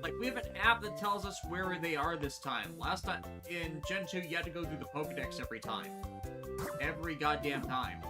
Like, we have an app that tells us where they are this time. Last time, in Gen 2, you had to go through the Pokedex every time. Every goddamn time.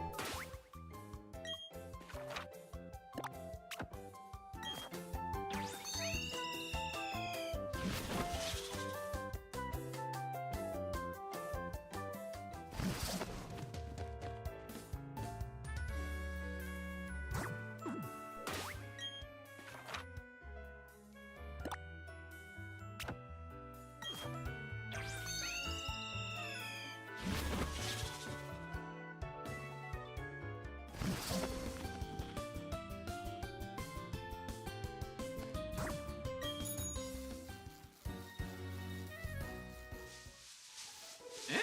Eh?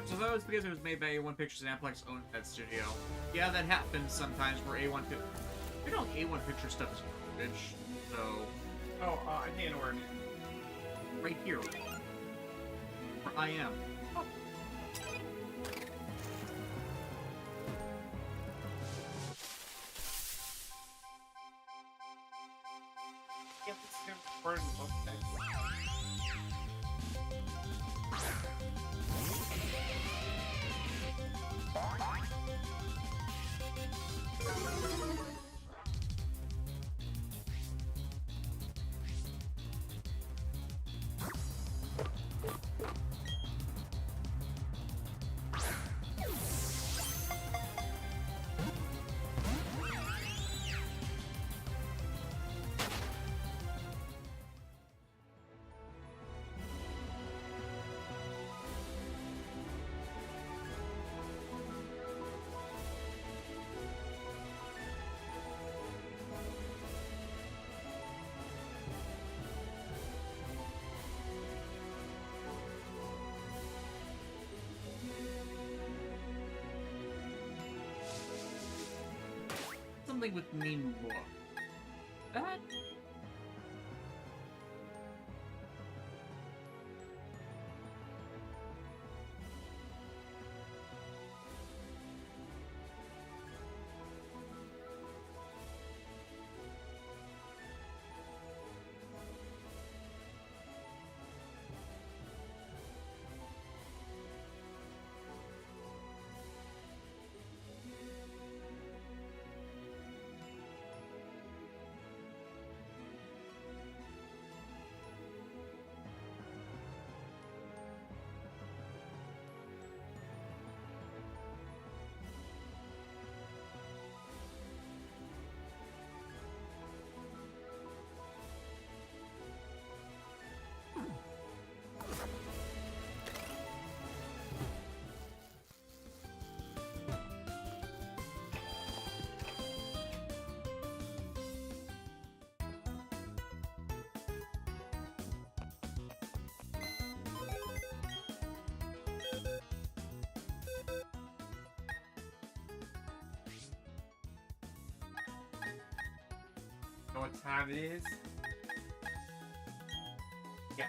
So that was because it was made by A1 Pictures and Amplex's own pet studio. Yeah, that happens sometimes where A1 Pictures... I don't think A1 Pictures stuff is garbage, so... Oh, I think I know where it is. Right here. Where I am. Oh, Yeah, this is important. Okay. something with mean look. That? Know what time it is? Yes.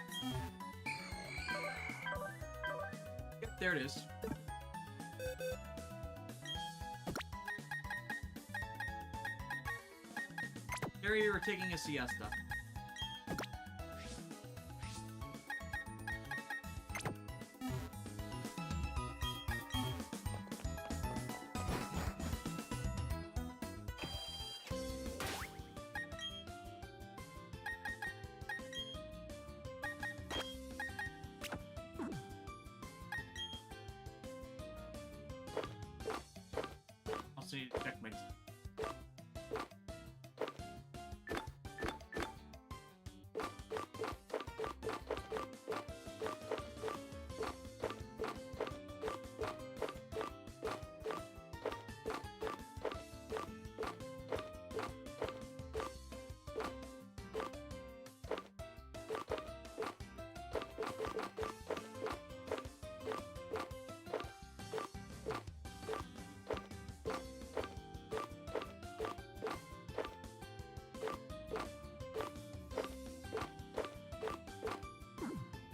Yep, there it is. There you were taking a siesta. Also need to check my...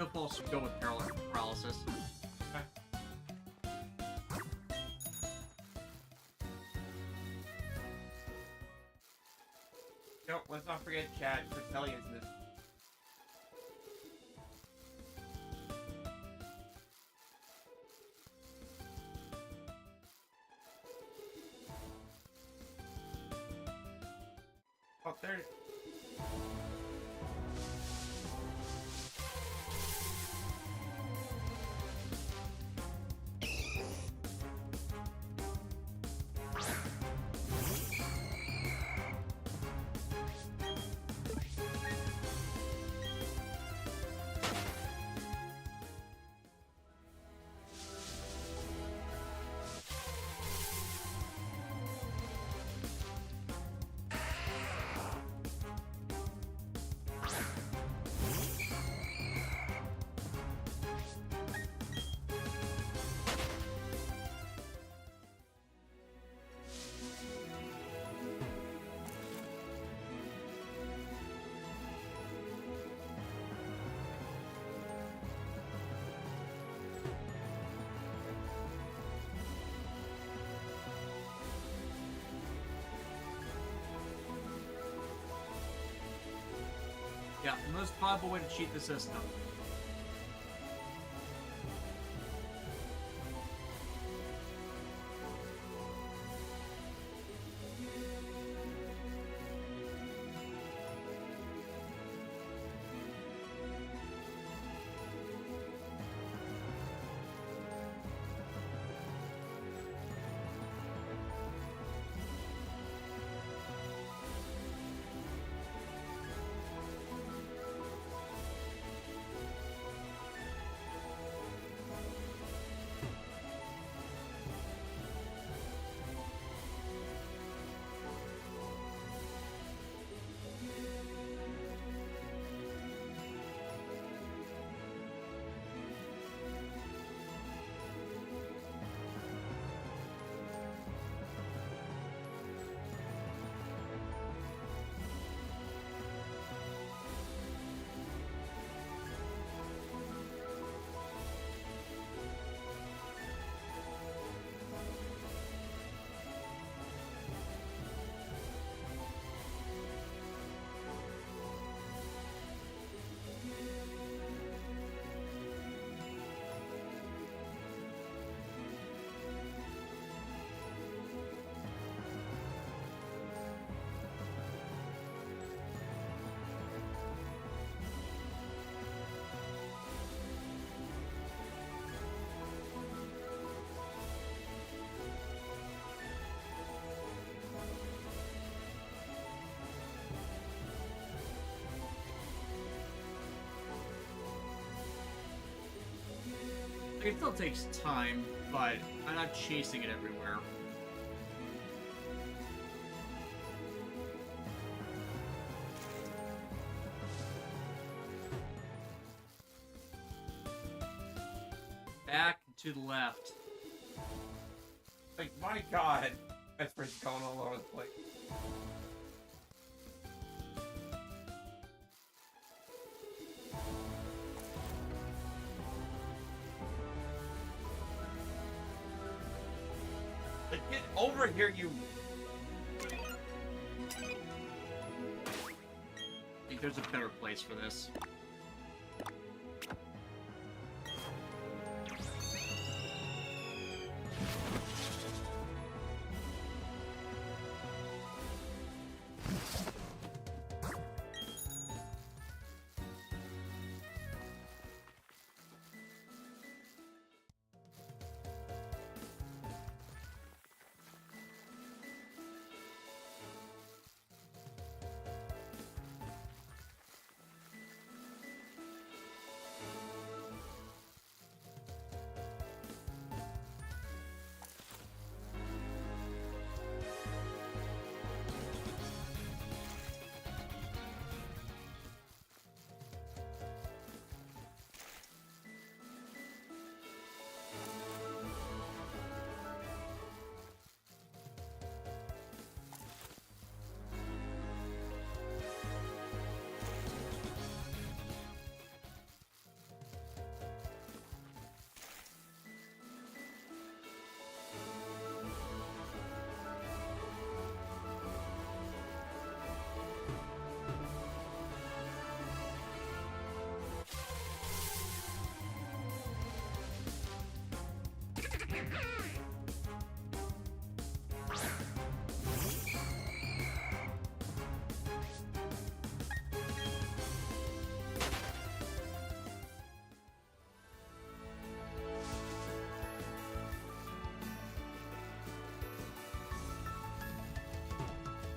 No pulse, go with paralysis. No, let's not forget chat for Telly is this. Oh, there it is. Yeah, the most viable way to cheat the system. Like, it still takes time, but I'm not chasing it everywhere. Back to the left. Like, my god. That's pretty going all over the place. Like, get over here, you... I think there's a better place for this.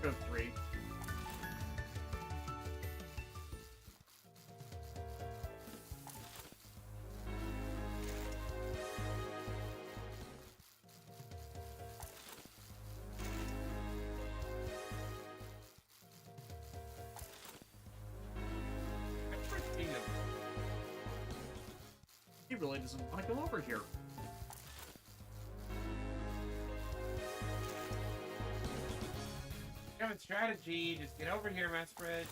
Go 3. He really doesn't want to go over here. Common strategy, just get over here, Masprid.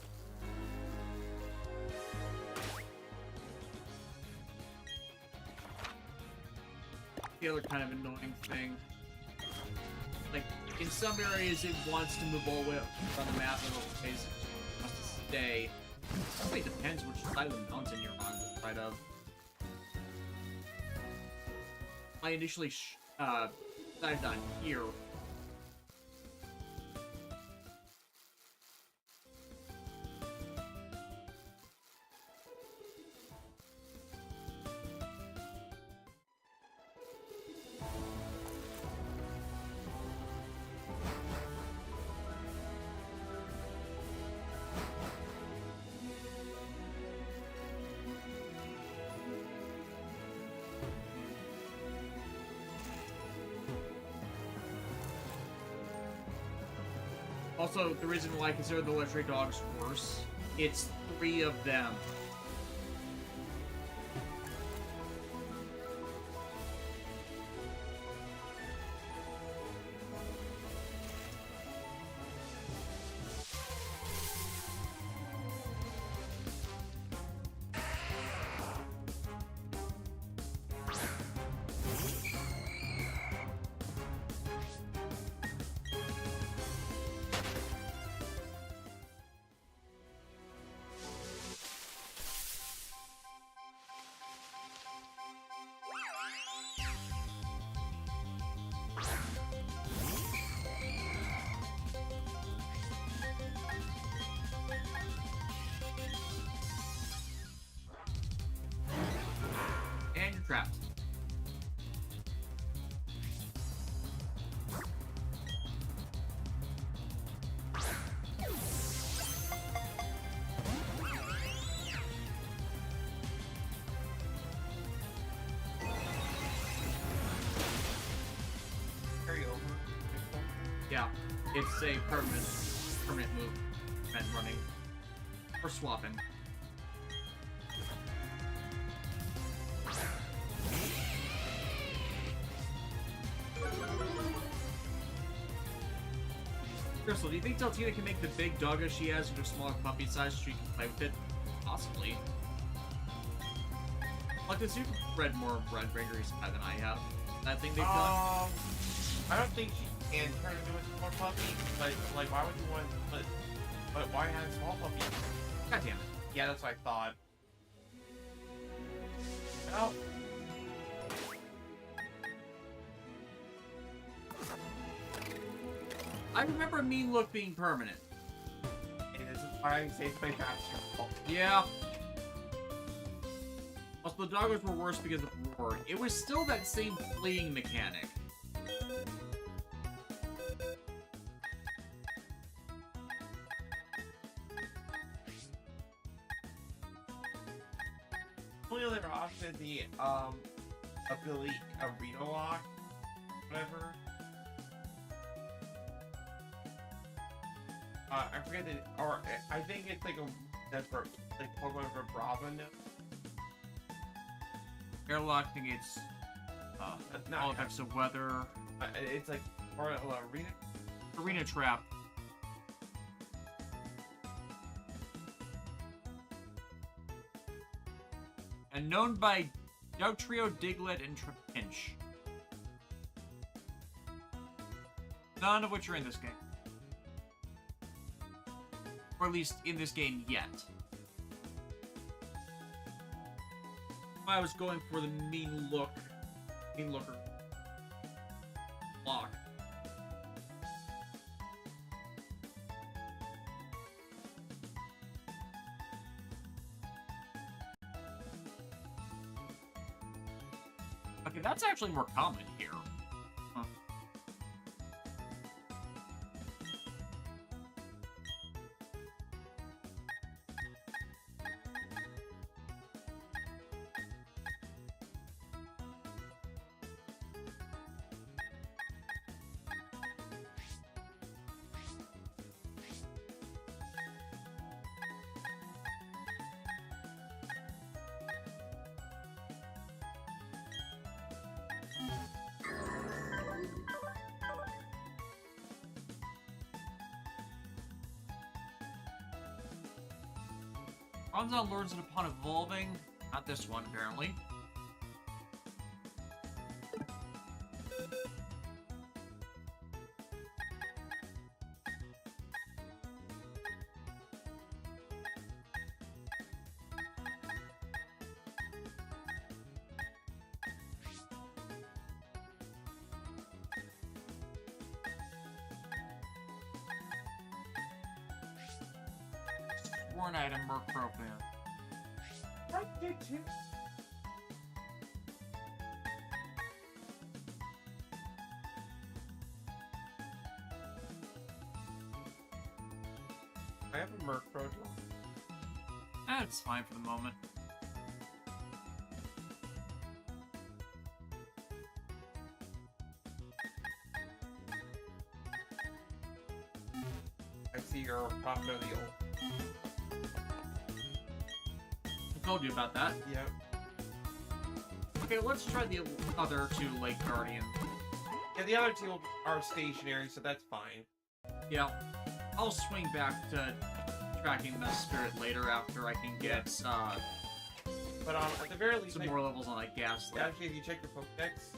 The other kind of annoying thing. Like, in some areas it wants to move all the way up on the map, and it wants to stay. It really depends which side of the mountain you're on this side of. I initially decided on here. Also, the reason why I consider the legendary dogs worse, it's 3 of them. And you're trapped. Carry over. Yeah, it's a permanent move. And running. Or swapping. Crystal, do you think Deltina can make the big doggo she has into a smaller puppy size so she can play with it? Possibly. Like, does you've read more Red Gregory's than I have? That thing they've done? I don't think she can turn into a small puppy, but like, why would you want? But why have a small puppy? God damn it. Yeah, that's what I thought. Oh. I remember Mean Look being permanent. And this is why I say it's my master. Yeah. Also, the doggos were worse because of Roar. It was still that same fleeing mechanic. Only other option, the ability arena lock, whatever. I forget it, or I think it's like that's for like Pokemon for Brava now. Airlock negates Not all effects of weather. it's like or arena. Arena Trap. And known by Dugtrio, Diglett, and Trapinch. None of which are in this game. Or at least in this game yet. I was going for the Mean Looker lock. Okay, that's actually more common here. Huh. Ronzon learns it upon evolving. Not this one, apparently. sworn I had a Merc Pro there. I did too. I have a Merc Pro door. That's fine for the moment. I see you're a prophet of the old. I told you about that. Yep. Okay, let's try the other two Lake Guardian. Yeah, the other two are stationary, so that's fine. Yeah, I'll swing back to tracking the spirit later after I can get But at the very least, some more levels on like Gaslight. actually, if you check your Pokedex,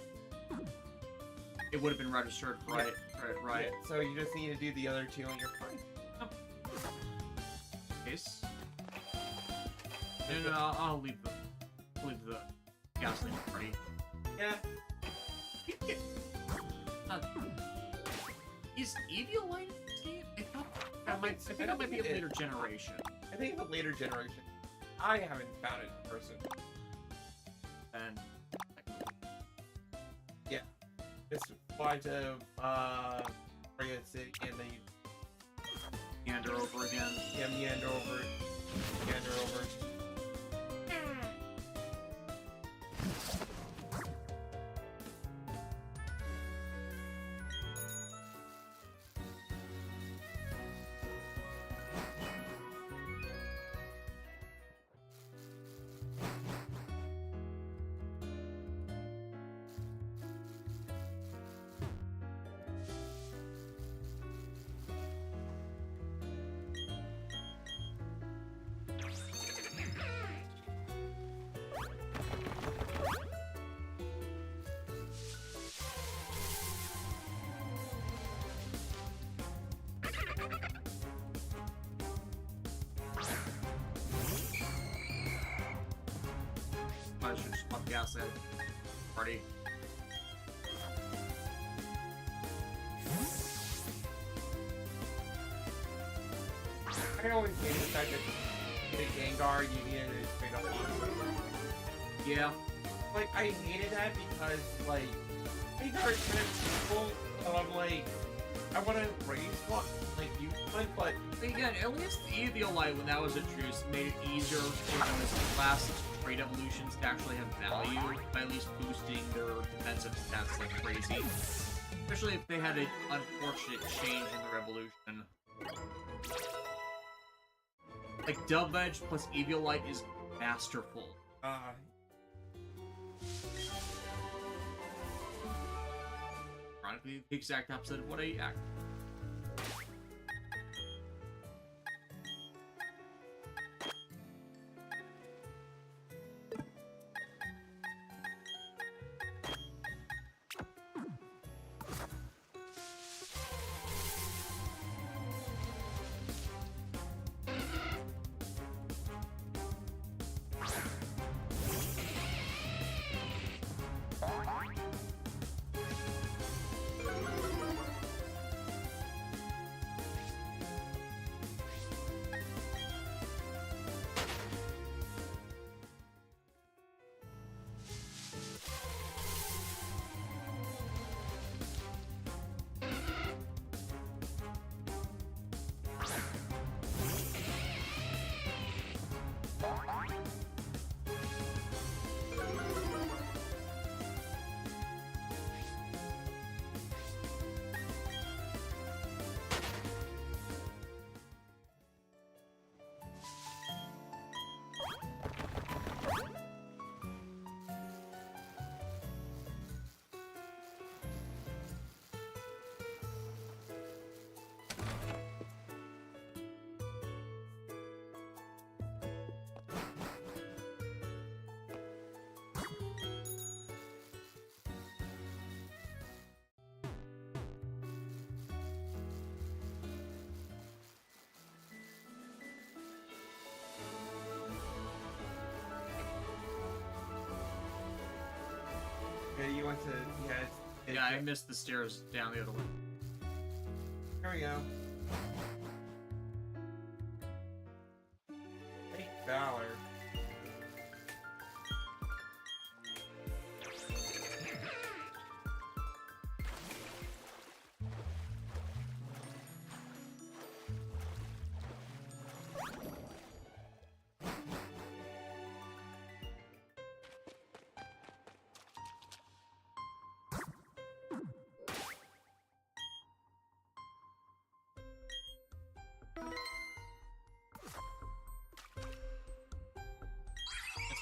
It would have been registered, right? Right. yeah, so you just need to do the other two and you're fine. Case. No, I'll leave the Gaslight party. Yeah. Uh, is Eviolite in this game? I think that might be a later generation. I think it's a later generation. I haven't found it in person. And Just fly to Freya City and then you meander over again. meander over. I should just pump Gaslight party. I always hate the fact that to get a Gengar, you needed to straight up launch. Yeah. Like, I hated that because, like, Gengar is kind of simple, so I'm like, I want to raise one, like, use one, but Again, at least the Eviolite, when that was introduced, made it easier for those last trait evolutions to actually have value by at least boosting their defensive stats like crazy. Especially if they had an unfortunate change in their evolution. Like, Dubledge plus Eviolite is masterful. Ironically, the exact opposite of what I act. Yeah, you went to, Yeah, I missed the stairs down the other way. Here we go. Valor.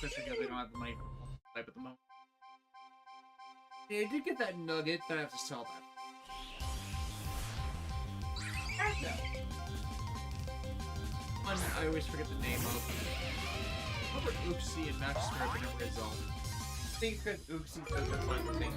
Especially because they don't have the money for type at the moment. Yeah, I did get that nugget, but I have to sell that. No. One I always forget the name of. Remember Oopsie and Max Scarab and Red Zone. I think because Oopsie's such a fun thing.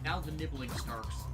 Now the nibbling starts.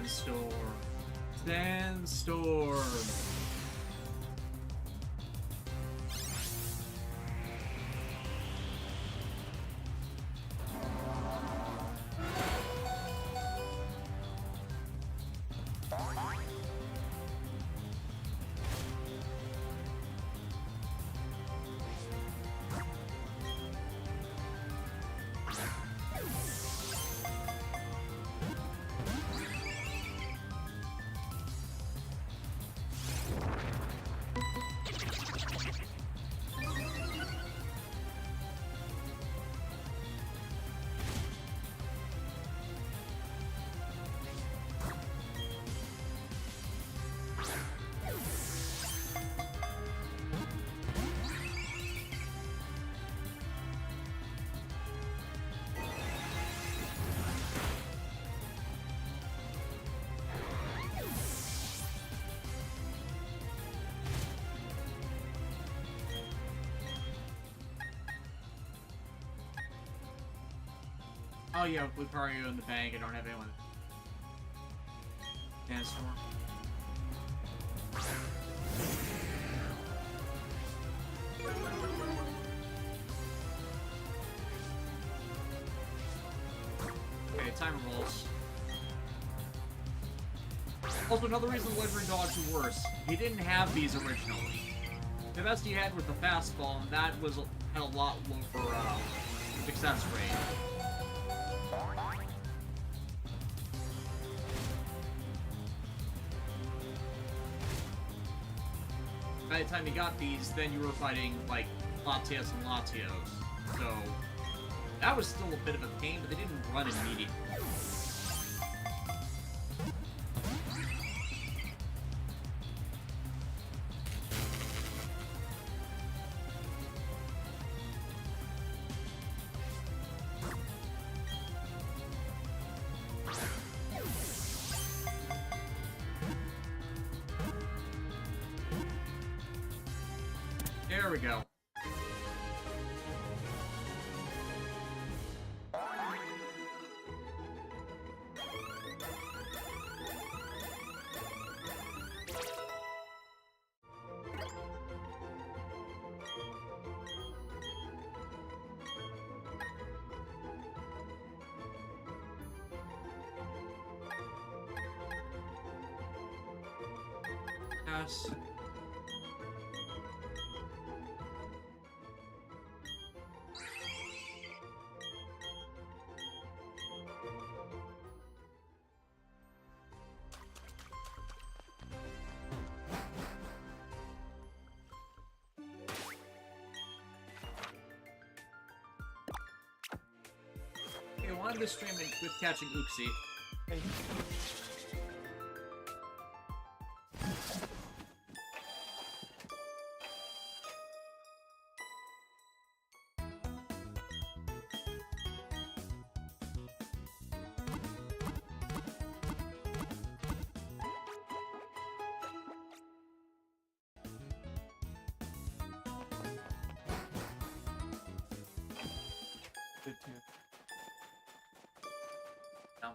Sandstorm. Sandstorm. Oh yeah, with Lucario in the bank, I don't have anyone. Dance Storm. Okay, timer rolls. Also, another reason legendary dogs are worse. He didn't have these originally. The best he had was the fastball, and that had a lot lower success rate. By the time you got these, then you were fighting, like, Latias and Latios. So, that was still a bit of a pain, but they didn't run immediately. There we go. Yes. Okay, well, I'm just streaming with catching Uxie. Hey. No.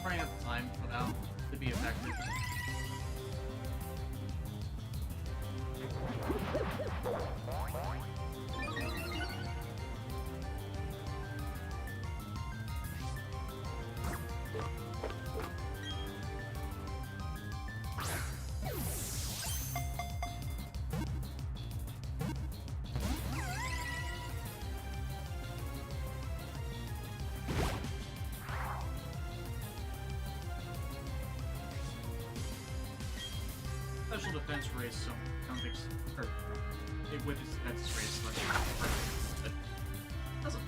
running out of time for them to be effective. Special defense raise some things, or with his defense raise, but doesn't.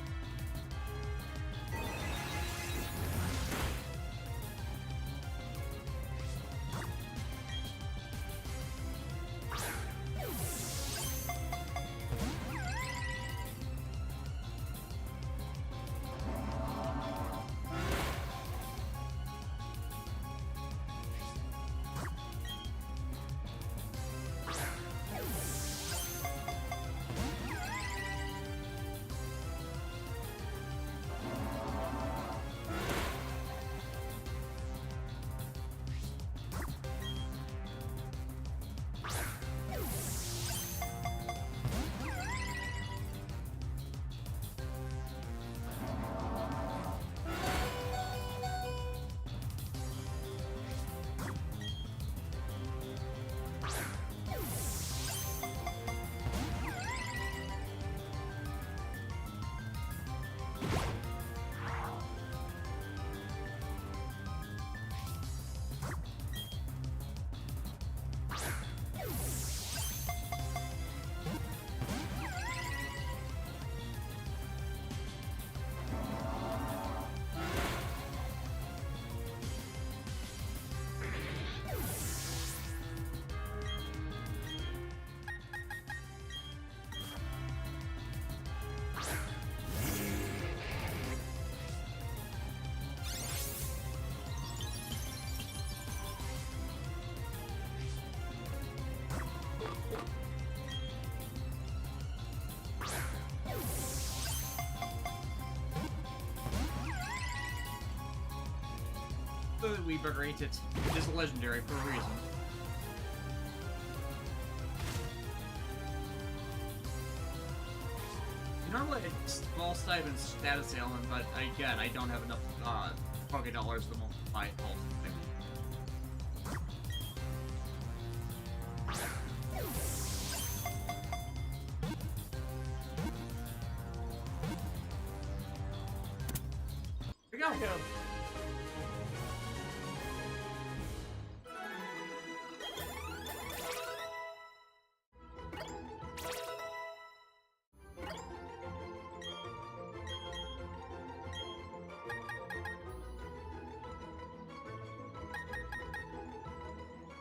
We berate it. It is a legendary for a reason. Normally, it's small stipend status ailment, but again, I don't have enough Poké dollars to multiply it all. Here we go.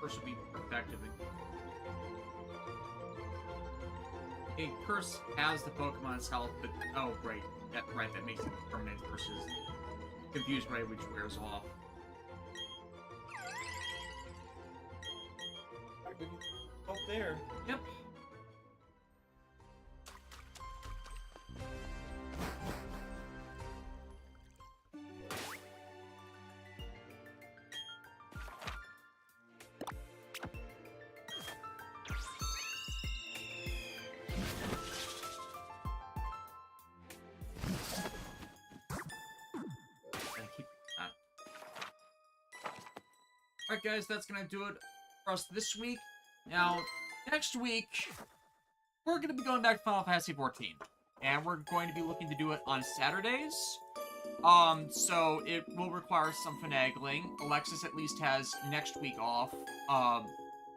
Should be effective. A curse has the Pokemon's health, but oh right, that makes it permanent versus confused right which wears off. Up there. Yep. Alright guys, that's gonna do it for us this week. Now, next week, we're gonna be going back to Final Fantasy XIV. And we're going to be looking to do it on Saturdays. So it will require some finagling. Alexis at least has next week off, on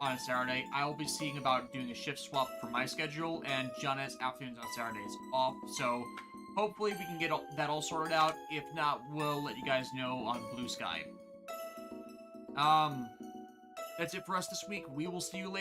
a Saturday. I will be seeing about doing a shift swap for my schedule, and John has afternoons on Saturdays off. So hopefully we can get that all sorted out. If not, we'll let you guys know on Blue Sky. That's it for us this week. We will see you later.